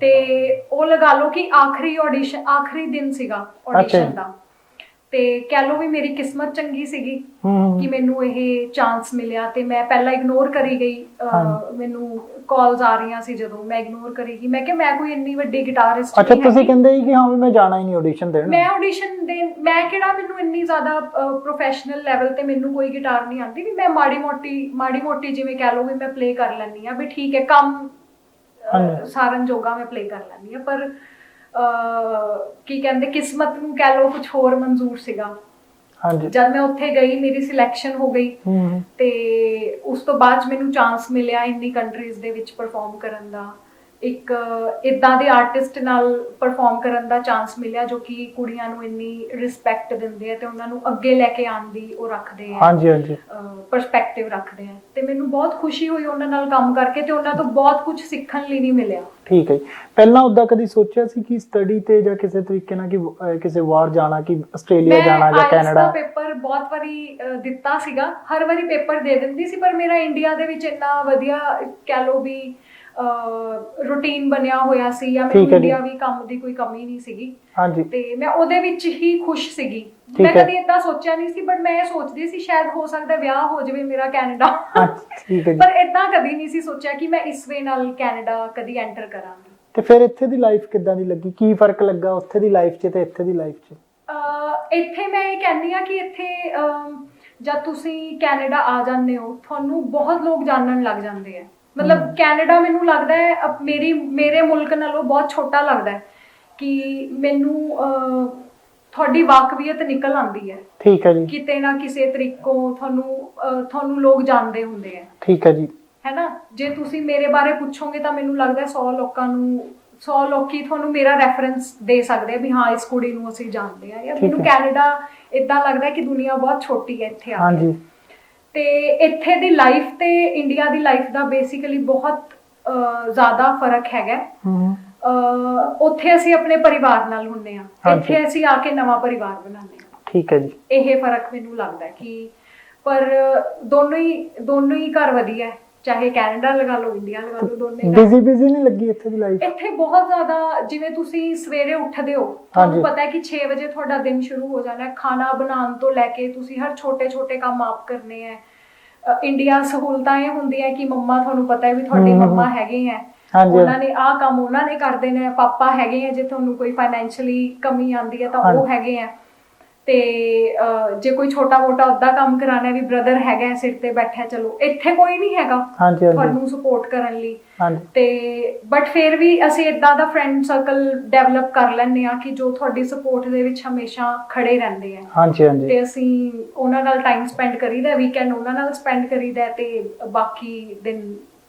ਤੇ ਉਹ ਲਗਾ ਲਓ ਕਿ ਆਖਰੀ ਦਿਨ ਸੀਗਾ ਆਡੀਸ਼ਨ ਦਾ। ਤੇ ਕਹਿ ਲਓ ਵੀ ਮੇਰੀ ਕਿਸਮਤ ਚੰਗੀ ਸੀਗੀ ਕਿ ਮੈਨੂੰ ਇਹ ਚਾਂਸ ਮਿਲਿਆ। ਤੇ ਮੈਂ ਪਹਿਲਾਂ ਇਗਨੋਰ ਕਰੀ ਗਈ, ਮੈਨੂੰ ਕਾਲਸ ਆ ਰਹੀਆਂ ਸੀ ਜਦੋਂ ਮੈਂ ਇਗਨੋਰ ਕਰੀ ਗਈ। ਮੈਂ ਕਿਹਾ ਮੈਂ ਕੋਈ ਇੰਨੀ ਵੱਡੀ ਗਿਟਾਰਿਸਟ ਨਹੀਂ। ਅੱਛਾ, ਤੁਸੀਂ ਕਹਿੰਦੇ ਕਿ ਹਾਂ ਵੀ ਮੈਂ ਜਾਣਾ ਹੀ ਨਹੀਂ ਆਡੀਸ਼ਨ ਦੇਣ। ਮੈਂ ਆਡੀਸ਼ਨ ਦੇਣ, ਮੈਂ ਕਿਹੜਾ ਮੈਨੂੰ ਇੰਨੀ ਜ਼ਿਆਦਾ ਪ੍ਰੋਫੈਸ਼ਨਲ ਲੈਵਲ ਤੇ ਮੈਨੂੰ ਕੋਈ ਗਿਟਾਰ ਨਹੀਂ ਆਉਂਦੀ, ਵੀ ਮੈਂ ਮਾੜੀ ਮੋਟੀ ਜਿਵੇਂ ਕਹਿ ਲਓ ਵੀ ਮੈਂ ਪਲੇ ਕਰ ਲੈਂਦੀ ਹਾਂ, ਵੀ ਠੀਕ ਹੈ ਕੰਮ ਸਾਰਨ ਜੋਗਾ ਮੈਂ ਪਲੇ ਕਰ ਲੈਂਦੀ ਹਾਂ। ਪਰ ਕੀ ਕਹਿੰਦੇ ਕਿਸਮਤ ਨੂੰ ਕਹਿ ਲਓ ਕੁਝ ਹੋਰ ਮਨਜ਼ੂਰ ਸੀਗਾ। ਜਦ ਮੈਂ ਉੱਥੇ ਗਈ, ਮੇਰੀ ਸਿਲੈਕਸ਼ਨ ਹੋ ਗਈ ਤੇ ਉਸ ਤੋਂ ਬਾਅਦ ਮੈਨੂੰ ਚਾਂਸ ਮਿਲਿਆ ਇੰਨੀ ਕੰਟਰੀਜ਼ ਦੇ ਵਿੱਚ ਪਰਫਾਰਮ ਕਰਨ ਦਾ। ਇੱਕ ਇਦਾਂ ਦੇ ਆਰਟਿਸਟ ਨਾਲ ਪਰਫਾਰਮ ਕਰਨ ਦਾ ਚਾਂਸ ਮਿਲਿਆ ਜੋ ਕਿ ਕੁੜੀਆਂ ਨੂੰ ਇੰਨੀ ਰਿਸਪੈਕਟ ਦਿੰਦੇ ਆ ਤੇ ਉਹਨਾਂ ਨੂੰ ਅੱਗੇ ਲੈ ਕੇ ਆਉਣ ਦੀ ਉਹ ਰੱਖਦੇ ਆ, ਪਰਸਪੈਕਟਿਵ ਰੱਖਦੇ ਆ। ਤੇ ਮੈਨੂੰ ਬਹੁਤ ਖੁਸ਼ੀ ਹੋਈ ਉਹਨਾਂ ਨਾਲ ਕੰਮ ਕਰਕੇ ਤੇ ਉਹਨਾਂ ਤੋਂ ਬਹੁਤ ਕੁਝ ਸਿੱਖਣ ਲਈ ਵੀ ਮਿਲਿਆ। ਠੀਕ ਹੈ ਜੀ। ਪਹਿਲਾਂ ਉਦਾਂ ਕਦੀ ਸੋਚਿਆ ਸੀ ਕਿ ਸਟੱਡੀ ਤੇ ਜਾਂ ਕਿਸੇ ਤਰੀਕੇ ਨਾਲ ਕਿ ਕਿਸੇ ਵਾਰ ਜਾਣਾ, ਕਿ ਆਸਟ੍ਰੇਲੀਆ ਜਾਣਾ ਜਾਂ ਕੈਨੇਡਾ? ਮੈਂ ਪੇਪਰ ਬਹੁਤ ਵਾਰੀ ਦਿੱਤਾ ਸੀਗਾ, ਹਰ ਵਾਰੀ ਪੇਪਰ ਦੇ ਦਿੰਦੀ ਸੀ, ਪਰ ਮੇਰਾ ਇੰਡੀਆ ਦੇ ਵਿੱਚ ਇੰਨਾ ਵਧੀਆ ਕਹਿ ਲਓ ਵੀ ਰੂਟੀਨ ਬਣਿਆ ਹੋਇਆ ਸੀ, ਜਾਂ ਮੈਨੂੰ ਇੰਡੀਆ ਵੀ ਕੰਮ ਦੀ ਕੋਈ ਕਮੀ ਨਹੀਂ ਸੀਗੀ ਤੇ ਮੈਂ ਉਹਦੇ ਵਿੱਚ ਹੀ ਖੁਸ਼ ਸੀਗੀ। ਮੈਂ ਕਦੀ ਏਦਾਂ ਸੋਚਿਆ ਨਹੀਂ ਸੀ, ਬਟ ਮੈਂ ਇਹ ਸੋਚਦੀ ਸੀ ਸ਼ਾਇਦ ਹੋ ਸਕਦਾ ਵਿਆਹ ਹੋ ਜਾਵੇ ਮੇਰਾ ਕੈਨੇਡਾ, ਪਰ ਏਦਾਂ ਕਦੀ ਨਹੀਂ ਸੀ ਸੋਚਿਆ ਕਿ ਮੈਂ ਇਸ ਵੇ ਨਾਲ ਕੈਨੇਡਾ ਕਦੀ ਐਂਟਰ ਕਰਾਂਗੀ। ਤੇ ਫਿਰ ਇੱਥੇ ਦੀ ਲਾਈਫ ਕਿੱਦਾਂ ਦੀ ਲੱਗੀ? ਕੀ ਫਰਕ ਲੱਗਾ ਉੱਥੇ ਦੀ ਲਾਈਫ 'ਚ ਤੇ ਇੱਥੇ ਦੀ ਲਾਈਫ 'ਚ? ਇੱਥੇ ਮੈਂ ਇਹ ਕਹਿੰਦੀ ਹਾਂ ਕਿ ਇੱਥੇ ਜਦ ਤੁਸੀਂ ਕੈਨੇਡਾ ਆ ਜਾਂਦੇ ਹੋ ਤੁਹਾਨੂੰ ਬਹੁਤ ਲੋਕ ਜਾਣਨ ਲੱਗ ਜਾਂਦੇ ਆ। ਮਤਲਬ ਕੈਨੇਡਾ ਮੈਨੂੰ ਲੱਗਦਾ ਹੈ ਮੇਰੇ ਮੁਲਕ ਨਾਲੋਂ ਬਹੁਤ ਛੋਟਾ ਲੱਗਦਾ ਹੈ ਕਿ ਮੈਨੂੰ ਤੁਹਾਡੀ ਵਾਕਫੀਅਤ ਨਿਕਲ ਆਉਂਦੀ ਹੈ। ਠੀਕ ਹੈ ਜੀ। ਕਿਤੇ ਨਾ ਕਿਸੇ ਤਰੀਕੋਂ ਤੁਹਾਨੂੰ ਲੋਕ ਜਾਣਦੇ ਹੁੰਦੇ ਆ। ਠੀਕ ਹੈ ਜੀ। ਹੈ ਨਾ, ਜੇ ਤੁਸੀਂ ਮੇਰੇ ਬਾਰੇ ਪੁੱਛੋਗੇ ਤਾਂ ਮੈਨੂੰ ਲੱਗਦਾ 100 ਲੋਕੀ ਤੁਹਾਨੂੰ ਮੇਰਾ ਰੈਫਰੈਂਸ ਦੇ ਸਕਦੇ ਆ ਵੀ ਹਾਂ ਇਸ ਕੁੜੀ ਨੂੰ ਅਸੀਂ ਜਾਣਦੇ ਆ। ਯਾਰ ਮੈਨੂੰ ਕੈਨੇਡਾ ਇਦਾਂ ਲੱਗਦਾ ਕਿ ਦੁਨੀਆ ਬਹੁਤ ਛੋਟੀ ਹੈ ਇੱਥੇ ਆ ਕੇ। ਤੇ ਇੱਥੇ ਦੀ ਲਾਈਫ ਤੇ ਇੰਡੀਆ ਦੀ ਲਾਈਫ ਦਾ ਬੇਸਿਕਲੀ ਬਹੁਤ ਜ਼ਿਆਦਾ ਫਰਕ ਹੈਗਾ। ਉੱਥੇ ਅਸੀਂ ਆਪਣੇ ਪਰਿਵਾਰ ਨਾਲ ਹੁੰਦੇ ਆ, ਹਾਂਜੀ। ਇੱਥੇ ਅਸੀਂ ਆ ਕੇ ਨਵਾਂ ਪਰਿਵਾਰ ਬਣਾਉਂਦੇ ਆ। ਠੀਕ ਹੈ ਜੀ। ਇਹ ਫਰਕ ਮੈਨੂੰ ਲੱਗਦਾ ਹੈ ਕਿ ਪਰ ਦੋਨੋਂ ਹੀ ਘਰ ਵਧੀਆ ਹੈ, ਚਾਹੇ ਕੈਨੇਡਾ ਲਗਾ ਲਓ, ਇੰਡੀਆ ਲਗਾ ਲਓ, ਦੋਨੇ ਘਰ। ਬਿਜ਼ੀ ਨਹੀਂ ਲੱਗੀ ਇੱਥੇ ਦੀ ਲਾਈਫ? ਇੱਥੇ ਬਹੁਤ ਜ਼ਿਆਦਾ, ਜਿਵੇਂ ਤੁਸੀਂ ਸਵੇਰੇ ਉੱਠਦੇ ਹੋ, ਤੁਹਾਨੂੰ ਪਤਾ ਹੈ ਕਿ 6 ਵਜੇ ਤੁਹਾਡਾ ਦਿਨ ਸ਼ੁਰੂ ਹੋ ਜਾਣਾ ਹੈ। ਖਾਣਾ ਬਣਾਉਣ ਤੋਂ ਲੈ ਕੇ ਤੁਸੀਂ ਹਰ ਛੋਟੇ ਕੰਮ ਆਪ ਕਰਨੇ ਹੈ। ਇੰਡੀਆ ਸਹੂਲਤਾਂ ਇਹ ਹੁੰਦੀਆਂ ਕਿ ਮੰਮਾ, ਤੁਹਾਨੂੰ ਪਤਾ ਹੈ ਵੀ ਤੁਹਾਡੀ ਮੰਮਾ ਹੈਗੇ ਹੈ, ਉਹਨਾਂ ਨੇ ਆਹ ਕੰਮ ਉਹਨਾਂ ਨੇ ਕਰ ਦੇਣਾ, ਪਾਪਾ ਹੈਗੇ ਆ, ਜੇ ਤੁਹਾਨੂੰ ਕੋਈ ਫਾਈਨੈਂਸ਼ੀਅਲੀ ਕਮੀ ਆਉਂਦੀ ਹੈ ਤਾਂ ਉਹ ਹੈਗੇ ਆ, ਤੇ ਜੇ ਕੋਈ ਛੋਟਾ ਮੋਟਾ ਉਹਦਾ ਕੰਮ ਕਰਾਣਾ ਵੀ ਬ੍ਰਦਰ ਹੈਗਾ ਸਿਰ ਤੇ ਬੈਠਾ। ਚਲੋ ਇੱਥੇ ਕੋਈ ਨਹੀਂ ਹੈਗਾ ਤੁਹਾਨੂੰ ਸਪੋਰਟ ਕਰਨ ਲਈ, ਤੇ ਬਟ ਫਿਰ ਵੀ ਅਸੀਂ ਇਦਾਂ ਦਾ ਫਰੈਂਡ ਸਰਕਲ ਡਿਵੈਲਪ ਕਰ ਲੈਂਦੇ ਆ ਕਿ ਜੋ ਤੁਹਾਡੀ ਸਪੋਰਟ ਦੇ ਵਿੱਚ ਹਮੇਸ਼ਾ ਖੜੇ ਰਹਿੰਦੇ ਆ। ਤੇ ਅਸੀਂ ਉਹਨਾਂ ਨਾਲ ਟਾਈਮ ਸਪੈਂਡ ਕਰੀਦਾ, ਵੀਕਐਂਡ ਉਹਨਾਂ ਨਾਲ ਸਪੈਂਡ ਕਰੀਦਾ, ਤੇ ਬਾਕੀ ਦਿਨ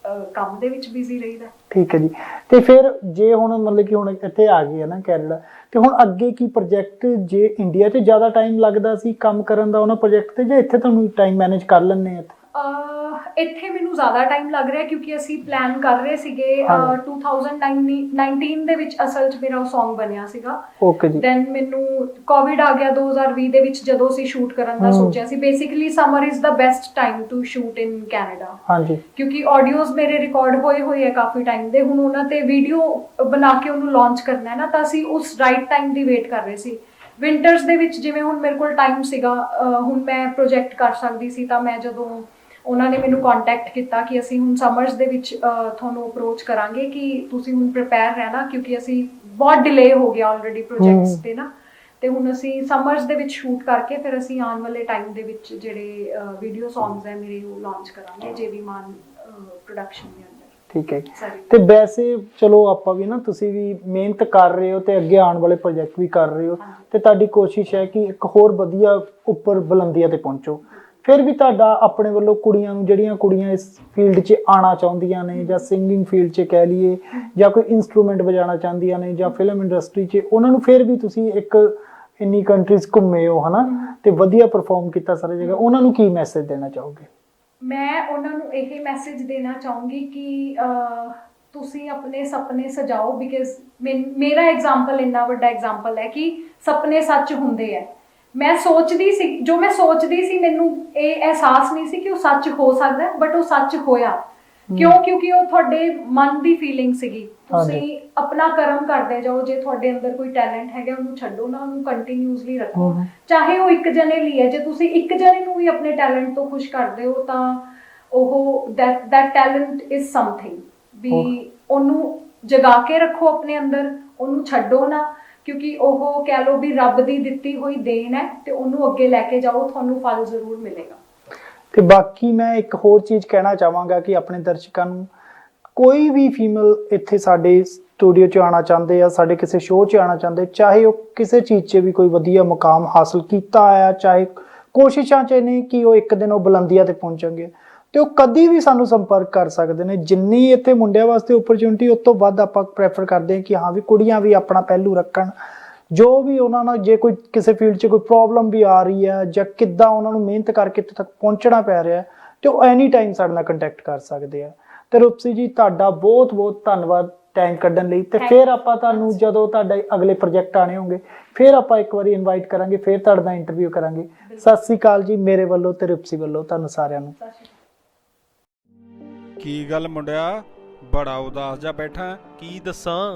ਕੰਮ ਦੇ ਵਿੱਚ ਬਿਜ਼ੀ ਰਹੀਦਾ। ਠੀਕ ਹੈ ਜੀ। ਤੇ ਫਿਰ ਜੇ ਹੁਣ ਮਤਲਬ ਕਿ ਹੁਣ ਇੱਥੇ ਆ ਗਏ ਹੈ ਨਾ ਕੈਨੇਡਾ, ਤੇ ਹੁਣ ਅੱਗੇ ਕੀ ਪ੍ਰੋਜੈਕਟ? ਜੇ ਇੰਡੀਆ 'ਚ ਜ਼ਿਆਦਾ ਟਾਈਮ ਲੱਗਦਾ ਸੀ ਕੰਮ ਕਰਨ ਦਾ ਉਹਨਾਂ ਪ੍ਰੋਜੈਕਟ ਤੇ, ਜਾਂ ਇੱਥੇ ਤੁਹਾਨੂੰ ਟਾਈਮ ਮੈਨੇਜ ਕਰ ਲੈਂਦੇ ਆ? ਇੱਥੇ ਮੈਨੂੰ ਜ਼ਿਆਦਾ ਟਾਈਮ ਲੱਗ ਰਿਹਾ ਕਿਉਂਕਿ ਅਸੀਂ ਪਲਾਨ ਕਰ ਰਹੇ ਸੀਗੇ 2019 ਦੇ ਵਿੱਚ ਅਸਲ 'ਚ ਮੇਰਾ ਉਹ Song ਬਣਿਆ ਸੀਗਾ। ਓਕੇ ਜੀ। ਦੈਨ ਮੈਨੂੰ ਕੋਵਿਡ ਆ ਗਿਆ 2020 ਦੇ ਵਿੱਚ, ਜਦੋਂ ਅਸੀਂ ਸ਼ੂਟ ਕਰਨ ਦਾ ਸੋਚਿਆ ਸੀ। Basically summer is the best time to shoot in Canada, ਹਾਂਜੀ, ਕਿਉਂਕਿ ਆਡੀਓਜ਼ ਮੇਰੇ ਰਿਕਾਰਡ ਹੋਏ ਹੈ ਕਾਫੀ ਟਾਈਮ ਦੇ। ਹੁਣ ਉਹਨਾਂ ਤੇ ਵੀਡੀਓ ਬਣਾ ਕੇ ਉਹਨੂੰ ਲਾਂਚ ਕਰਨਾ ਹੈ ਨਾ, ਤਾਂ ਅਸੀਂ ਉਸ ਰਾਈਟ ਟਾਈਮ ਦੀ ਵੇਟ ਕਰ ਰਹੇ ਸੀ। ਵਿੰਟਰਸ ਦੇ ਵਿੱਚ ਜਿਵੇਂ ਹੁਣ ਮੇਰੇ ਕੋਲ ਟਾਈਮ ਸੀਗਾ, ਹੁਣ ਮੈਂ ਪ੍ਰੋਜੈਕਟ ਕਰ ਸਕਦੀ ਸੀ, ਤਾਂ ਮੈਂ ਜਦੋਂ ਉਹਨਾਂ ਨੇ ਮੈਨੂੰ ਕੰਟੈਕਟ ਕੀਤਾ ਕਿ ਅਸੀਂ ਹੁਣ ਸਮਰਸ ਦੇ ਵਿੱਚ ਤੁਹਾਨੂੰ ਅਪਰੋਚ ਕਰਾਂਗੇ ਕਿ ਤੁਸੀਂ ਹੁਣ ਪ੍ਰਿਪੇਅਰ ਰਹਿਣਾ, ਕਿਉਂਕਿ ਅਸੀਂ ਬਹੁਤ ਡਿਲੇ ਹੋ ਗਿਆ ਆਲਰੇਡੀ ਪ੍ਰੋਜੈਕਟਸ ਤੇ ਨਾ, ਤੇ ਹੁਣ ਅਸੀਂ ਸਮਰਸ ਦੇ ਵਿੱਚ ਸ਼ੂਟ ਕਰਕੇ ਫਿਰ ਅਸੀਂ ਆਉਣ ਵਾਲੇ ਟਾਈਮ ਦੇ ਵਿੱਚ ਜਿਹੜੇ ਵੀਡੀਓ ਸੌਂਗਸ ਹੈ ਮੇਰੇ ਉਹ ਲਾਂਚ ਕਰਾਂਗੇ ਜੇਵੀ ਮਾਨ ਪ੍ਰੋਡਕਸ਼ਨ ਦੇ ਅੰਦਰ। ਠੀਕ ਹੈ। ਤੇ ਵੈਸੇ ਚਲੋ ਆਪਾਂ ਵੀ ਨਾ, ਤੁਸੀਂ ਵੀ ਮਿਹਨਤ ਕਰ ਰਹੇ ਹੋ ਤੇ ਅੱਗੇ ਆਉਣ ਵਾਲੇ ਪ੍ਰੋਜੈਕਟ ਵੀ ਕਰ ਰਹੇ ਹੋ, ਤੇ ਤੁਹਾਡੀ ਕੋਸ਼ਿਸ਼ ਹੈ ਕਿ ਇੱਕ ਹੋਰ ਵਧੀਆ ਉੱਪਰ ਬੁਲੰਦੀਆਂ ਤੇ ਪਹੁੰਚੋ। ਫਿਰ ਵੀ ਤੁਹਾਡਾ ਆਪਣੇ ਵੱਲੋਂ ਕੁੜੀਆਂ ਨੂੰ, ਜਿਹੜੀਆਂ ਕੁੜੀਆਂ ਇਸ ਫੀਲਡ 'ਚ ਆਉਣਾ ਚਾਹੁੰਦੀਆਂ ਨੇ, ਜਾਂ ਸਿੰਗਿੰਗ ਫੀਲਡ 'ਚ ਕਹਿ ਲਈਏ, ਜਾਂ ਕੋਈ ਇਨਸਟਰੂਮੈਂਟ ਵਜਾਉਣਾ ਚਾਹੁੰਦੀਆਂ ਨੇ, ਜਾਂ ਫਿਲਮ ਇੰਡਸਟਰੀ 'ਚ, ਉਹਨਾਂ ਨੂੰ ਫਿਰ ਵੀ ਤੁਸੀਂ ਇੱਕ ਇੰਨੀ ਕੰਟਰੀਜ਼ ਘੁੰਮੇ ਹੋ ਹੈ ਨਾ, ਤੇ ਵਧੀਆ ਪਰਫਾਰਮ ਕੀਤਾ ਸਾਰੀ ਜਗ੍ਹਾ, ਉਹਨਾਂ ਨੂੰ ਕੀ ਮੈਸੇਜ ਦੇਣਾ ਚਾਹੋਗੇ? ਮੈਂ ਉਹਨਾਂ ਨੂੰ ਇਹ ਮੈਸੇਜ ਦੇਣਾ ਚਾਹੂੰਗੀ ਕਿ ਤੁਸੀਂ ਆਪਣੇ ਸੁਪਨੇ ਸਜਾਓ, ਬਿਕਾਜ਼ ਮੇਰਾ ਐਗਜ਼ਾਮਪਲ ਇੰਨਾ ਵੱਡਾ ਐਗਜ਼ਾਮਪਲ ਹੈ ਕਿ ਸੁਪਨੇ ਸੱਚ ਹੁੰਦੇ ਆ। ਮੈਂ ਸੋਚਦੀ ਸੀ ਮੈਨੂੰ ਇਹ ਅਹਿਸਾਸ ਨਹੀਂ ਸੀ ਕਿ ਉਹ ਸੱਚ ਹੋ ਸਕਦਾ, ਬਟ ਉਹ ਸੱਚ ਹੋਇਆ। ਕਿਉਂਕਿ ਉਹ ਤੁਹਾਡੇ ਮਨ ਦੀ ਫੀਲਿੰਗ ਸੀਗੀ। ਤੁਸੀਂ ਆਪਣਾ ਕਰਮ ਕਰਦੇ ਜਾਓ। ਜੇ ਤੁਹਾਡੇ ਅੰਦਰ ਕੋਈ ਟੈਲੈਂਟ ਹੈਗਾ ਉਹਨੂੰ ਛੱਡੋ ਨਾ, ਉਹਨੂੰ ਕੰਟੀਨਿਊਸਲੀ ਰੱਖੋ, ਚਾਹੇ ਉਹ ਇੱਕ ਜਣੇ ਲਈ ਹੈ। ਜੇ ਤੁਸੀਂ ਇੱਕ ਜਣੇ ਨੂੰ ਵੀ ਆਪਣੇ ਟੈਲੈਂਟ ਤੋਂ ਖੁਸ਼ ਕਰਦੇ ਹੋ ਤਾਂ ਉਹ that talent is something, ਵੀ ਉਹਨੂੰ ਜਗਾ ਕੇ ਰੱਖੋ ਆਪਣੇ ਅੰਦਰ, ਉਹਨੂੰ ਛੱਡੋ ਨਾ, ਕਿਉਂਕਿ ਉਹ ਕਹਿ ਲਓ ਵੀ ਰੱਬ ਦੀ ਦਿੱਤੀ ਹੋਈ ਦੇਣ ਹੈ, ਤੇ ਉਹਨੂੰ ਅੱਗੇ ਲੈ ਕੇ ਜਾਓ, ਤੁਹਾਨੂੰ ਫਲ ਜ਼ਰੂਰ ਮਿਲੇਗਾ। ਤੇ ਬਾਕੀ ਮੈਂ ਇੱਕ ਹੋਰ ਚੀਜ਼ ਕਹਿਣਾ ਚਾਹਾਂਗਾ ਕਿ ਆਪਣੇ ਦਰਸ਼ਕਾਂ ਨੂੰ, ਕੋਈ ਵੀ ਫੀਮੇਲ ਇੱਥੇ ਸਾਡੇ ਸਟੂਡੀਓ 'ਚ ਆਉਣਾ ਚਾਹੁੰਦੇ ਆ, ਸਾਡੇ ਕਿਸੇ ਸ਼ੋਅ 'ਚ ਆਉਣਾ ਚਾਹੁੰਦੇ, ਚਾਹੇ ਉਹ ਕਿਸੇ ਚੀਜ਼ 'ਚ ਵੀ ਕੋਈ ਵਧੀਆ ਮੁਕਾਮ ਹਾਸਲ ਕੀਤਾ ਆ, ਚਾਹੇ ਕੋਸ਼ਿਸ਼ਾਂ 'ਚ ਨੇ ਕਿ ਉਹ ਇੱਕ ਦਿਨ ਉਹ ਬੁਲੰਦੀਆਂ ਤੇ ਪਹੁੰਚਣਗੇ, ਤੇ ਉਹ ਕਦੀ ਵੀ ਸਾਨੂੰ ਸੰਪਰਕ ਕਰ ਸਕਦੇ ਨੇ। ਜਿੰਨੀ ਇੱਥੇ ਮੁੰਡਿਆਂ ਵਾਸਤੇ ਓਪਰਚੁਨਿਟੀ, ਉਸ ਤੋਂ ਵੱਧ ਆਪਾਂ ਪ੍ਰੈਫਰ ਕਰਦੇ ਹਾਂ ਕਿ ਹਾਂ ਵੀ ਕੁੜੀਆਂ ਵੀ ਆਪਣਾ ਪਹਿਲੂ ਰੱਖਣ। ਜੋ ਵੀ ਉਹਨਾਂ ਨਾਲ, ਜੇ ਕੋਈ ਕਿਸੇ ਫੀਲਡ 'ਚ ਕੋਈ ਪ੍ਰੋਬਲਮ ਵੀ ਆ ਰਹੀ ਹੈ, ਜਾਂ ਕਿੱਦਾਂ ਉਹਨਾਂ ਨੂੰ ਮਿਹਨਤ ਕਰਕੇ ਇੱਥੇ ਤੱਕ ਪਹੁੰਚਣਾ ਪੈ ਰਿਹਾ, ਤੇ ਉਹ ਐਨੀ ਟਾਈਮ ਸਾਡੇ ਨਾਲ ਕੰਟੈਕਟ ਕਰ ਸਕਦੇ ਆ। ਤੇ ਰੂਪਸੀ ਜੀ, ਤੁਹਾਡਾ ਬਹੁਤ ਬਹੁਤ ਧੰਨਵਾਦ ਟਾਈਮ ਕੱਢਣ ਲਈ। ਤੇ ਫਿਰ ਆਪਾਂ ਤੁਹਾਨੂੰ ਜਦੋਂ ਤੁਹਾਡੇ ਅਗਲੇ ਪ੍ਰੋਜੈਕਟ ਆਣੇ ਹੋਣਗੇ, ਫਿਰ ਆਪਾਂ ਇੱਕ ਵਾਰੀ ਇਨਵਾਈਟ ਕਰਾਂਗੇ, ਫਿਰ ਤੁਹਾਡੇ ਨਾਲ ਇੰਟਰਵਿਊ ਕਰਾਂਗੇ। ਸਤਿ ਸ੍ਰੀ ਅਕਾਲ ਜੀ, ਮੇਰੇ ਵੱਲੋਂ ਤੇ ਰੂਪਸੀ ਵੱਲੋਂ ਤੁਹਾਨੂੰ ਸਾਰਿਆਂ ਨੂੰ। ਕੀ ਗੱਲ ਮੁੰਡਿਆ, ਬੜਾ ਉਦਾਸ ਜਿਹਾ ਬੈਠਾ? ਕੀ ਦੱਸਾਂ,